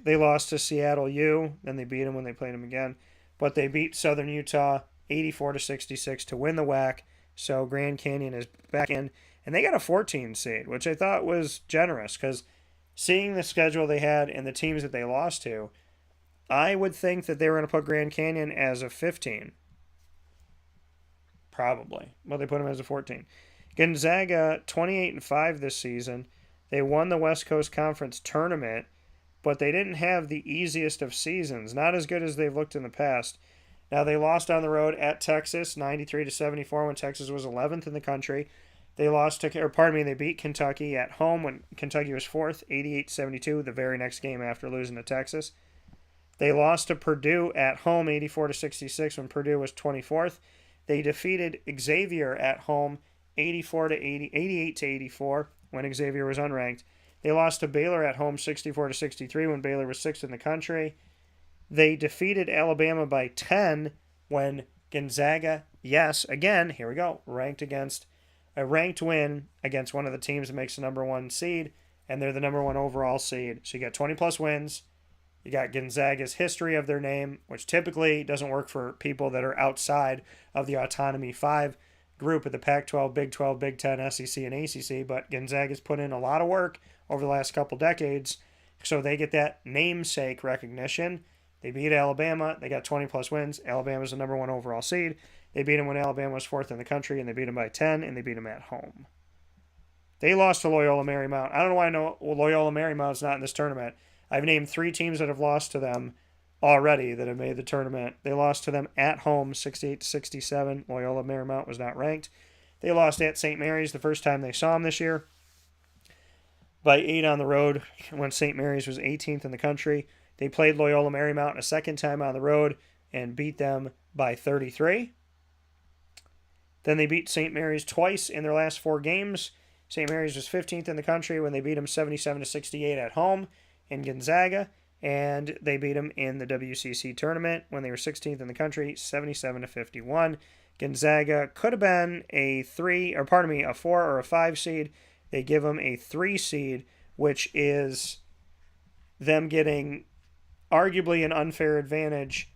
They lost to Seattle U. Then they beat them when they played them again. But they beat Southern Utah 84-66 to win the WAC. So Grand Canyon is back in. And they got a 14 seed, which I thought was generous because seeing the schedule they had and the teams that they lost to, I would think that they were going to put Grand Canyon as a 15. Probably. Well, they put them as a 14. Gonzaga, 28-5 this season. They won the West Coast Conference tournament, but they didn't have the easiest of seasons. Not as good as they've looked in the past. Now, they lost on the road at Texas, 93-74, when Texas was 11th in the country. They they beat Kentucky at home when Kentucky was 4th, 88-72, the very next game after losing to Texas. They lost to Purdue at home, 84-66, when Purdue was 24th. They defeated Xavier at home, 88-84, when Xavier was unranked. They lost to Baylor at home, 64-63, when Baylor was 6th in the country. They defeated Alabama by 10 when Gonzaga, yes, again, here we go, a ranked win against one of the teams that makes the number one seed, and they're the number one overall seed. So you got 20-plus wins. You got Gonzaga's history of their name, which typically doesn't work for people that are outside of the Autonomy 5 group of the Pac-12, Big 12, Big 10, SEC, and ACC, but Gonzaga's put in a lot of work over the last couple decades, so they get that namesake recognition. They beat Alabama. They got 20-plus wins. Alabama's the number one overall seed. They beat them when Alabama was 4th in the country, and they beat them by 10, and they beat them at home. They lost to Loyola Marymount. I don't know why Loyola Marymount's not in this tournament. I've named 3 teams that have lost to them already that have made the tournament. They lost to them at home, 68-67. Loyola Marymount was not ranked. They lost at St. Mary's the first time they saw them this year by 8 on the road when St. Mary's was 18th in the country. They played Loyola Marymount a second time on the road and beat them by 33. Then they beat St. Mary's twice in their last 4 games. St. Mary's was 15th in the country when they beat them 77-68 at home in Gonzaga, and they beat them in the WCC tournament when they were 16th in the country, 77-51. Gonzaga could have been a 4 or a 5 seed. They give them a 3 seed, which is them getting arguably an unfair advantage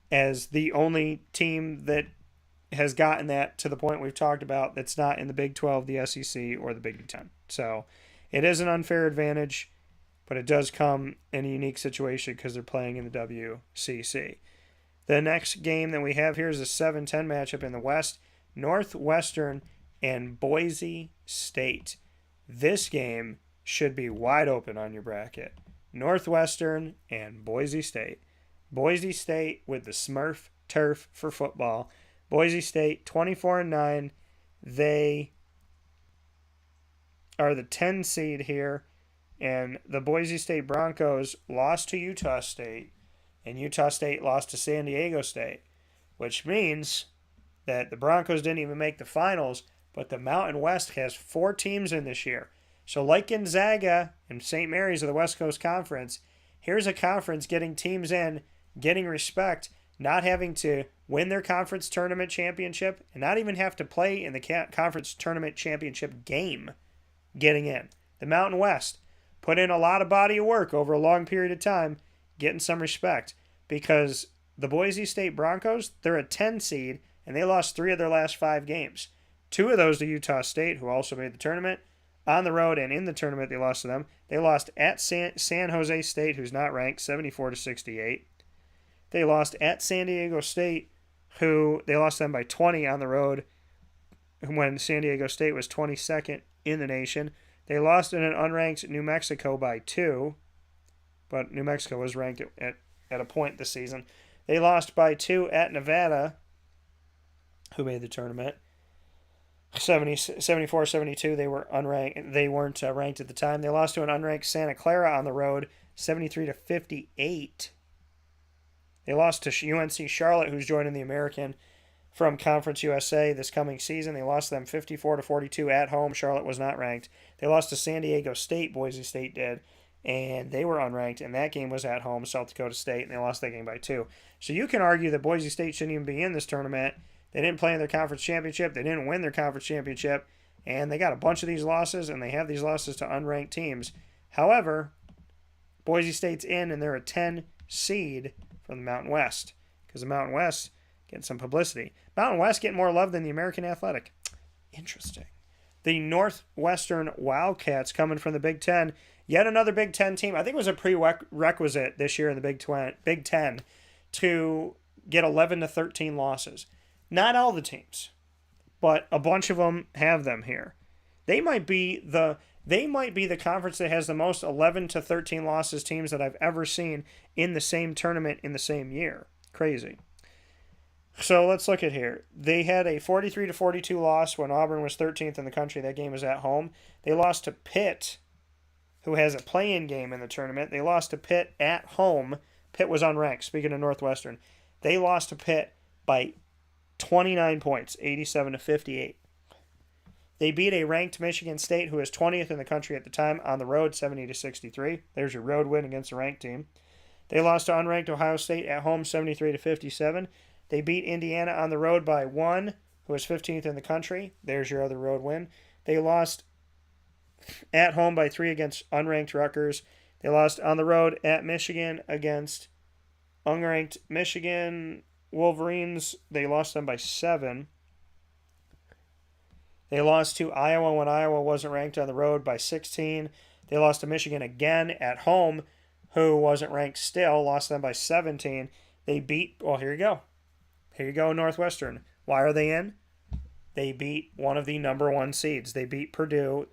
as the only team that has gotten that to the point we've talked about that's not in the Big 12, the SEC, or the Big 10. So it is an unfair advantage, but it does come in a unique situation because they're playing in the WCC. The next game that we have here is a 7-10 matchup in the West, Northwestern and Boise State. This game should be wide open on your bracket. Northwestern and Boise State. Boise State with the Smurf turf for football. Boise State 24-9. They are the 10 seed here. And the Boise State Broncos lost to Utah State, and Utah State lost to San Diego State, which means that the Broncos didn't even make the finals, but the Mountain West has 4 teams in this year. So like Gonzaga and St. Mary's of the West Coast Conference, here's a conference getting teams in, getting respect, not having to win their conference tournament championship, and not even have to play in the conference tournament championship game getting in. The Mountain West put in a lot of body of work over a long period of time, getting some respect, because the Boise State Broncos, they're a 10 seed, and they lost 3 of their last 5 games. 2 of those to Utah State, who also made the tournament. On the road and in the tournament, they lost to them. They lost at San Jose State, who's not ranked, 74-68. They lost at San Diego State, who they lost them by 20 on the road when San Diego State was 22nd in the nation. They lost in an unranked New Mexico by 2, but New Mexico was ranked at a point this season. They lost by 2 at Nevada, who made the tournament. 74-72, they were unranked. They weren't ranked at the time. They lost to an unranked Santa Clara on the road, 73-58. They lost to UNC Charlotte, who's joining the American from Conference USA this coming season. They lost them 54-42 at home. Charlotte was not ranked. They lost to San Diego State, Boise State did. and they were unranked, and that game was at home, South Dakota State, and they lost that game by 2. So you can argue that Boise State shouldn't even be in this tournament. They didn't play in their conference championship. They didn't win their conference championship, and they got a bunch of these losses, and they have these losses to unranked teams. However, Boise State's in, and they're a 10 seed from the Mountain West, because the Mountain West getting some publicity. Mountain West getting more love than the American Athletic. Interesting. The Northwestern Wildcats coming from the Big Ten. Yet another Big Ten team. I think it was a prerequisite this year in the Big Ten to get 11 to 13 losses. Not all the teams, but a bunch of them have them here. They might be the conference that has the most 11 to 13 losses teams that I've ever seen in the same tournament in the same year. Crazy. So let's look at here. They had a 43 to 42 loss when Auburn was 13th in the country. That game was at home. They lost to Pitt, who has a play-in game in the tournament. They lost to Pitt at home. Pitt was unranked, speaking of Northwestern. They lost to Pitt by 29 points, 87 to 58. They beat a ranked Michigan State, who was 20th in the country at the time, on the road, 70 to 63. There's your road win against a ranked team. They lost to unranked Ohio State at home, 73 to 57. They beat Indiana on the road by 1, who was 15th in the country. There's your other road win. They lost at home by 3 against unranked Rutgers. They lost on the road at Michigan against unranked Michigan Wolverines. They lost them by 7. They lost to Iowa when Iowa wasn't ranked on the road by 16. They lost to Michigan again at home, who wasn't ranked still, lost them by 17. They beat, well, here you go. Here you go, Northwestern. Why are they in? They beat one of the number 1 seeds. They beat Purdue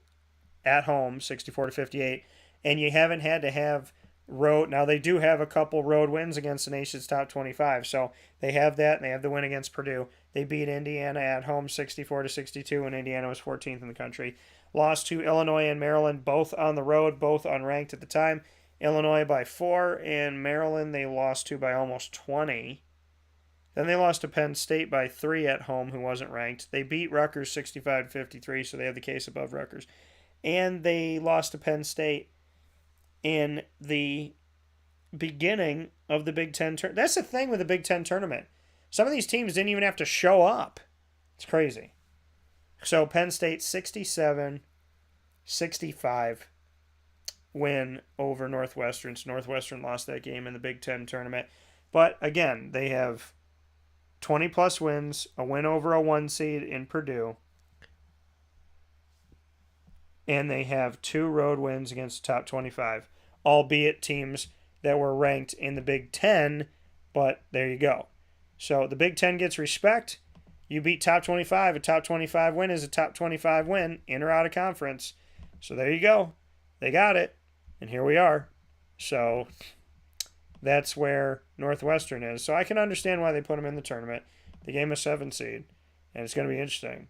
at home, 64 to 58. And you haven't had to have road. Now, they do have a couple road wins against the nation's top 25. So they have that, and they have the win against Purdue. They beat Indiana at home, 64 to 62, and Indiana was 14th in the country. Lost to Illinois and Maryland, both on the road, both unranked at the time. Illinois by 4, and Maryland they lost to by almost 20. Then they lost to Penn State by 3 at home, who wasn't ranked. They beat Rutgers 65-53, so they have the case above Rutgers. And they lost to Penn State in the beginning of the Big Ten tournament. That's the thing with the Big Ten tournament. Some of these teams didn't even have to show up. It's crazy. So Penn State 67-65 win over Northwestern. So Northwestern lost that game in the Big Ten tournament. But again, they have 20-plus wins, a win over a 1 seed in Purdue, and they have 2 road wins against the top 25, albeit teams that were ranked in the Big Ten, but there you go. So the Big Ten gets respect. You beat top 25. A top 25 win is a top 25 win, in or out of conference. So there you go. They got it, and here we are. So that's where Northwestern is. So I can understand why they put them in the tournament. They gave them a 7 seed, and it's going to be interesting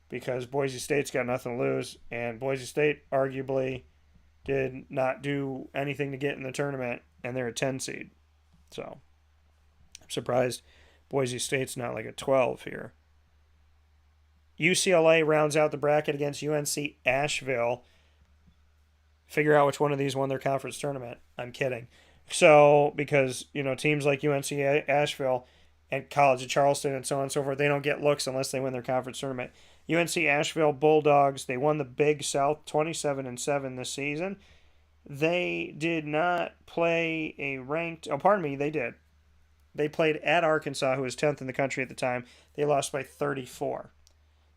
because Boise State's got nothing to lose, and Boise State arguably did not do anything to get in the tournament, and they're a 10 seed. So I'm surprised Boise State's not like a 12 here. UCLA rounds out the bracket against UNC Asheville. Figure out which one of these won their conference tournament. I'm kidding. So, because, teams like UNC Asheville and College of Charleston and so on and so forth, they don't get looks unless they win their conference tournament. UNC Asheville Bulldogs, they won the Big South 27-7 this season. They did not play a ranked, they did. They played at Arkansas, who was 10th in the country at the time. They lost by 34.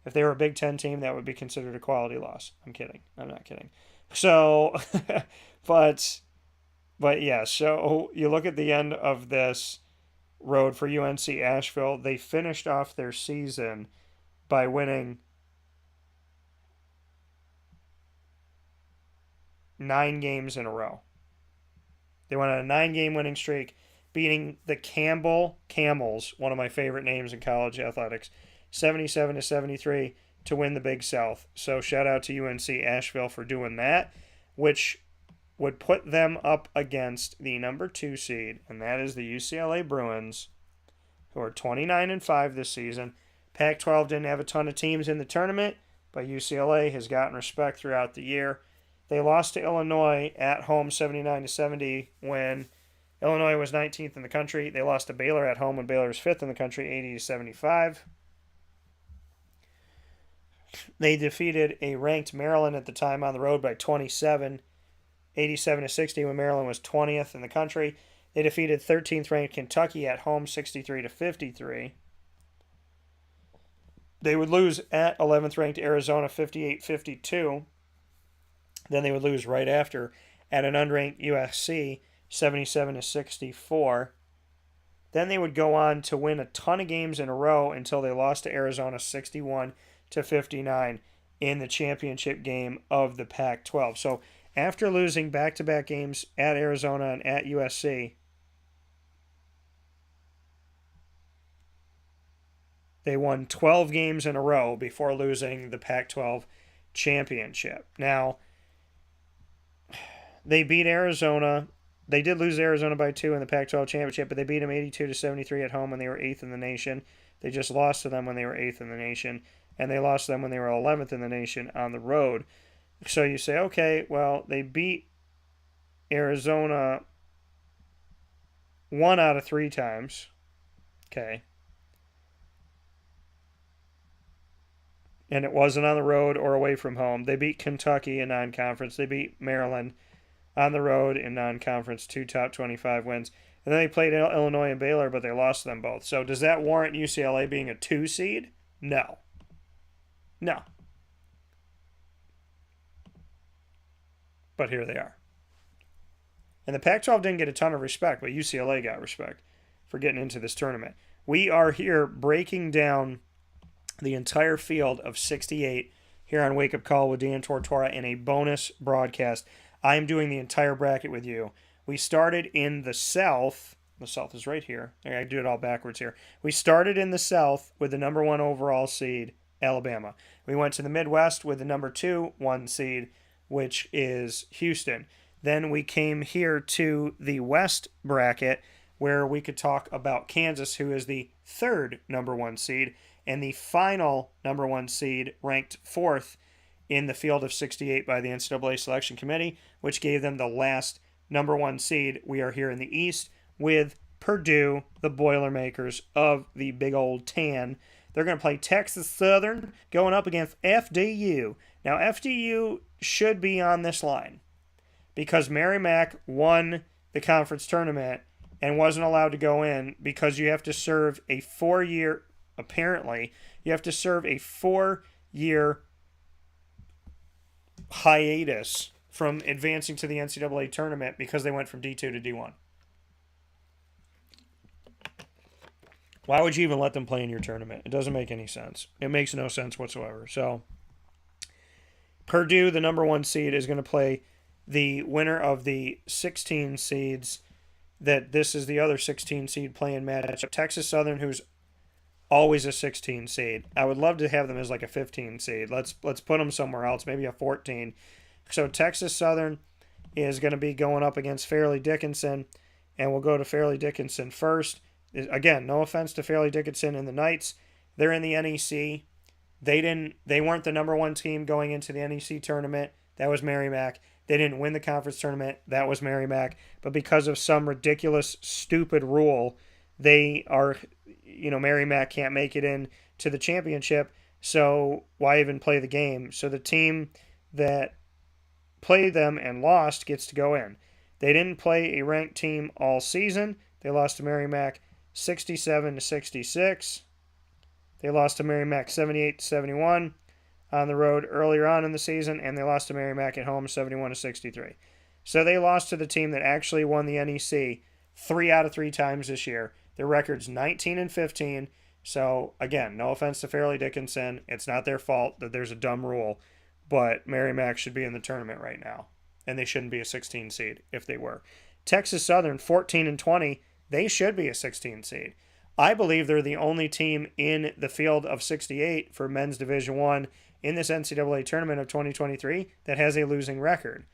If they were a Big Ten team, that would be considered a quality loss. I'm kidding. I'm not kidding. So, but yeah, so you look at the end of this road for UNC Asheville. They finished off their season by winning 9 games in a row. They went on a 9-game winning streak, beating the Camels, one of my favorite names in college athletics, 77-73 to win the Big South. So shout out to UNC Asheville for doing that, which would put them up against the number 2 seed, and that is the UCLA Bruins, who are 29-5 this season. Pac-12 didn't have a ton of teams in the tournament, but UCLA has gotten respect throughout the year. They lost to Illinois at home 79-70 when Illinois was 19th in the country. They lost to Baylor at home when Baylor was 5th in the country, 80-75. They defeated a ranked Maryland at the time on the road by 27, 87-60 when Maryland was 20th in the country. They defeated 13th ranked Kentucky at home 63-53. They would lose at 11th ranked Arizona 58-52. Then they would lose right after at an unranked USC 77-64. Then they would go on to win a ton of games in a row until they lost to Arizona 61-59 in the championship game of the Pac-12. So after losing back-to-back games at Arizona and at USC, they won 12 games in a row before losing the Pac-12 championship. Now, they beat Arizona. They did lose Arizona by 2 in the Pac-12 championship, but they beat them 82-73 at home when they were 8th in the nation. They just lost to them when they were 8th in the nation, and they lost to them when they were 11th in the nation on the road. So you say, okay, well, they beat Arizona 1 out of 3 times. Okay. And it wasn't on the road or away from home. They beat Kentucky in non-conference. They beat Maryland on the road in non-conference, 2 top 25 wins. And then they played Illinois and Baylor, but they lost them both. So does that warrant UCLA being a 2 seed? No. No. But here they are. And the Pac-12 didn't get a ton of respect, but UCLA got respect for getting into this tournament. We are here breaking down the entire field of 68 here on Wake Up Call with Dan Tortora in a bonus broadcast. I am doing the entire bracket with you. We started in the South. The South is right here. I do it all backwards here. We started in the South with the number 1 overall seed, Alabama. We went to the Midwest with the number 2 1 seed, which is Houston. Then we came here to the West bracket where we could talk about Kansas, who is the 3rd number 1 seed, and the final number 1 seed ranked 4th in the field of 68 by the NCAA Selection Committee, which gave them the last number 1 seed. We are here in the East with Purdue, the Boilermakers of the Big Old Tan. They're going to play Texas Southern going up against FDU. Now, FDU should be on this line because Merrimack won the conference tournament and wasn't allowed to go in because you have to serve a 4-year, apparently, you have to serve a 4-year hiatus from advancing to the NCAA tournament because they went from D2 to D1. Why would you even let them play in your tournament? It doesn't make any sense. It makes no sense whatsoever. So, Purdue, the number 1 seed, is going to play the winner of the 16 seeds. That this is the other 16 seed playing matchup. Texas Southern, who's always a 16 seed. I would love to have them as like a 15 seed. Let's put them somewhere else, maybe a 14. So Texas Southern is going to be going up against Fairleigh Dickinson, and we'll go to Fairleigh Dickinson first. Again, no offense to Fairleigh Dickinson and the Knights. They're in the NEC. They weren't the number 1 team going into the NEC tournament. That was Merrimack. They didn't win the conference tournament. That was Merrimack. But because of some ridiculous, stupid rule, they are, Merrimack can't make it in to the championship. So why even play the game? So the team that played them and lost gets to go in. They didn't play a ranked team all season. They lost to Merrimack 67-66. They lost to Merrimack 78-71 on the road earlier on in the season, and they lost to Merrimack at home 71-63. So they lost to the team that actually won the NEC 3 out of 3 times this year. Their record's 19-15. So again, no offense to Fairleigh Dickinson, it's not their fault that there's a dumb rule, but Merrimack should be in the tournament right now, and they shouldn't be a 16 seed if they were. Texas Southern 14-20. They should be a 16 seed. I believe they're the only team in the field of 68 for men's Division I in this NCAA tournament of 2023 that has a losing record.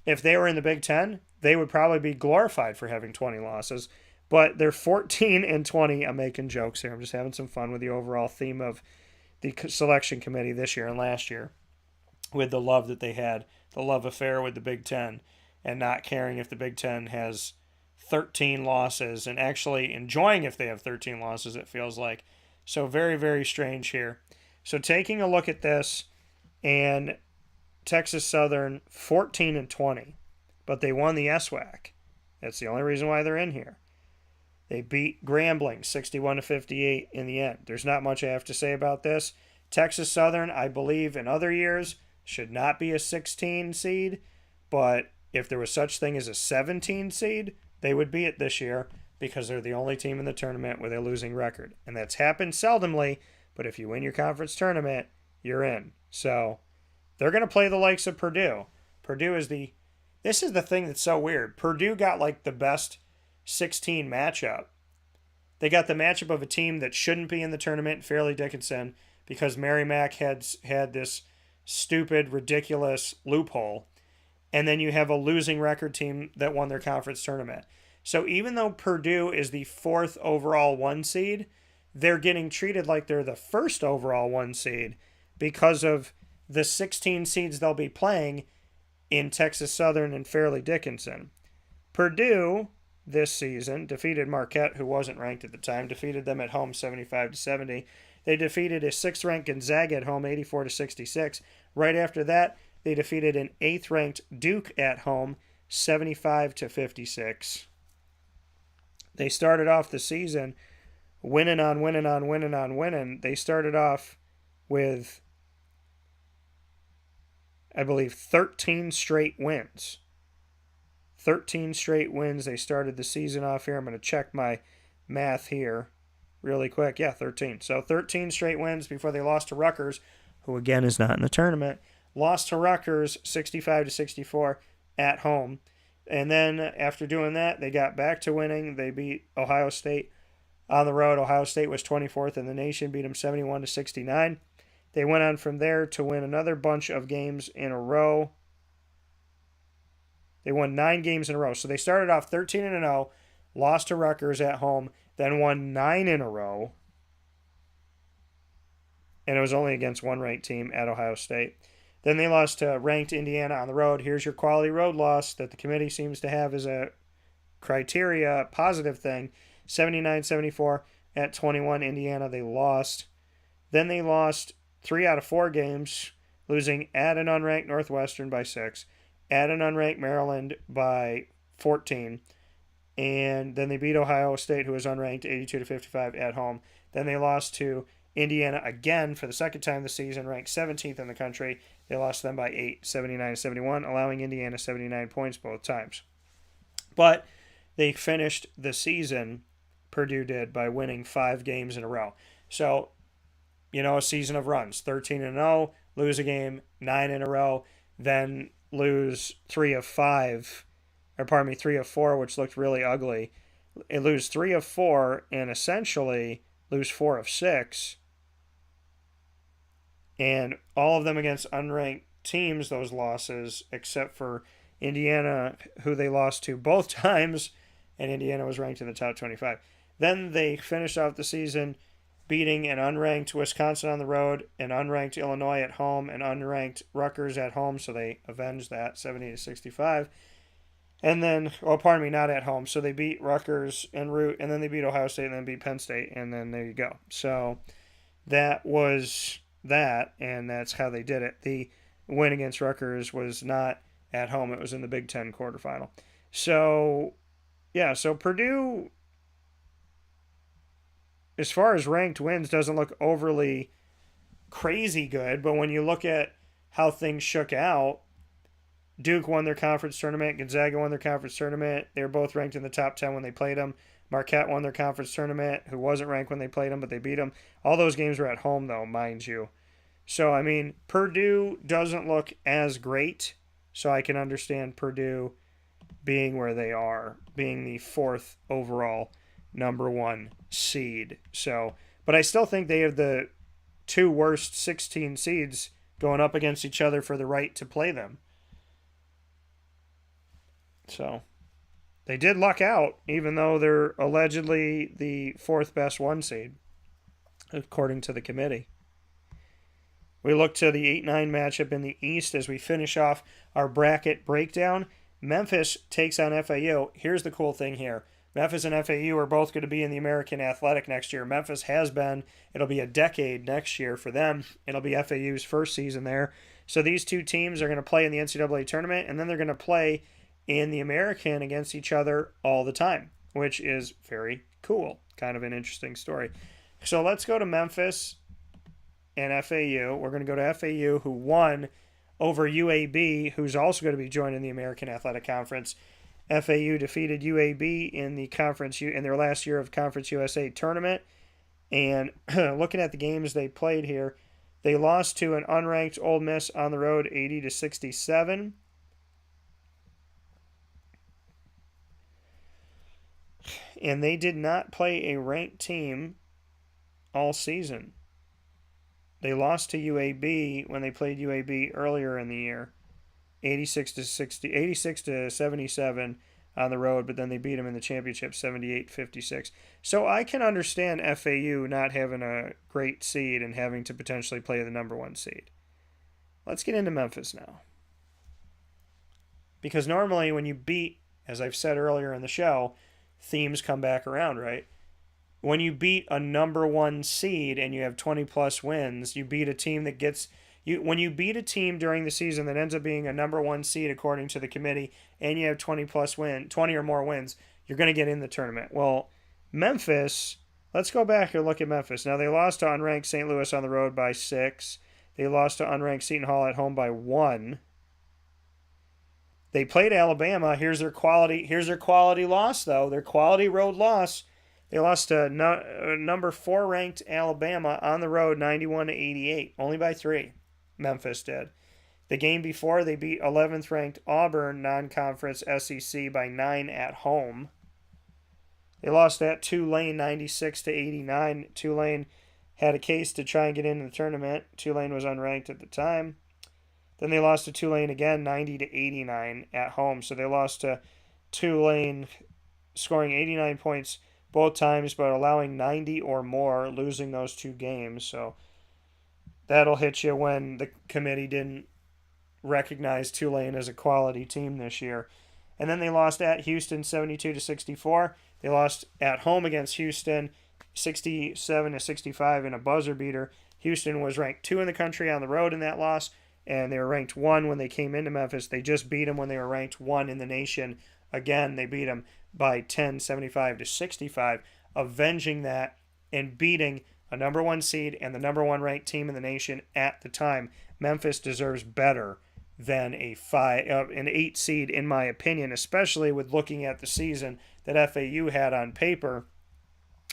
If they were in the Big Ten, they would probably be glorified for having 20 losses, but they're 14-20. I'm making jokes here. I'm just having some fun with the overall theme of the selection committee this year and last year. with the love that they had, the love affair with the Big Ten, and not caring if the Big Ten has 13 losses and actually enjoying if they have 13 losses, it feels like. So very, very strange here. So taking a look at this, and Texas Southern 14-20, but they won the SWAC. That's the only reason why they're in here. They beat Grambling 61-58 in the end. There's not much I have to say about this. Texas Southern, I believe in other years, should not be a 16 seed, but if there was such thing as a 17 seed, they would be it this year because they're the only team in the tournament with a losing record. And that's happened seldomly, but if you win your conference tournament, you're in. So they're going to play the likes of Purdue. This is the thing that's so weird. Purdue got like the best 16 matchup. They got the matchup of a team that shouldn't be in the tournament, Fairleigh Dickinson, because Merrimack had this stupid, ridiculous loophole. And then you have a losing record team that won their conference tournament. So even though Purdue is the 4th overall 1 seed, they're getting treated like they're the 1st overall 1 seed because of the 16 seeds they'll be playing in Texas Southern and Fairleigh Dickinson. Purdue this season defeated Marquette, who wasn't ranked at the time, defeated them at home 75-70. They defeated a 6th-ranked Gonzaga at home 84-66. Right after that, they defeated an 8th-ranked Duke at home 75-56. They started off the season winning. They started off with, I believe, 13 straight wins. 13 straight wins. They started the season off here. I'm going to check my math here really quick. Yeah, 13. So 13 straight wins before they lost to Rutgers, who again is not in the tournament. Lost to Rutgers 65-64 at home. And then after doing that, they got back to winning. They beat Ohio State on the road. Ohio State was 24th in the nation, beat them 71-69. They went on from there to win another bunch of games in a row. They won 9 games in a row. So they started off 13-0, lost to Rutgers at home, then won 9 in a row. And it was only against one ranked team at Ohio State. Then they lost to ranked Indiana on the road. Here's your quality road loss that the committee seems to have as a criteria, positive thing. 79-74 at 21, Indiana, they lost. Then they lost 3 out of 4 games, losing at an unranked Northwestern by 6, at an unranked Maryland by 14, and then they beat Ohio State, who was unranked, 82-55 at home. Then they lost to Indiana again for the second time this season, ranked 17th in the country. They lost to them by 8, 79-71, allowing Indiana 79 points both times. But they finished the season, Purdue did, by winning 5 games in a row. So, a season of runs, 13-0, lose a game, 9 in a row, then lose 3 of 4, which looked really ugly. They lose 3 of 4 and essentially lose 4 of 6. And all of them against unranked teams, those losses, except for Indiana, who they lost to both times, and Indiana was ranked in the top 25. Then they finished off the season beating an unranked Wisconsin on the road, an unranked Illinois at home, an unranked Rutgers at home, so they avenged that 70-65. And then, not at home. So they beat Rutgers and then they beat Ohio State and then beat Penn State, and then there you go. So that was that, and that's how they did it. The win against Rutgers was not at home. It was in the Big Ten quarterfinal. So, so Purdue, as far as ranked wins, doesn't look overly crazy good, but when you look at how things shook out, Duke won their conference tournament. Gonzaga won their conference tournament. They were both ranked in the top 10 when they played them. Marquette won their conference tournament, who wasn't ranked when they played them, but they beat them. All those games were at home, though, mind you. So, Purdue doesn't look as great, so I can understand Purdue being where they are, being the 4th overall number 1 seed. So, but I still think they have the 2 worst 16 seeds going up against each other for the right to play them. So, they did luck out, even though they're allegedly the 4th best 1 seed, according to the committee. We look to the 8-9 matchup in the East as we finish off our bracket breakdown. Memphis takes on FAU. Here's the cool thing here. Memphis and FAU are both going to be in the American Athletic next year. Memphis has been. It'll be a decade next year for them. It'll be FAU's first season there. So these two teams are going to play in the NCAA tournament, and then they're going to play in the American against each other all the time, which is very cool. Kind of an interesting story. So let's go to Memphis and FAU. We're going to go to FAU, who won over UAB, who's also going to be joining the American Athletic Conference. FAU defeated UAB in the conference in their last year of Conference USA tournament. And looking at the games they played here, they lost to an unranked Ole Miss on the road, 80-67. And they did not play a ranked team all season. They lost to UAB when they played UAB earlier in the year, 86-77 on the road, but then they beat them in the championship 78-56. So I can understand FAU not having a great seed and having to potentially play the number one seed. Let's get into Memphis now. Because normally when you beat, as I've said earlier in the show, themes come back around, right? When you beat a number one seed and you have 20 plus wins, you beat a team that gets you. When you beat a team during the season that ends up being a number one seed according to the committee, and you have 20 or more wins, you're going to get in the tournament. Well, Memphis. Let's go back and look at Memphis. Now they lost to unranked St. Louis on the road by 6. They lost to unranked Seton Hall at home by 1. They played Alabama. Here's their quality loss, though. Their quality road loss. They lost to number 4 ranked Alabama on the road, 91-88, only by 3. Memphis did. The game before, they beat 11th ranked Auburn, non-conference SEC, by 9 at home. They lost at Tulane, 96-89. Tulane had a case to try and get into the tournament. Tulane was unranked at the time. Then they lost to Tulane again, 90-89 at home. So they lost to Tulane, scoring 89 points both times, but allowing 90 or more, losing those 2 games. So that'll hit you when the committee didn't recognize Tulane as a quality team this year. And then they lost at Houston, 72-64. They lost at home against Houston, 67-65 in a buzzer beater. Houston was ranked 2 in the country on the road in that loss, and they were ranked 1 when they came into Memphis. They just beat them when they were ranked 1 in the nation. Again, they beat them by 10, 75-65, avenging that and beating a number 1 seed and the number 1 ranked team in the nation at the time. Memphis deserves better than an 8 seed, in my opinion, especially with looking at the season that FAU had on paper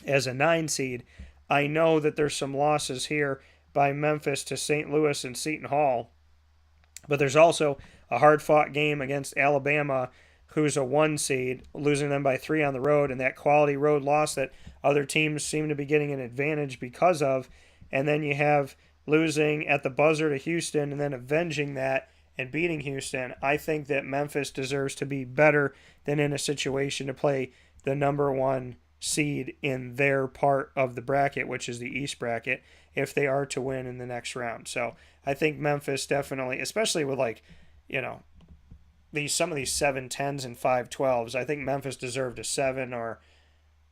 as a 9 seed. I know that there's some losses here by Memphis to St. Louis and Seton Hall, but there's also a hard-fought game against Alabama, who's a 1 seed, losing them by 3 on the road, and that quality road loss that other teams seem to be getting an advantage because of. And then you have losing at the buzzer to Houston and then avenging that and beating Houston. I think that Memphis deserves to be better than in a situation to play the number 1 seed in their part of the bracket, which is the East bracket, if they are to win in the next round. So I think Memphis definitely, especially with some of these 7-10s and 5-12s, I think Memphis deserved a 7 or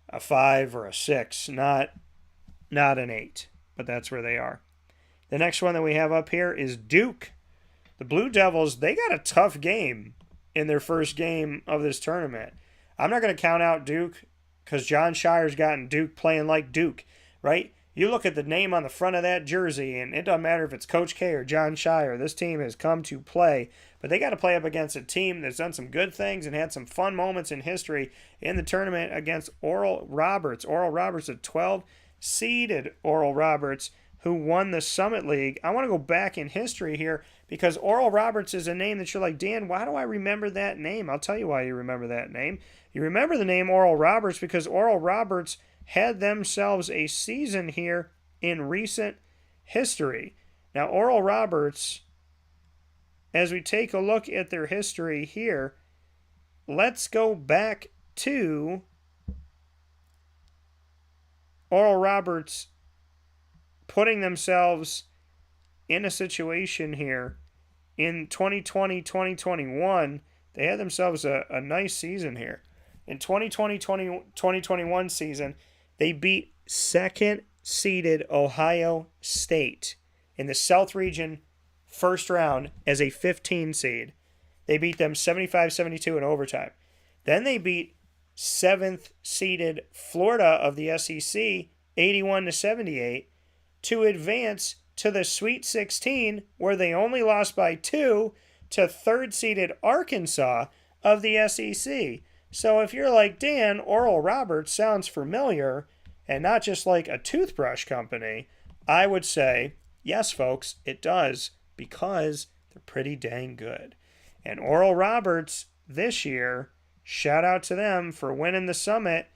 a 5 or a 6, not an 8, but that's where they are. The next one that we have up here is Duke. The Blue Devils, they got a tough game in their first game of this tournament. I'm not going to count out Duke because John Shire's gotten Duke playing like Duke, right? You look at the name on the front of that jersey, and it doesn't matter if it's Coach K or John Shire. This team has come to play, but they got to play up against a team that's done some good things and had some fun moments in history in the tournament against Oral Roberts. Oral Roberts, a 12-seeded Oral Roberts, who won the Summit League. I want to go back in history here because Oral Roberts is a name that you're like, Dan, why do I remember that name? I'll tell you why you remember that name. You remember the name Oral Roberts because Oral Roberts had themselves a season here in recent history. Now, Oral Roberts, as we take a look at their history here, let's go back to Oral Roberts putting themselves in a situation here in 2020, 2021, they had themselves a nice season here. In 2021 season, they beat second seeded Ohio State in the South Region first round as a 15 seed. They beat them 75-72 in overtime. Then they beat 7th seeded Florida of the SEC 81-78 to advance to the Sweet 16, where they only lost by 2 to 3rd seeded Arkansas of the SEC. So if you're like, Dan, Oral Roberts sounds familiar and not just like a toothbrush company, I would say, yes, folks, it does, because they're pretty dang good. And Oral Roberts this year, shout out to them for winning the Summit,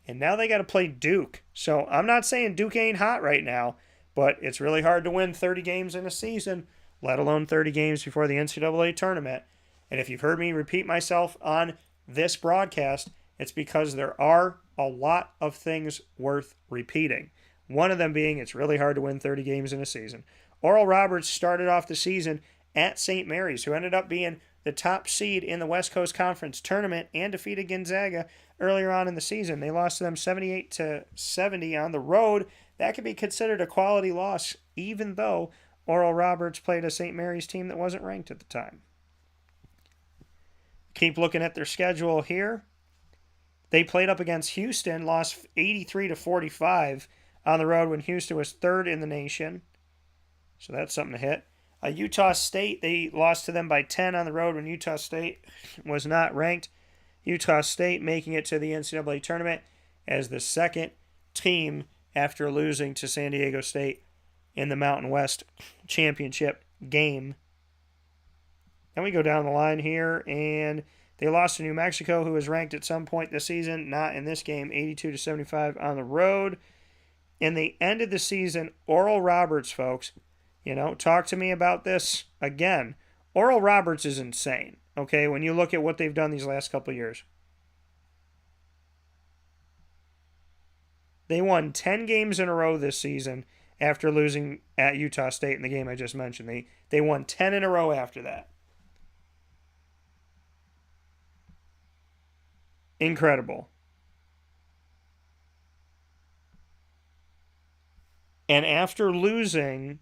and now they got to play Duke. So I'm not saying Duke ain't hot right now, but it's really hard to win 30 games in a season, let alone 30 games before the NCAA tournament. And if you've heard me repeat myself on this broadcast, it's because there are a lot of things worth repeating. One of them being it's really hard to win 30 games in a season. Oral Roberts started off the season at St. Mary's, who ended up being the top seed in the West Coast Conference tournament and defeated Gonzaga earlier on in the season. They lost to them 78-70 on the road. That could be considered a quality loss, even though Oral Roberts played a St. Mary's team that wasn't ranked at the time. Keep looking at their schedule here. They played up against Houston, lost 83-45 on the road when Houston was 3rd in the nation. So that's something to hit. Utah State, they lost to them by 10 on the road when Utah State was not ranked. Utah State making it to the NCAA tournament as the second team after losing to San Diego State in the Mountain West championship game. Then we go down the line here, and they lost to New Mexico, who was ranked at some point this season, not in this game, 82-75 on the road. And they ended the season, Oral Roberts, folks. Talk to me about this again. Oral Roberts is insane, okay, when you look at what they've done these last couple of years. They won 10 games in a row this season after losing at Utah State in the game I just mentioned. They won 10 in a row after that. Incredible. And after losing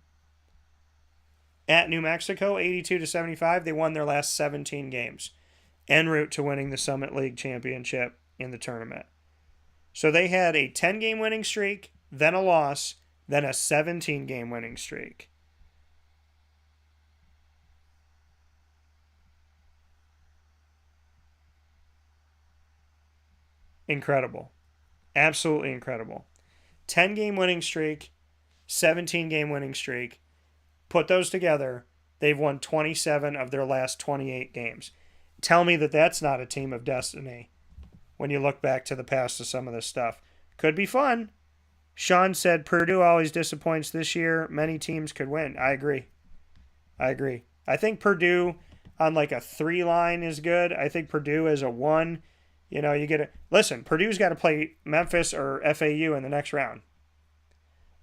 at New Mexico, 82-75, they won their last 17 games, en route to winning the Summit League championship in the tournament. So they had a 10-game winning streak, then a loss, then a 17-game winning streak. Incredible. Absolutely incredible. 10-game winning streak, 17-game winning streak. Put those together, they've won 27 of their last 28 games. Tell me that that's not a team of destiny when you look back to the past of some of this stuff. Could be fun. Sean said Purdue always disappoints this year. Many teams could win. I agree. I think Purdue on like a 3 line is good. I think Purdue as a 1, you get it. Listen, Purdue's got to play Memphis or FAU in the next round.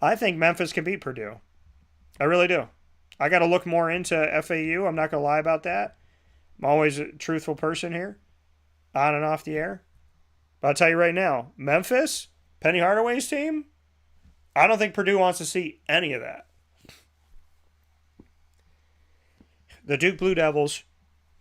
I think Memphis can beat Purdue. I really do. I got to look more into FAU. I'm not going to lie about that. I'm always a truthful person here, on and off the air. But I'll tell you right now, Memphis, Penny Hardaway's team, I don't think Purdue wants to see any of that. The Duke Blue Devils,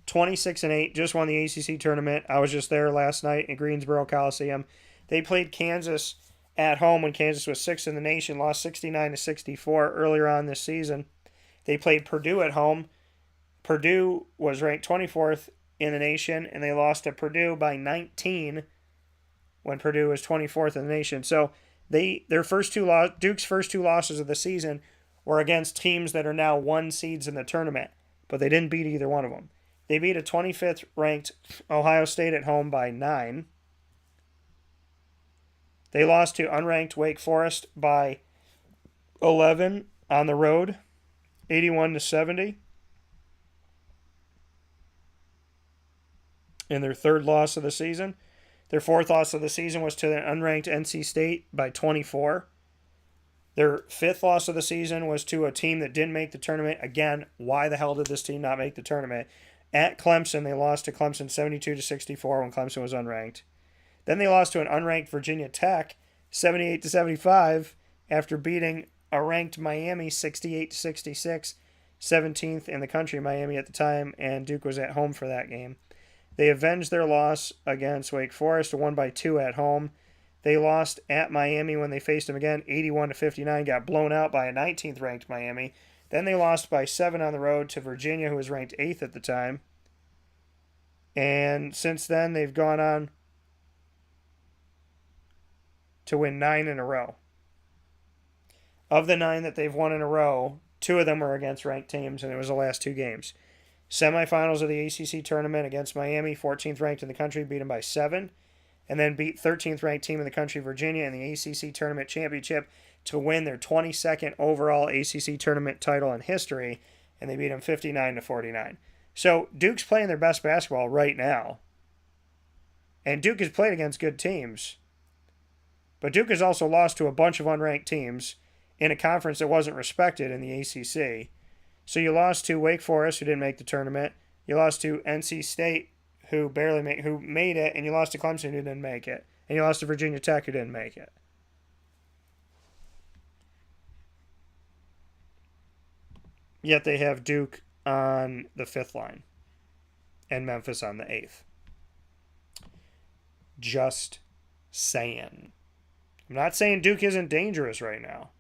26-8, just won the ACC tournament. I was just there last night in Greensboro Coliseum. They played Kansas at home when Kansas was 6th in the nation, lost 69-64 earlier on this season. They played Purdue at home. Purdue was ranked 24th in the nation, and they lost to Purdue by 19 when Purdue was 24th in the nation. So Duke's first 2 losses of the season were against teams that are now 1 seeds in the tournament, but they didn't beat either one of them. They beat a 25th ranked Ohio State at home by 9. They lost to unranked Wake Forest by 11 on the road, 81-70. In their 3rd loss of the season. Their 4th loss of the season was to the unranked NC State by 24. Their 5th loss of the season was to a team that didn't make the tournament. Again, why the hell did this team not make the tournament? At Clemson, they lost to Clemson 72-64 when Clemson was unranked. Then they lost to an unranked Virginia Tech 78-75 after beating a ranked Miami 68-66, 17th in the country, Miami at the time, and Duke was at home for that game. They avenged their loss against Wake Forest, won by 2 at home. They lost at Miami when they faced them again, 81-59, got blown out by a 19th ranked Miami. Then they lost by 7 on the road to Virginia, who was ranked 8th at the time. And since then, they've gone on to win 9 in a row. Of the 9 that they've won in a row, 2 of them were against ranked teams, and it was the last 2 games. Semifinals of the ACC tournament against Miami, 14th ranked in the country, beat them by 7. And then beat 13th ranked team in the country, Virginia, in the ACC tournament championship to win their 22nd overall ACC tournament title in history, and they beat them 59-49. So Duke's playing their best basketball right now. And Duke has played against good teams. But Duke has also lost to a bunch of unranked teams in a conference that wasn't respected in the ACC. So you lost to Wake Forest, who didn't make the tournament. You lost to NC State, who made it, and you lost to Clemson, who didn't make it. And you lost to Virginia Tech, who didn't make it. Yet they have Duke on the 5th line and Memphis on the 8th. Just saying. I'm not saying Duke isn't dangerous right now.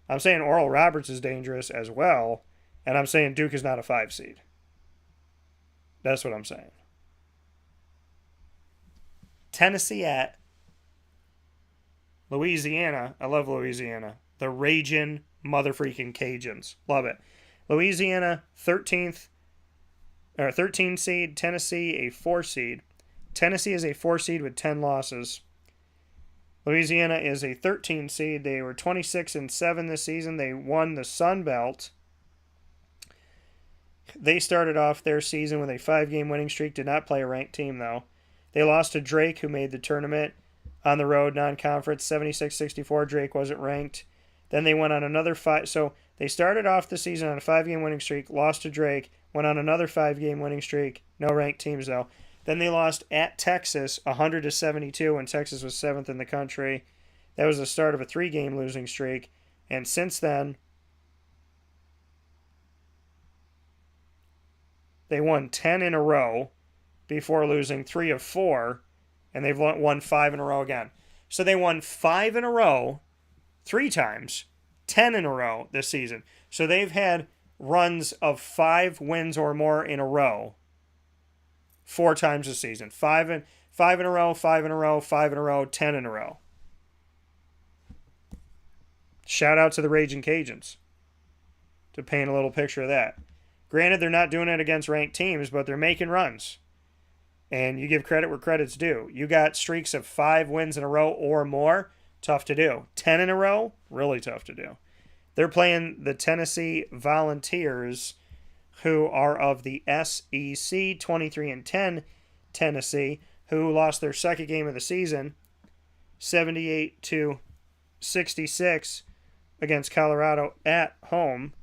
I'm saying Oral Roberts is dangerous as well, and I'm saying Duke is not a 5 seed. That's what I'm saying. Tennessee at Louisiana. I love Louisiana. The raging mother-freaking Cajuns. Love it. Louisiana, 13 seed. Tennessee, a 4 seed. Tennessee is a 4 seed with 10 losses. Louisiana is a 13 seed. They were 26-7 this season. They won the Sun Belt. They started off their season with a 5-game winning streak. Did not play a ranked team, though. They lost to Drake, who made the tournament on the road, non-conference, 76-64. Drake wasn't ranked. Then they went on another 5. So they started off the season on a 5-game winning streak, lost to Drake, went on another 5-game winning streak. No ranked teams, though. Then they lost at Texas, 100-72, when Texas was 7th in the country. That was the start of a 3-game losing streak. And since then, they won 10 in a row before losing 3 of 4, and they've won 5 in a row again. So they won 5 in a row 3 times, 10 in a row this season. So they've had runs of 5 wins or more in a row 4 times this season. 5 in a row, 5 in a row, 5 in a row, 10 in a row. Shout out to the Raging Cajuns to paint a little picture of that. Granted, they're not doing it against ranked teams, but they're making runs. And you give credit where credit's due. You got streaks of 5 wins in a row or more, tough to do. 10 in a row, really tough to do. They're playing the Tennessee Volunteers, who are of the SEC, 23-10 Tennessee, who lost their second game of the season, 78-66 against Colorado at home.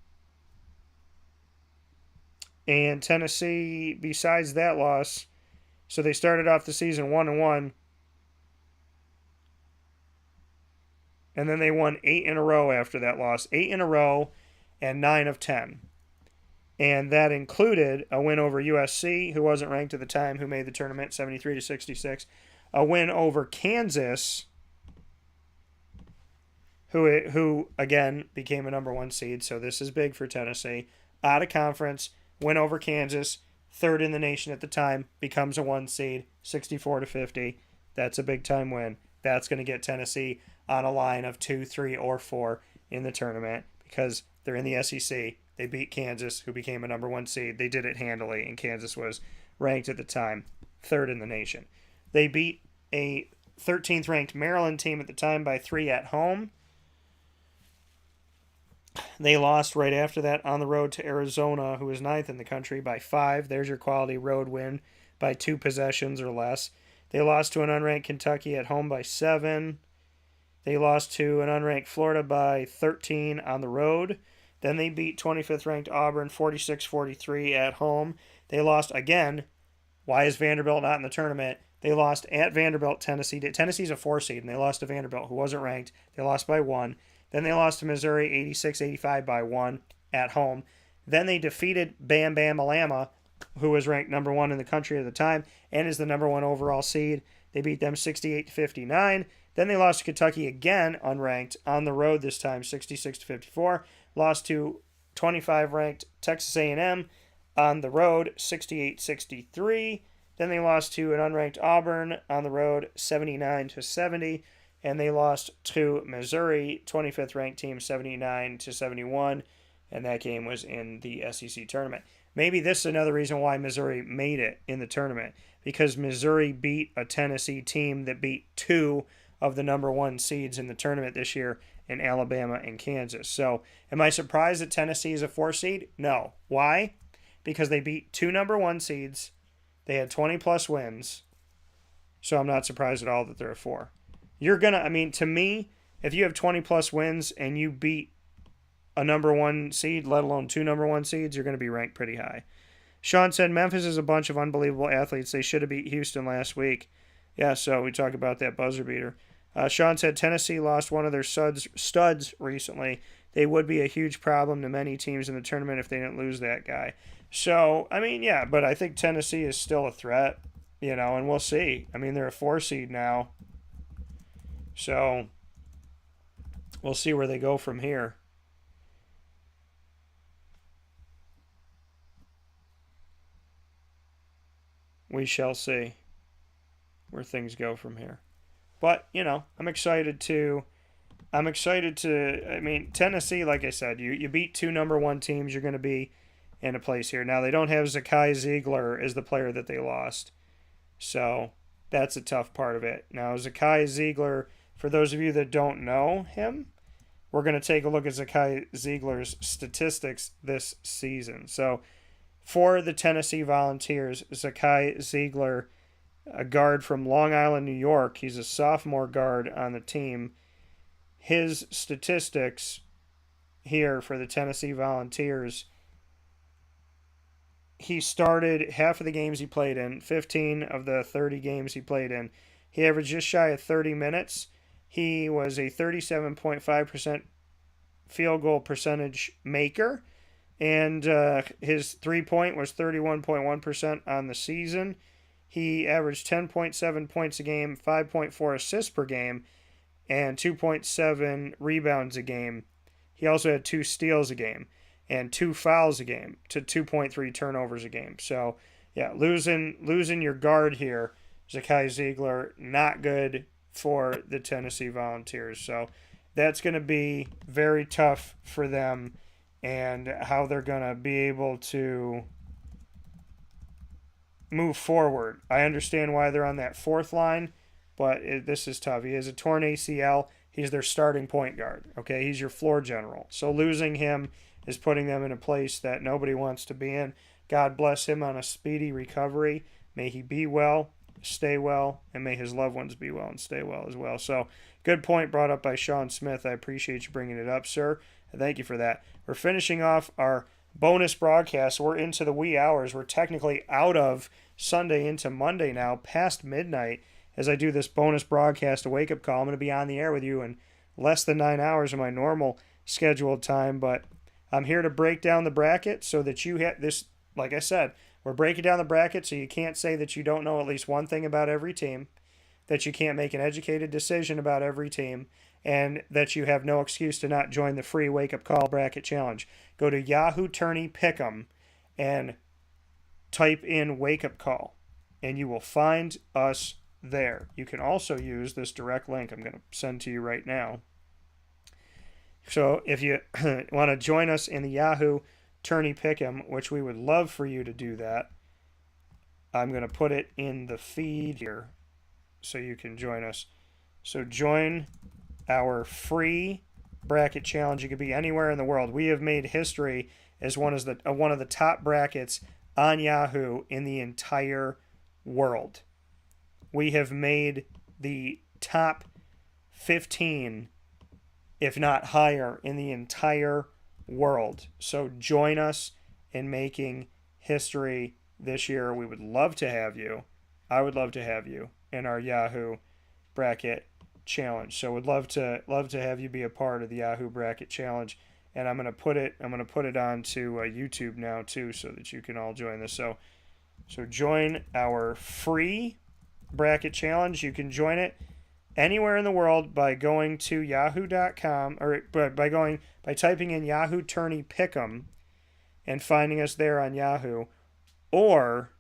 And Tennessee, besides that loss, so they started off the season 1-1, and then they won 8 in a row after that loss. 8 in a row and 9 of 10. And that included a win over USC, who wasn't ranked at the time, who made the tournament, 73-66. A win over Kansas, who again became a number 1 seed. So this is big for Tennessee. Out of conference, win over Kansas, 3rd in the nation at the time, becomes a 1 seed, 64-50. That's a big time win. That's going to get Tennessee on a line of 2, 3, or 4 in the tournament because they're in the SEC. They beat Kansas, who became a number 1 seed. They did it handily, and Kansas was ranked at the time 3rd in the nation. They beat a 13th ranked Maryland team at the time by 3 at home. They lost right after that on the road to Arizona, who was 9th in the country, by 5. There's your quality road win by 2 possessions or less. They lost to an unranked Kentucky at home by 7. They lost to an unranked Florida by 13 on the road. Then they beat 25th ranked Auburn 46-43 at home. They lost again. Why is Vanderbilt not in the tournament? They lost at Vanderbilt, Tennessee. Tennessee's a 4 seed, and they lost to Vanderbilt, who wasn't ranked. They lost by 1. Then they lost to Missouri 86-85 by 1 at home. Then they defeated Bam Bam Alabama, who was ranked number 1 in the country at the time and is the number 1 overall seed. They beat them 68-59. Then they lost to Kentucky again, unranked, on the road this time, 66-54. Lost to 25-ranked Texas A&M on the road, 68-63. Then they lost to an unranked Auburn on the road, 79-70. And they lost to Missouri, 25th ranked team, 79-71. And that game was in the SEC tournament. Maybe this is another reason why Missouri made it in the tournament, because Missouri beat a Tennessee team that beat 2 of the number 1 seeds in the tournament this year in Alabama and Kansas. So am I surprised that Tennessee is a 4 seed? No. Why? Because they beat 2 number 1 seeds. They had 20-plus wins. So I'm not surprised at all that they're a 4. To me, if you have 20-plus wins and you beat a number 1 seed, let alone 2 number 1 seeds, you're going to be ranked pretty high. Sean said, Memphis is a bunch of unbelievable athletes. They should have beat Houston last week. Yeah, so we talk about that buzzer beater. Sean said, Tennessee lost one of their studs recently. They would be a huge problem to many teams in the tournament if they didn't lose that guy. So, but I think Tennessee is still a threat, and we'll see. They're a 4 seed now. So, we'll see where they go from here. We shall see where things go from here. But, I'm excited to Tennessee, like I said, you beat 2 number 1 teams, you're going to be in a place here. Now, they don't have Zakai Ziegler as the player that they lost. So, that's a tough part of it. Now, Zakai Ziegler, for those of you that don't know him, we're going to take a look at Zakai Ziegler's statistics this season. So, for the Tennessee Volunteers, Zakai Ziegler, a guard from Long Island, New York, he's a sophomore guard on the team. His statistics here for the Tennessee Volunteers, he started half of the games he played in, 15 of the 30 games he played in. He averaged just shy of 30 minutes. He was a 37.5% field goal percentage maker, and his three-point was 31.1% on the season. He averaged 10.7 points a game, 5.4 assists per game, and 2.7 rebounds a game. He also had 2 steals a game and 2 fouls a game to 2.3 turnovers a game. So, yeah, losing your guard here, Zakai Ziegler, not good for the Tennessee Volunteers. So that's going to be very tough for them, and how they're going to be able to move forward. I understand why they're on that 4th line, but this is tough. He has a torn ACL. He's their starting point guard. Okay, he's your floor general. So losing him is putting them in a place that nobody wants to be in. God bless him on a speedy recovery. May he be well, stay well, and may his loved ones be well and stay well as well. So, good point brought up by Sean Smith. I appreciate you bringing it up, sir. Thank you for that. We're finishing off our bonus broadcast. We're into the wee hours. We're technically out of Sunday into Monday now, past midnight, as I do this bonus broadcast, a wake-up call. I'm going to be on the air with you in less than 9 hours of my normal scheduled time, but I'm here to break down the bracket so that you hit this. Like I said, we're breaking down the bracket so you can't say that you don't know at least one thing about every team, that you can't make an educated decision about every team, and that you have no excuse to not join the free wake-up call bracket challenge. Go to Yahoo Tourney Pick'em and type in wake-up call, and you will find us there. You can also use this direct link I'm going to send to you right now. So if you want to join us in the Yahoo Tourney Pick'em, which we would love for you to do that, I'm going to put it in the feed here so you can join us. So join our free bracket challenge. You could be anywhere in the world. We have made history as one of the top brackets on Yahoo in the entire world. We have made the top 15, if not higher, in the entire world. So join us in making history this year. We would love to have you. I would love to have you in our Yahoo Bracket Challenge. So would love to have you be a part of the Yahoo Bracket Challenge. And I'm gonna put it onto YouTube now too, so that you can all join this. So join our free bracket challenge. You can join it anywhere in the world by going to yahoo.com, or by typing in Yahoo Tourney Pick'em and finding us there on Yahoo, or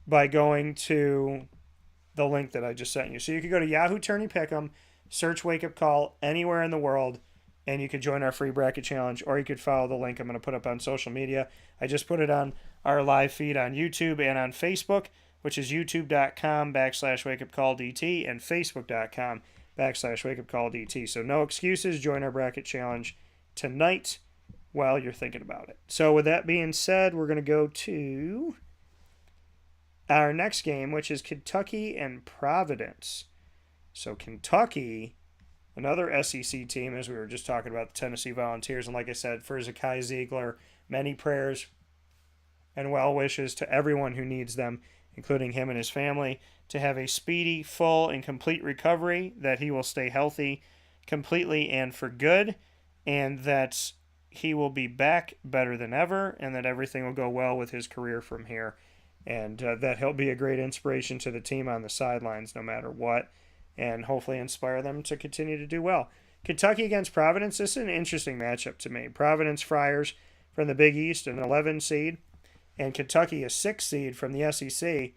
by going to the link that I just sent you. So you can go to Yahoo Tourney Pick'em, search Wake Up Call anywhere in the world, and you could join our free bracket challenge, or you could follow the link I'm going to put up on social media. I just put it on our live feed on YouTube and on Facebook, which is youtube.com/wakeupcalldt and facebook.com/wakeupcalldt. So no excuses. Join our bracket challenge tonight while you're thinking about it. So with that being said, we're going to go to our next game, which is Kentucky and Providence. So Kentucky, another SEC team, as we were just talking about, the Tennessee Volunteers. And like I said, for Zakai Ziegler, many prayers and well wishes to everyone who needs them, including him and his family, to have a speedy, full, and complete recovery, that he will stay healthy completely and for good, and that he will be back better than ever, and that everything will go well with his career from here, and that he'll be a great inspiration to the team on the sidelines no matter what, and hopefully inspire them to continue to do well. Kentucky against Providence, this is an interesting matchup to me. Providence Friars from the Big East, an 11 seed, and Kentucky a 6 seed from the SEC.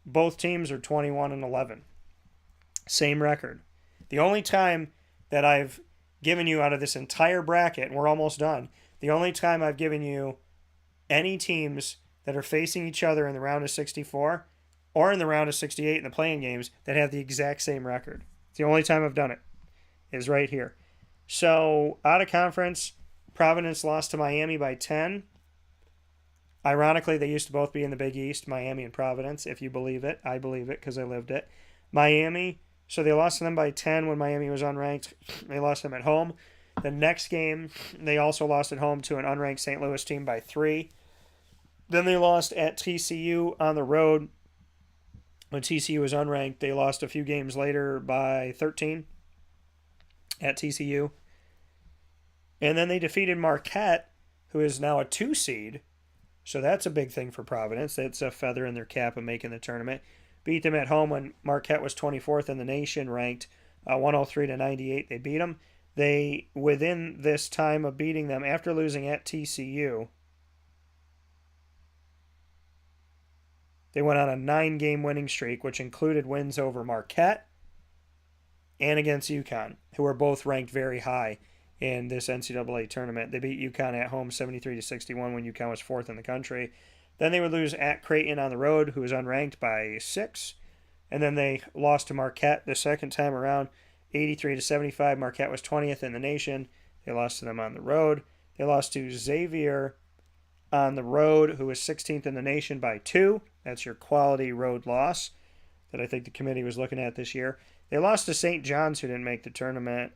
Both teams are 21-11. Same record. The only time that I've given you out of this entire bracket, and we're almost done, the only time I've given you any teams that are facing each other in the round of 64 or in the round of 68 in the playing games that have the exact same record. It's the only time I've done it, is right here. So, out of conference, Providence lost to Miami by 10. Ironically, they used to both be in the Big East, Miami and Providence, if you believe it. I believe it because I lived it. Miami, so they lost to them by 10 when Miami was unranked. They lost them at home. The next game, they also lost at home to an unranked St. Louis team by 3. Then they lost at TCU on the road. When TCU was unranked, they lost a few games later by 13 at TCU. And then they defeated Marquette, who is now a 2 seed. So that's a big thing for Providence. That's a feather in their cap of making the tournament. Beat them at home when Marquette was 24th in the nation, ranked 103-98. They beat them. They, within this time of beating them, after losing at TCU, they went on a 9-game winning streak, which included wins over Marquette and against UConn, who were both ranked very high in this NCAA tournament. They beat UConn at home 73-61 when UConn was 4th in the country. Then they would lose at Creighton on the road, who was unranked, by 6. And then they lost to Marquette the second time around, 83-75. Marquette was 20th in the nation. They lost to them on the road. They lost to Xavier on the road, who was 16th in the nation, by 2. That's your quality road loss that I think the committee was looking at this year. They lost to St. John's, who didn't make the tournament.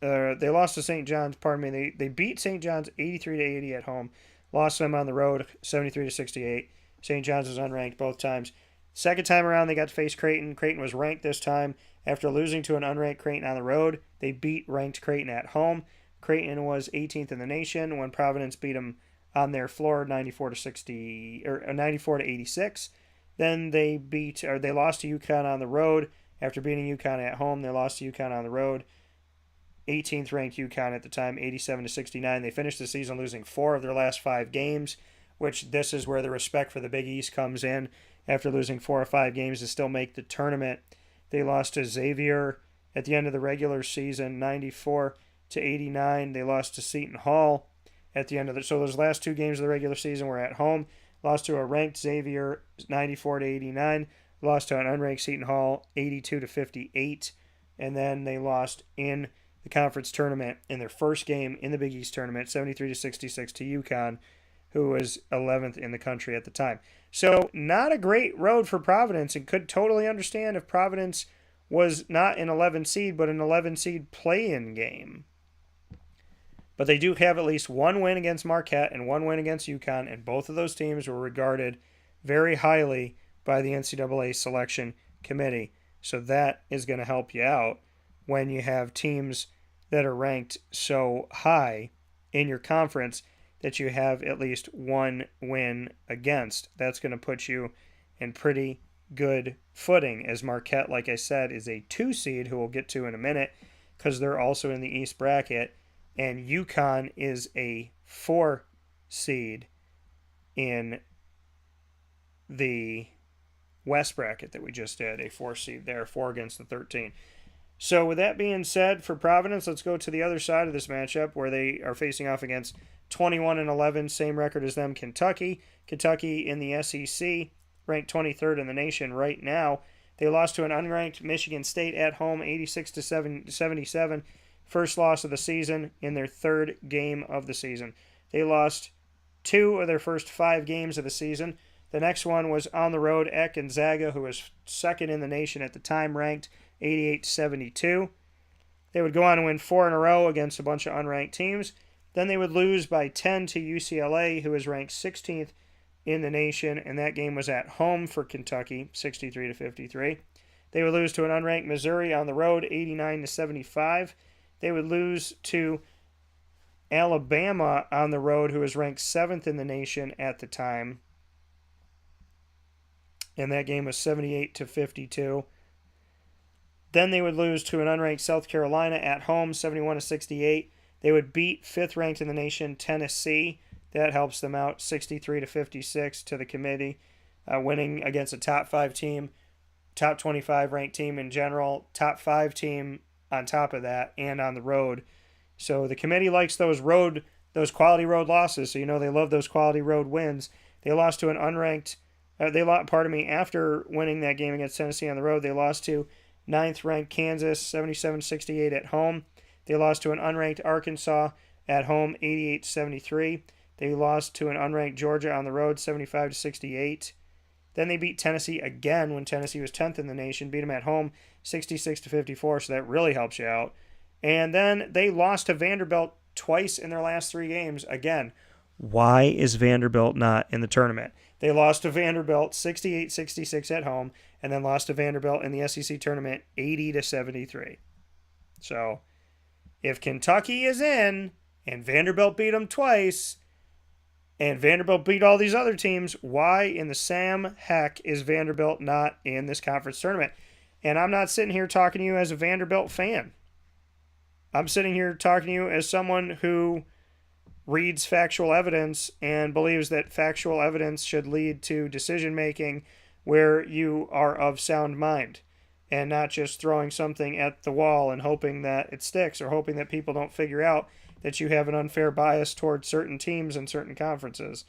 They lost to St. John's, They beat St. John's 83-80 at home. Lost them on the road 73-68. St. John's was unranked both times. Second time around, they got to face Creighton. Creighton was ranked this time. After losing to an unranked Creighton on the road, they beat ranked Creighton at home. Creighton was 18th in the nation when Providence beat them on their floor 94-86. Then they lost to UConn on the road. After beating UConn at home, they lost to UConn on the road. 18th ranked UConn at the time, 87-69. They finished the season losing 4 of their last 5 games, which this is where the respect for the Big East comes in. After losing 4 or 5 games to still make the tournament, they lost to Xavier at the end of the regular season, 94-89. They lost to Seton Hall at the end of so those last 2 games of the regular season were at home. Lost to a ranked Xavier, 94-89. Lost to an unranked Seton Hall, 82-58. And then they lost in the conference tournament in their first game in the Big East tournament, 73-66 to UConn, who was 11th in the country at the time. So not a great road for Providence, and could totally understand if Providence was not an 11 seed, but an 11 seed play-in game. But they do have at least one win against Marquette and one win against UConn, and both of those teams were regarded very highly by the NCAA selection committee. So that is going to help you out when you have teams that are ranked so high in your conference that you have at least one win against. That's going to put you in pretty good footing, as Marquette, like I said, is a 2 seed who we'll get to in a minute because they're also in the East bracket, and UConn is a 4 seed in the West bracket that we just did, a 4 seed there, 4 against the 13. So with that being said, for Providence, let's go to the other side of this matchup where they are facing off against 21-11, same record as them, Kentucky. Kentucky in the SEC, ranked 23rd in the nation right now. They lost to an unranked Michigan State at home, 86-77. First loss of the season in their 3rd game of the season. They lost 2 of their first 5 games of the season. The next one was on the road at Gonzaga, who was 2nd in the nation at the time, ranked 88-72. They would go on to win 4 in a row against a bunch of unranked teams. Then they would lose by 10 to UCLA, who was ranked 16th in the nation, and that game was at home for Kentucky, 63-53. They would lose to an unranked Missouri on the road, 89-75. They would lose to Alabama on the road, who was ranked 7th in the nation at the time, and that game was 78-52. Then they would lose to an unranked South Carolina at home, 71-68. They would beat 5th ranked in the nation, Tennessee. That helps them out, 63-56 to the committee, winning against a top 5 team, top 25 ranked team in general, top 5 team on top of that, and on the road. So the committee likes those quality road losses. So they love those quality road wins. They lost to an unranked. After winning that game against Tennessee on the road, they lost to 9th ranked Kansas, 77-68 at home. They lost to an unranked Arkansas at home, 88-73. They lost to an unranked Georgia on the road, 75-68. Then they beat Tennessee again when Tennessee was 10th in the nation, beat them at home, 66-54, so that really helps you out. And then they lost to Vanderbilt twice in their last 3 games. Again, why is Vanderbilt not in the tournament? They lost to Vanderbilt 68-66 at home, and then lost to Vanderbilt in the SEC tournament 80-73. So if Kentucky is in, and Vanderbilt beat them twice, and Vanderbilt beat all these other teams, why in the Sam heck is Vanderbilt not in this conference tournament? And I'm not sitting here talking to you as a Vanderbilt fan. I'm sitting here talking to you as someone who reads factual evidence and believes that factual evidence should lead to decision-making where you are of sound mind and not just throwing something at the wall and hoping that it sticks or hoping that people don't figure out that you have an unfair bias towards certain teams and certain conferences.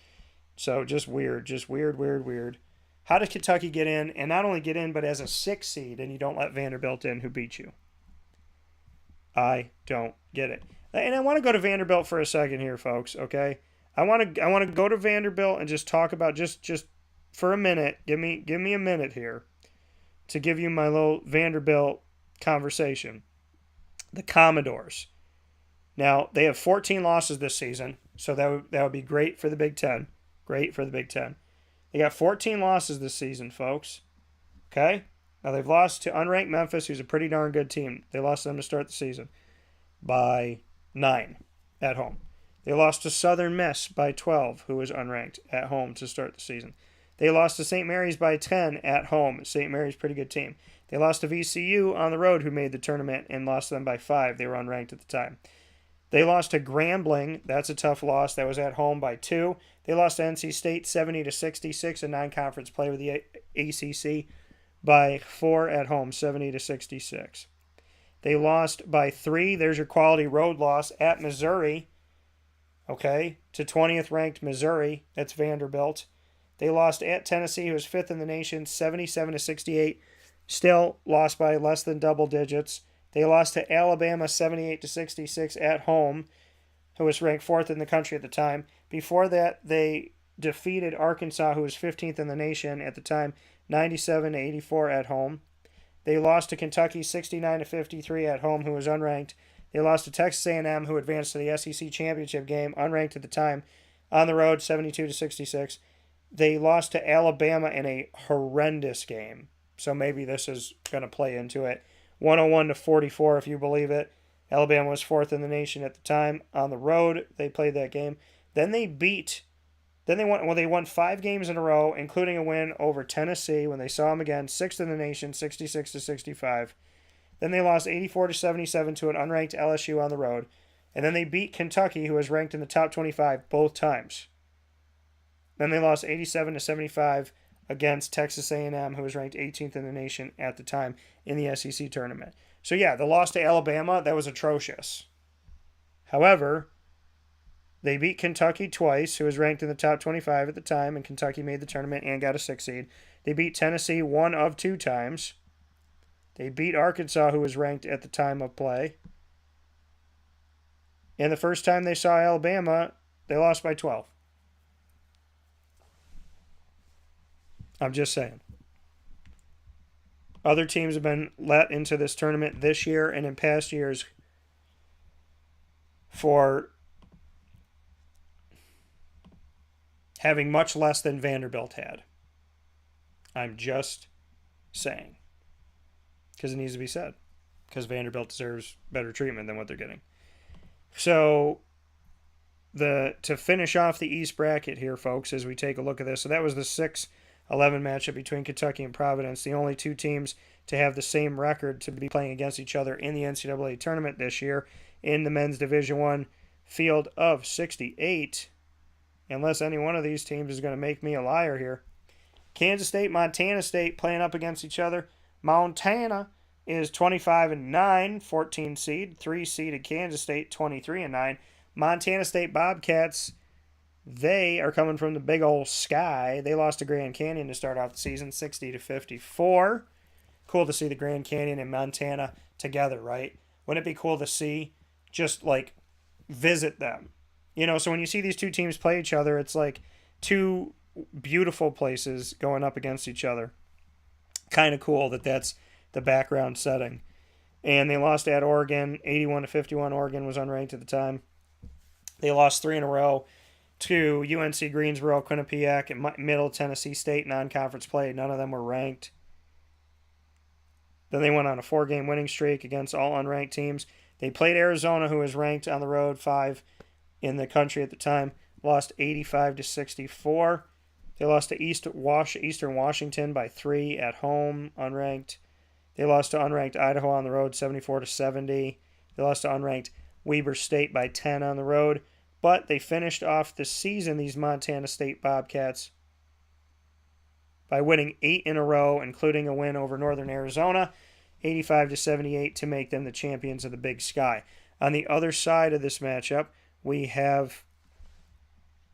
So just weird. How did Kentucky get in, and not only get in, but as a 6 seed, and you don't let Vanderbilt in, who beat you? I don't get it. And I want to go to Vanderbilt for a second here, folks, okay? I want to go to Vanderbilt and just talk about just for a minute. Give me a minute here to give you my little Vanderbilt conversation. The Commodores. Now, they have 14 losses this season, so that would be great for the Big Ten. Great for the Big Ten. They got 14 losses this season, folks. Okay? Now, they've lost to unranked Memphis, who's a pretty darn good team. They lost to them to start the season by 9 at home. They lost to Southern Miss by 12, who was unranked, at home to start the season. They lost to St. Mary's by 10 at home. St. Mary's, pretty good team. They lost to VCU on the road, who made the tournament, and lost to them by 5. They were unranked at the time. They lost to Grambling. That's a tough loss. That was at home by 2. They lost to NC State 70-66 in non-conference play with the ACC by 4 at home, 70-66. They lost by 3. There's your quality road loss at Missouri. Okay, to 20th ranked Missouri. That's Vanderbilt. They lost at Tennessee, who was 5th in the nation, 77-68. Still lost by less than double digits. They lost to Alabama 78-66 at home. who was ranked 4th in the country at the time. Before that, they defeated Arkansas, who was 15th in the nation at the time, 97-84 at home. They lost to Kentucky 69-53 at home, who was unranked. They lost to Texas A&M, who advanced to the SEC championship game, unranked at the time, on the road 72-66. They lost to Alabama in a horrendous game, so maybe this is going to play into it. 101-44, if you believe it. Alabama was 4th in the nation at the time. On the road, they played that game. Then they won 5 games in a row, including a win over Tennessee when they saw them again, 6th in the nation, 66-65. Then they lost 84-77 to an unranked LSU on the road. And then they beat Kentucky, who was ranked in the top 25 both times. Then they lost 87-75 against Texas A&M, who was ranked 18th in the nation at the time in the SEC tournament. So yeah, the loss to Alabama, that was atrocious. However, they beat Kentucky twice, who was ranked in the top 25 at the time, and Kentucky made the tournament and got a 6 seed. They beat Tennessee 1 of 2 times. They beat Arkansas, who was ranked at the time of play. And the first time they saw Alabama, they lost by 12. I'm just saying. Other teams have been let into this tournament this year and in past years for having much less than Vanderbilt had. I'm just saying. Because it needs to be said. Because Vanderbilt deserves better treatment than what they're getting. So, to finish off the East bracket here, folks, as we take a look at this. So that was the 6-11 matchup between Kentucky and Providence. The only 2 teams to have the same record to be playing against each other in the NCAA tournament this year in the men's Division I field of 68. Unless any one of these teams is going to make me a liar here. Kansas State, Montana State playing up against each other. Montana is 25-9, 14 seed. 3-seeded Kansas State, 23-9. Montana State Bobcats, they are coming from the big old sky. They lost to Grand Canyon to start off the season, 60-54. Cool to see the Grand Canyon and Montana together, right? Wouldn't it be cool to see? Just, like, visit them. You know, so when you see these 2 teams play each other, it's like 2 beautiful places going up against each other. Kind of cool that that's the background setting. And they lost at Oregon, 81-51. Oregon was unranked at the time. They lost 3 in a row to UNC Greensboro, Quinnipiac, and Middle Tennessee State non-conference play. None of them were ranked. Then they went on a 4-game winning streak against all unranked teams. They played Arizona, who was ranked on the road 5 in the country at the time. Lost 85-64. They lost to Eastern Washington by 3 at home, unranked. They lost to unranked Idaho on the road, 74-70. They lost to unranked Weber State by 10 on the road. But they finished off the season, these Montana State Bobcats, by winning 8 in a row, including a win over Northern Arizona, 85-78, to make them the champions of the Big Sky. On the other side of this matchup, we have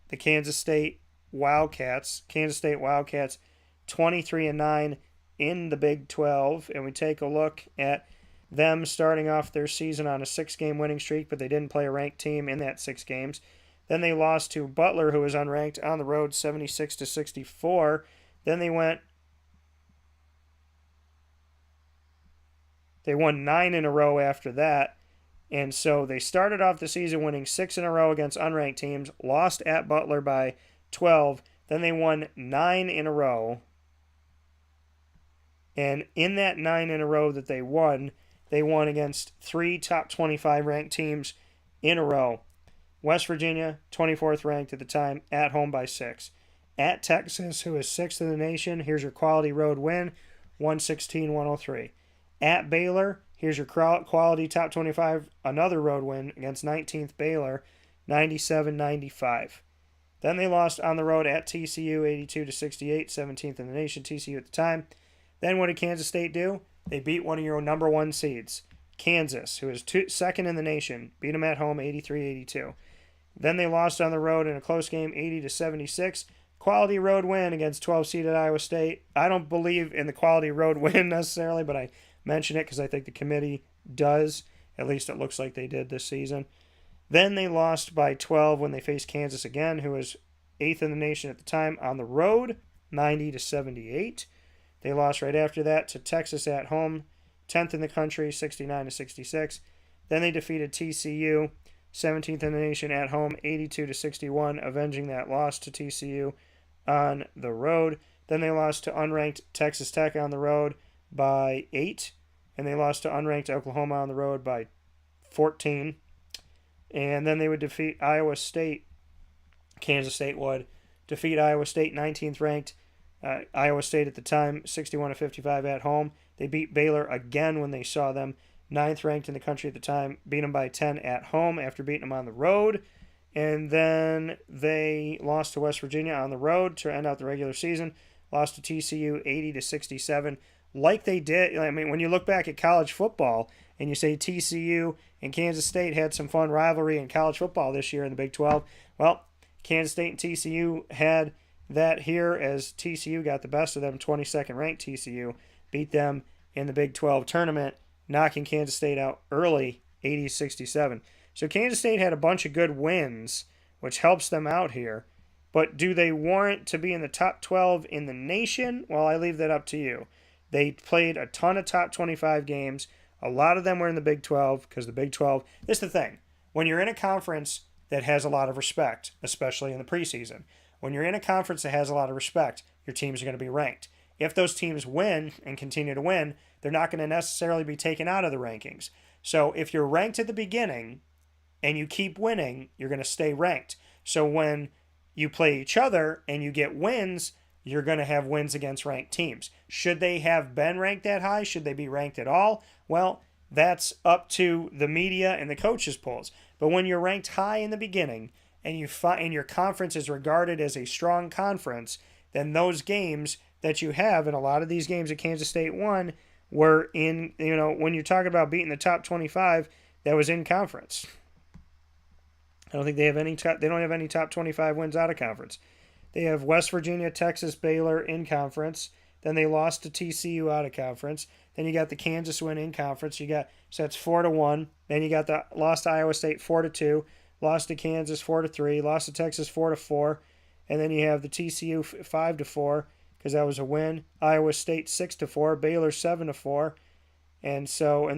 the Kansas State Wildcats. Kansas State Wildcats, 23-9 in the Big 12, and we take a look at them starting off their season on a 6-game winning streak, but they didn't play a ranked team in that 6 games. Then they lost to Butler, who was unranked, on the road, 76-64. Then they won 9 in a row after that. And so they started off the season winning 6 in a row against unranked teams, lost at Butler by 12. Then they won 9 in a row. And in that 9 in a row that they won against 3 top 25 ranked teams in a row. West Virginia, 24th ranked at the time, at home by 6. At Texas, who is 6th in the nation, here's your quality road win, 116-103. At Baylor, here's your quality top 25, another road win against 19th Baylor, 97-95. Then they lost on the road at TCU, 82-68, 17th in the nation, TCU at the time. Then what did Kansas State do? They beat one of your number 1 seeds, Kansas, who is 2nd in the nation, beat them at home, 83-82. Then they lost on the road in a close game, 80-76. Quality road win against 12-seeded Iowa State. I don't believe in the quality road win necessarily, but I mention it because I think the committee does. At least it looks like they did this season. Then they lost by 12 when they faced Kansas again, who was 8th in the nation at the time, on the road, 90-78. They lost right after that to Texas at home, 10th in the country, 69-66. Then they defeated TCU, 17th in the nation at home, 82-61, avenging that loss to TCU on the road. Then they lost to unranked Texas Tech on the road by 8, and they lost to unranked Oklahoma on the road by 14. And then they would defeat Iowa State. Kansas State would defeat Iowa State, 19th ranked. Iowa State at the time, 61-55 at home. They beat Baylor again when they saw them, 9th ranked in the country at the time, beat them by 10 at home after beating them on the road. And then they lost to West Virginia on the road to end out the regular season. Lost to TCU 80-67. Like they did, I mean, when you look back at college football and you say TCU and Kansas State had some fun rivalry in college football this year in the Big 12, well, Kansas State and TCU had that here as TCU got the best of them. 22nd ranked TCU beat them in the Big 12 tournament, knocking Kansas State out early, 80-67. So Kansas State had a bunch of good wins, which helps them out here. But do they warrant to be in the top 12 in the nation? Well, I leave that up to you. They played a ton of top 25 games. A lot of them were in the Big 12 because the Big 12, this is the thing. When you're in a conference that has a lot of respect, especially in the preseason, when you're in a conference that has a lot of respect, your teams are going to be ranked. If those teams win and continue to win, they're not going to necessarily be taken out of the rankings. So if you're ranked at the beginning and you keep winning, you're going to stay ranked. So when you play each other and you get wins, you're going to have wins against ranked teams. Should they have been ranked that high? Should they be ranked at all? Well, that's up to the media and the coaches' polls. But when you're ranked high in the beginning and your conference is regarded as a strong conference, then those games that you have, and a lot of these games that Kansas State won were in, when you're talking about beating the top 25, that was in conference. I don't think they don't have any top 25 wins out of conference. They have West Virginia, Texas, Baylor in conference. Then they lost to TCU out of conference. Then you got the Kansas win in conference. So that's 4-1. Then you got the lost to Iowa State 4-2, lost to Kansas 4-3, lost to Texas 4-4, and then you have the TCU 5-4 because that was a win. Iowa State 6-4, Baylor 7-4, and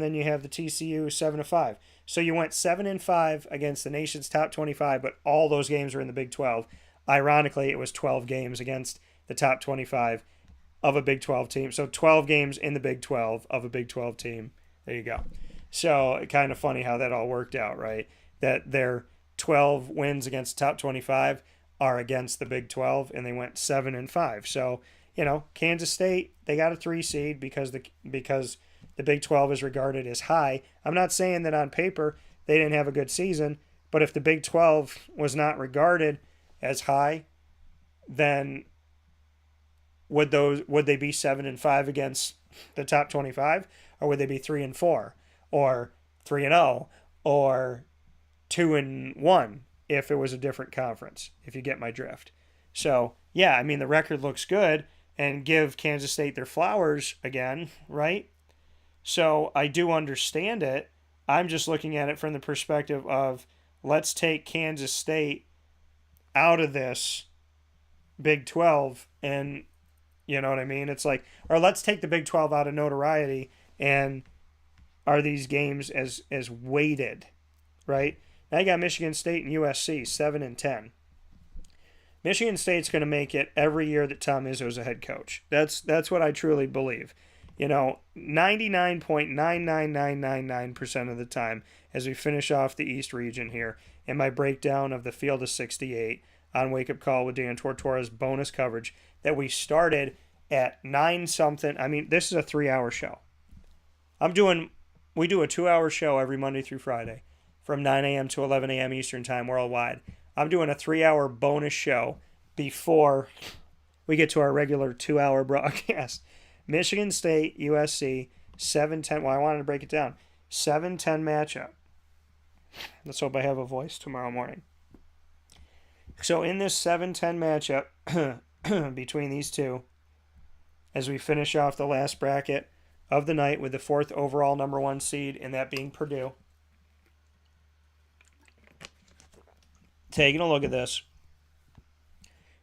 then you have the TCU 7-5. So you went 7-5 against the nation's top 25, but all those games were in the Big 12. Ironically, it was 12 games against the top 25 of a Big 12 team. So 12 games in the Big 12 of a Big 12 team. There you go. So kind of funny how that all worked out, right? That their 12 wins against top 25 are against the Big 12, and they went 7-5. So, Kansas State, they got a 3 seed because the Big 12 is regarded as high. I'm not saying that on paper they didn't have a good season, but if the Big 12 was not regarded as high, then would they be 7-5 against the top 25, or would they be 3-4, or 3-0, or 2-1 if it was a different conference? If you get my drift. So yeah, I mean the record looks good, and give Kansas State their flowers again, right? So I do understand it. I'm just looking at it from the perspective of let's take Kansas State out of this Big 12, and you know what I mean? It's like, or let's take the Big 12 out of notoriety, and are these games as weighted, right? Now you got Michigan State and USC 7-10. Michigan State's going to make it every year that Tom Izzo's a head coach. That's what I truly believe. 99.99999% of the time, as we finish off the East region here, in my breakdown of the Field of 68 on Wake Up Call with Dan Tortora's bonus coverage, that we started at 9-something. I mean, this is a 3-hour show. We do a 2-hour show every Monday through Friday from 9 a.m. to 11 a.m. Eastern Time worldwide. I'm doing a 3-hour bonus show before we get to our regular 2-hour broadcast. Michigan State, USC, 7-10. Well, I wanted to break it down. 7-10 matchup. Let's hope I have a voice tomorrow morning. So in this 7-10 matchup between these two, as we finish off the last bracket of the night with the 4th overall number 1 seed, and that being Purdue, taking a look at this,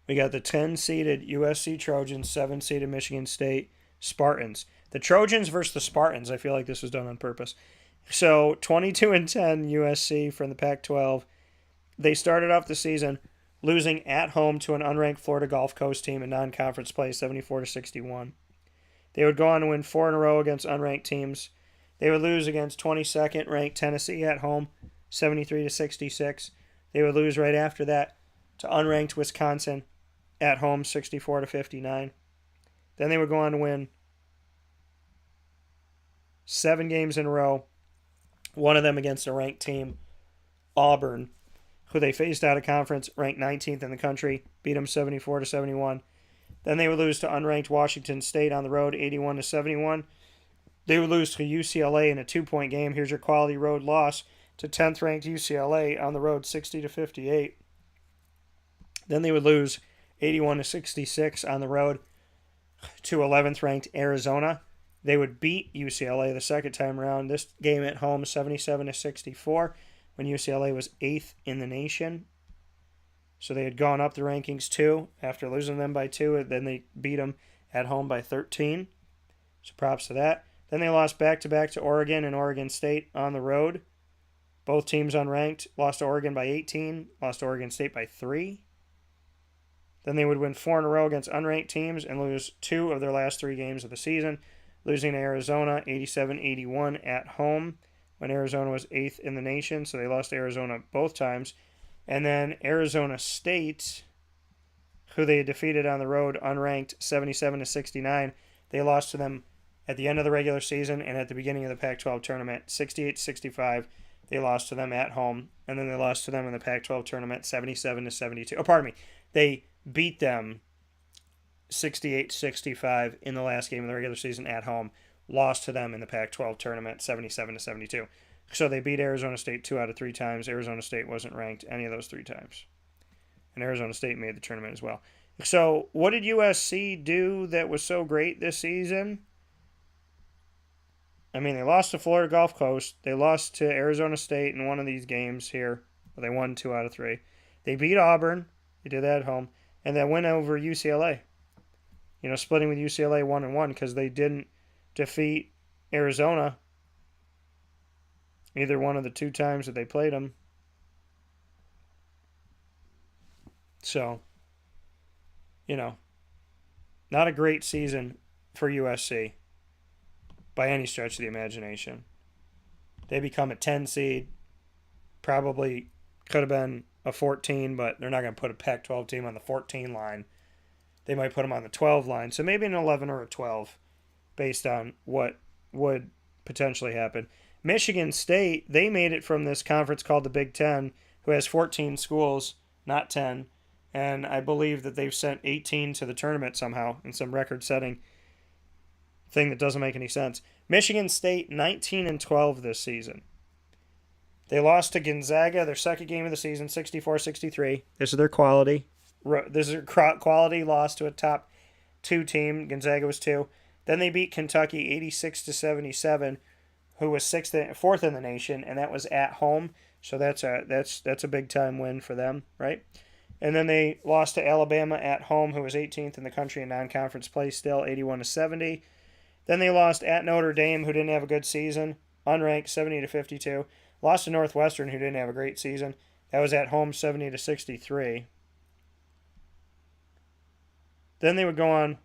we got the 10-seeded USC Trojans, 7-seeded Michigan State Spartans. The Trojans versus the Spartans. I feel like this was done on purpose. So 22-10 USC from the Pac-12. They started off the season losing at home to an unranked Florida Gulf Coast team in non-conference play, 74-61. They would go on to win 4 in a row against unranked teams. They would lose against 22nd ranked Tennessee at home, 73-66. They would lose right after that to unranked Wisconsin at home, 64-59. Then they would go on to win 7 games in a row, one of them against a ranked team, Auburn, who they faced out of conference, ranked 19th in the country, beat them 74-71. Then they would lose to unranked Washington State on the road, 81-71. They would lose to UCLA in a 2-point game. Here's your quality road loss to 10th ranked UCLA on the road, 60-58. Then they would lose 81-66 on the road to 11th ranked Arizona. They would beat UCLA the second time around. This game at home, 77-64, when UCLA was 8th in the nation. So they had gone up the rankings 2 after losing them by 2. Then they beat them at home by 13. So props to that. Then they lost back-to-back to Oregon and Oregon State on the road. Both teams unranked. Lost to Oregon by 18. Lost to Oregon State by 3. Then they would win 4 in a row against unranked teams and lose 2 of their last 3 games of the season, losing to Arizona 87-81 at home when Arizona was 8th in the nation. So they lost to Arizona both times. And then Arizona State, who they had defeated on the road, unranked 77-69. They lost to them at the end of the regular season and at the beginning of the Pac-12 tournament, 68-65. They lost to them at home, and then they lost to them in the Pac-12 tournament, 77-72. Oh, pardon me. They beat them 68-65 in the last game of the regular season at home. Lost to them in the Pac-12 tournament, 77-72. So they beat Arizona State 2 out of 3 times. Arizona State wasn't ranked any of those 3 times. And Arizona State made the tournament as well. So what did USC do that was so great this season? I mean, they lost to Florida Gulf Coast. They lost to Arizona State in one of these games here. They won 2 out of 3. They beat Auburn. They did that at home. And then went over UCLA. You know, splitting with UCLA 1-1 because they didn't defeat Arizona either one of the 2 times that they played them. So, you know, not a great season for USC by any stretch of the imagination. They become a 10 seed. Probably could have been a 14, but they're not going to put a Pac-12 team on the 14 line. They might put them on the 12 line. So maybe an 11 or a 12 based on what would potentially happen. Michigan State, they made it from this conference called the Big Ten, who has 14 schools, not 10. And I believe that they've sent 18 to the tournament somehow in some record-setting thing that doesn't make any sense. Michigan State, 19-12 this season. They lost to Gonzaga, their second game of the season, 64-63. This is their quality. This is their quality loss to a top 2 team. Gonzaga was 2. Then they beat Kentucky 86-77, who was 4th in the nation, and that was at home. So that's a big time win for them, right? And then they lost to Alabama at home, who was 18th in the country in non-conference play, still 81-70. Then they lost at Notre Dame, who didn't have a good season, unranked 70-52. Lost to Northwestern, who didn't have a great season. That was at home 70-63. Then they would go on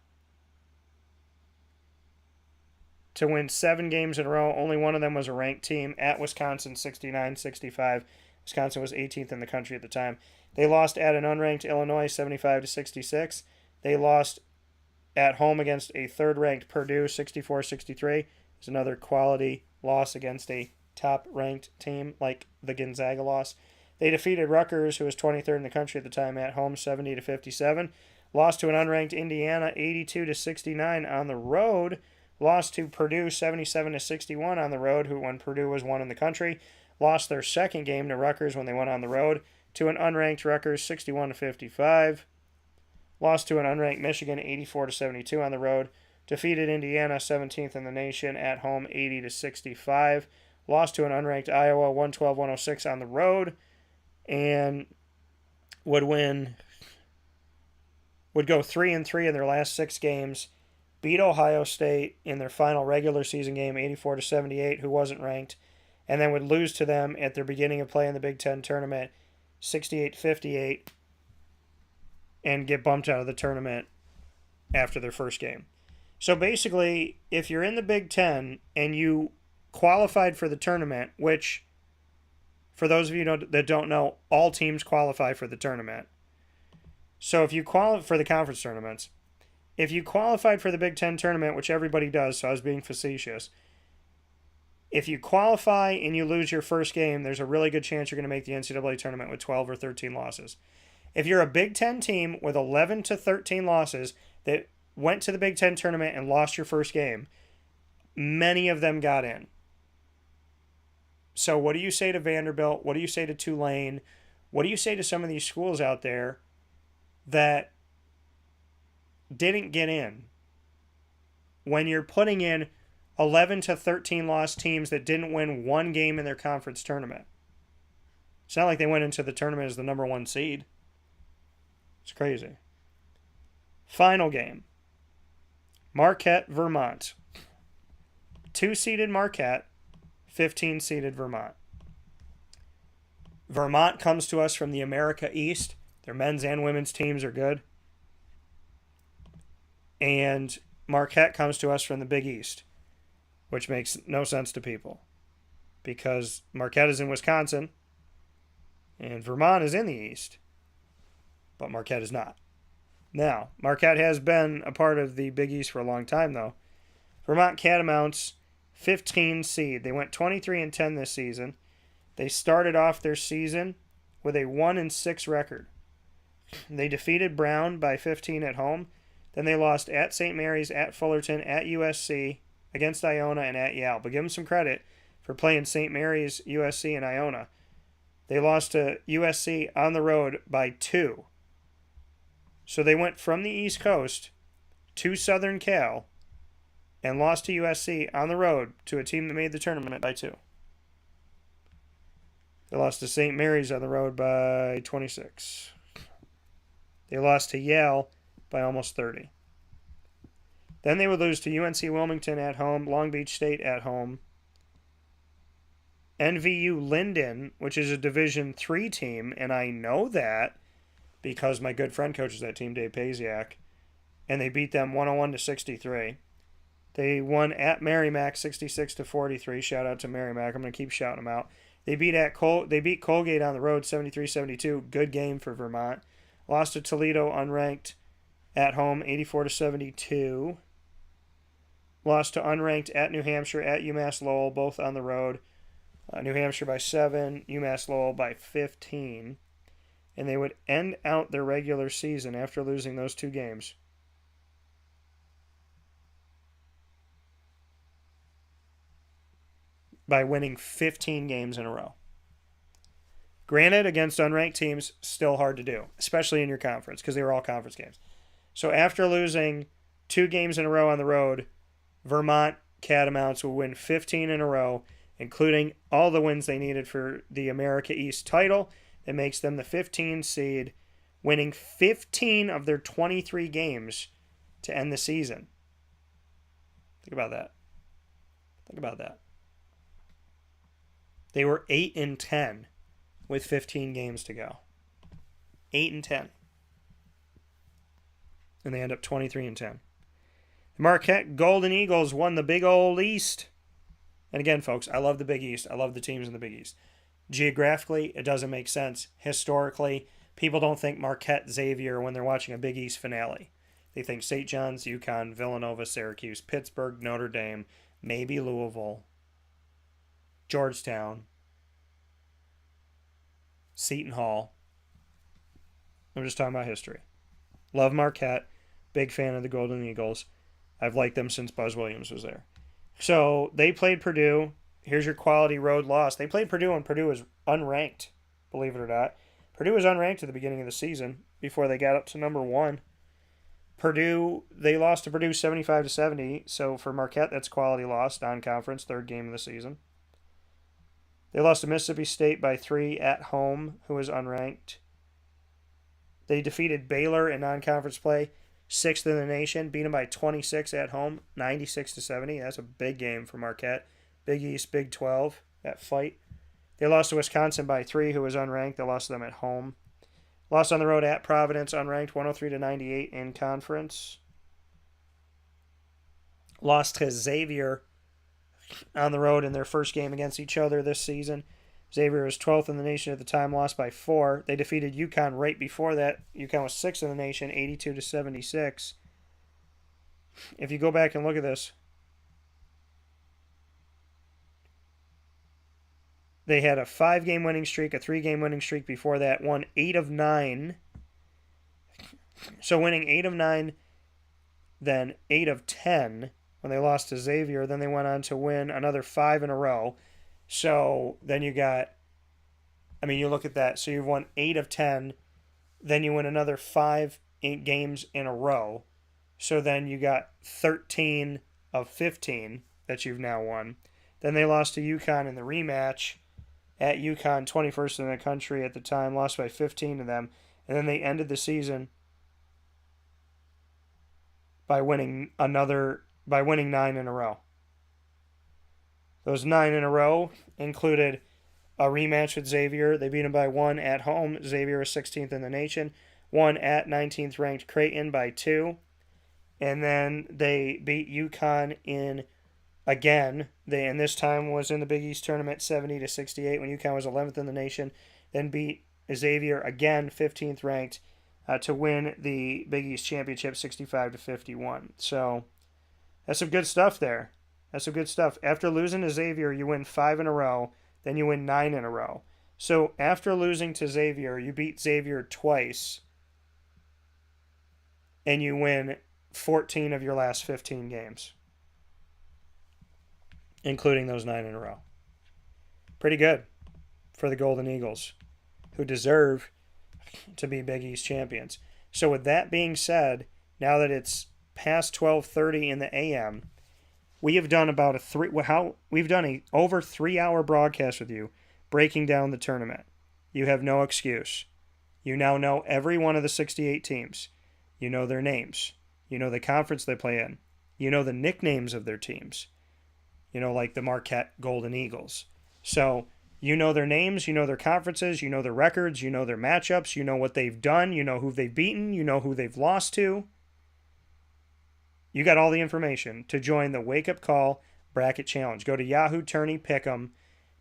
to win 7 games in a row. Only one of them was a ranked team at Wisconsin, 69-65. Wisconsin was 18th in the country at the time. They lost at an unranked Illinois, 75-66. They lost at home against a third-ranked Purdue, 64-63. It's another quality loss against a top-ranked team like the Gonzaga loss. They defeated Rutgers, who was 23rd in the country at the time, at home, 70-57. Lost to an unranked Indiana, 82-69 on the road. Lost to Purdue 77-61 on the road, when Purdue was 1 in the country. Lost their second game to Rutgers when they went on the road to an unranked Rutgers 61-55. Lost to an unranked Michigan 84-72 on the road. Defeated Indiana 17th in the nation at home 80-65. Lost to an unranked Iowa 112-106 on the road. And would go 3-3 in their last 6 games, beat Ohio State in their final regular season game 84-78, who wasn't ranked, and then would lose to them at their beginning of play in the Big Ten tournament 68-58 and get bumped out of the tournament after their first game. So basically, if you're in the Big Ten and you qualified for the tournament, which, for those of you that don't know, all teams qualify for the tournament. So if you qualify for the conference tournaments, if you qualified for the Big Ten tournament, which everybody does, so I was being facetious, if you qualify and you lose your first game, there's a really good chance you're going to make the NCAA tournament with 12 or 13 losses. If you're a Big Ten team with 11 to 13 losses that went to the Big Ten tournament and lost your first game, many of them got in. So what do you say to Vanderbilt? What do you say to Tulane? What do you say to some of these schools out there that didn't get in when you're putting in 11 to 13 lost teams that didn't win one game in their conference tournament? It's not like they went into the tournament as the number 1 seed. It's crazy. Final game. Marquette, Vermont. 2-seeded Marquette, 15-seeded Vermont. Vermont comes to us from the America East. Their men's and women's teams are good. And Marquette comes to us from the Big East, which makes no sense to people because Marquette is in Wisconsin and Vermont is in the East, but Marquette is not. Now, Marquette has been a part of the Big East for a long time, though. Vermont Catamounts, 15 seed. They went 23-10 this season. They started off their season with a 1-6 record. They defeated Brown by 15 at home. Then they lost at St. Mary's, at Fullerton, at USC, against Iona, and at Yale. But give them some credit for playing St. Mary's, USC, and Iona. They lost to USC on the road by 2. So they went from the East Coast to Southern Cal and lost to USC on the road to a team that made the tournament by 2. They lost to St. Mary's on the road by 26. They lost to Yale by almost 30. Then they would lose to UNC Wilmington at home, Long Beach State at home, NVU Linden, which is a Division III team, and I know that because my good friend coaches that team, Dave Paziak, and they beat them 101-63. They won at Merrimack 66-43. Shout out to Merrimack. I'm going to keep shouting them out. They beat Colgate on the road 73-72. Good game for Vermont. Lost to Toledo unranked at home 84-72. Lost to unranked at New Hampshire, at UMass Lowell, both on the road. New Hampshire by 7, UMass Lowell by 15. And they would end out their regular season after losing those 2 games by winning 15 games in a row. Granted, against unranked teams, still hard to do, especially in your conference, because they were all conference games. So after losing 2 games in a row on the road, Vermont Catamounts will win 15 in a row, including all the wins they needed for the America East title. That makes them the 15 seed, winning 15 of their 23 games to end the season. Think about that. Think about that. They were 8-10 with 15 games to go. 8-10. And they end up 23-10. The Marquette Golden Eagles won the Big Old East. And again, folks, I love the Big East. I love the teams in the Big East. Geographically, it doesn't make sense. Historically, people don't think Marquette Xavier when they're watching a Big East finale. They think St. John's, UConn, Villanova, Syracuse, Pittsburgh, Notre Dame, maybe Louisville, Georgetown, Seton Hall. I'm just talking about history. Love Marquette. Big fan of the Golden Eagles. I've liked them since Buzz Williams was there. So they played Purdue. Here's your quality road loss. They played Purdue when Purdue was unranked, believe it or not. Purdue was unranked at the beginning of the season before they got up to number 1. Purdue, they lost to Purdue 75-70. So for Marquette, that's quality loss, non-conference, 3rd game of the season. They lost to Mississippi State by 3 at home, who was unranked. They defeated Baylor in non-conference play, 6th in the nation, beat them by 26 at home, 96-70. That's a big game for Marquette. Big East, Big 12, that fight. They lost to Wisconsin by 3, who was unranked. They lost to them at home. Lost on the road at Providence, unranked, 103-98 in conference. Lost to Xavier on the road in their first game against each other this season. Xavier was 12th in the nation at the time, lost by 4. They defeated UConn right before that. UConn was 6th in the nation, 82-76. If you go back and look at this, they had a 5-game winning streak, a 3-game winning streak before that, won 8 of 9. So winning 8 of 9, then 8 of 10 when they lost to Xavier. Then they went on to win another 5 in a row. So then you got, you look at that. So you've won 8 of 10. Then you win another 5 games in a row. So then you got 13 of 15 that you've now won. Then they lost to UConn in the rematch at UConn, 21st in the country at the time, lost by 15 to them. And then they ended the season by winning 9 in a row. Those 9 in a row included a rematch with Xavier. They beat them by 1 at home. Xavier was 16th in the nation. 1 at 19th ranked Creighton by 2. And then they beat UConn again. And this time was in the Big East tournament, 70-68, when UConn was 11th in the nation. Then beat Xavier again, 15th ranked, to win the Big East championship, 65-51. So that's some good stuff there. That's some good stuff. After losing to Xavier, you win 5 in a row. Then you win 9 in a row. So after losing to Xavier, you beat Xavier twice. And you win 14 of your last 15 games, including those 9 in a row. Pretty good for the Golden Eagles, who deserve to be Big East champions. So with that being said, now that it's past 12:30 in the AM, we have done about we've done a over 3-hour broadcast with you, breaking down the tournament. You have no excuse. You now know every one of the 68 teams. You know their names. You know the conference they play in. You know the nicknames of their teams. Like the Marquette Golden Eagles. So you know their names, you know their conferences, you know their records, you know their matchups, you know what they've done, you know who they've beaten, you know who they've lost to. You got all the information to join the Wake Up Call Bracket Challenge. Go to Yahoo Tourney Pick'em,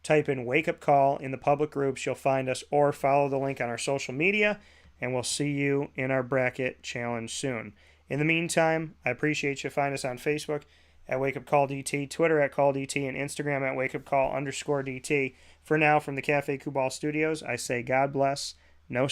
type in Wake Up Call in the public groups, you'll find us, or follow the link on our social media, and we'll see you in our bracket challenge soon. In the meantime, I appreciate you. Find us on Facebook at Wake Up Call DT, Twitter at Call DT, and Instagram at Wake Up Call _DT. For now, from the Cafe Kubal Studios, I say God bless. No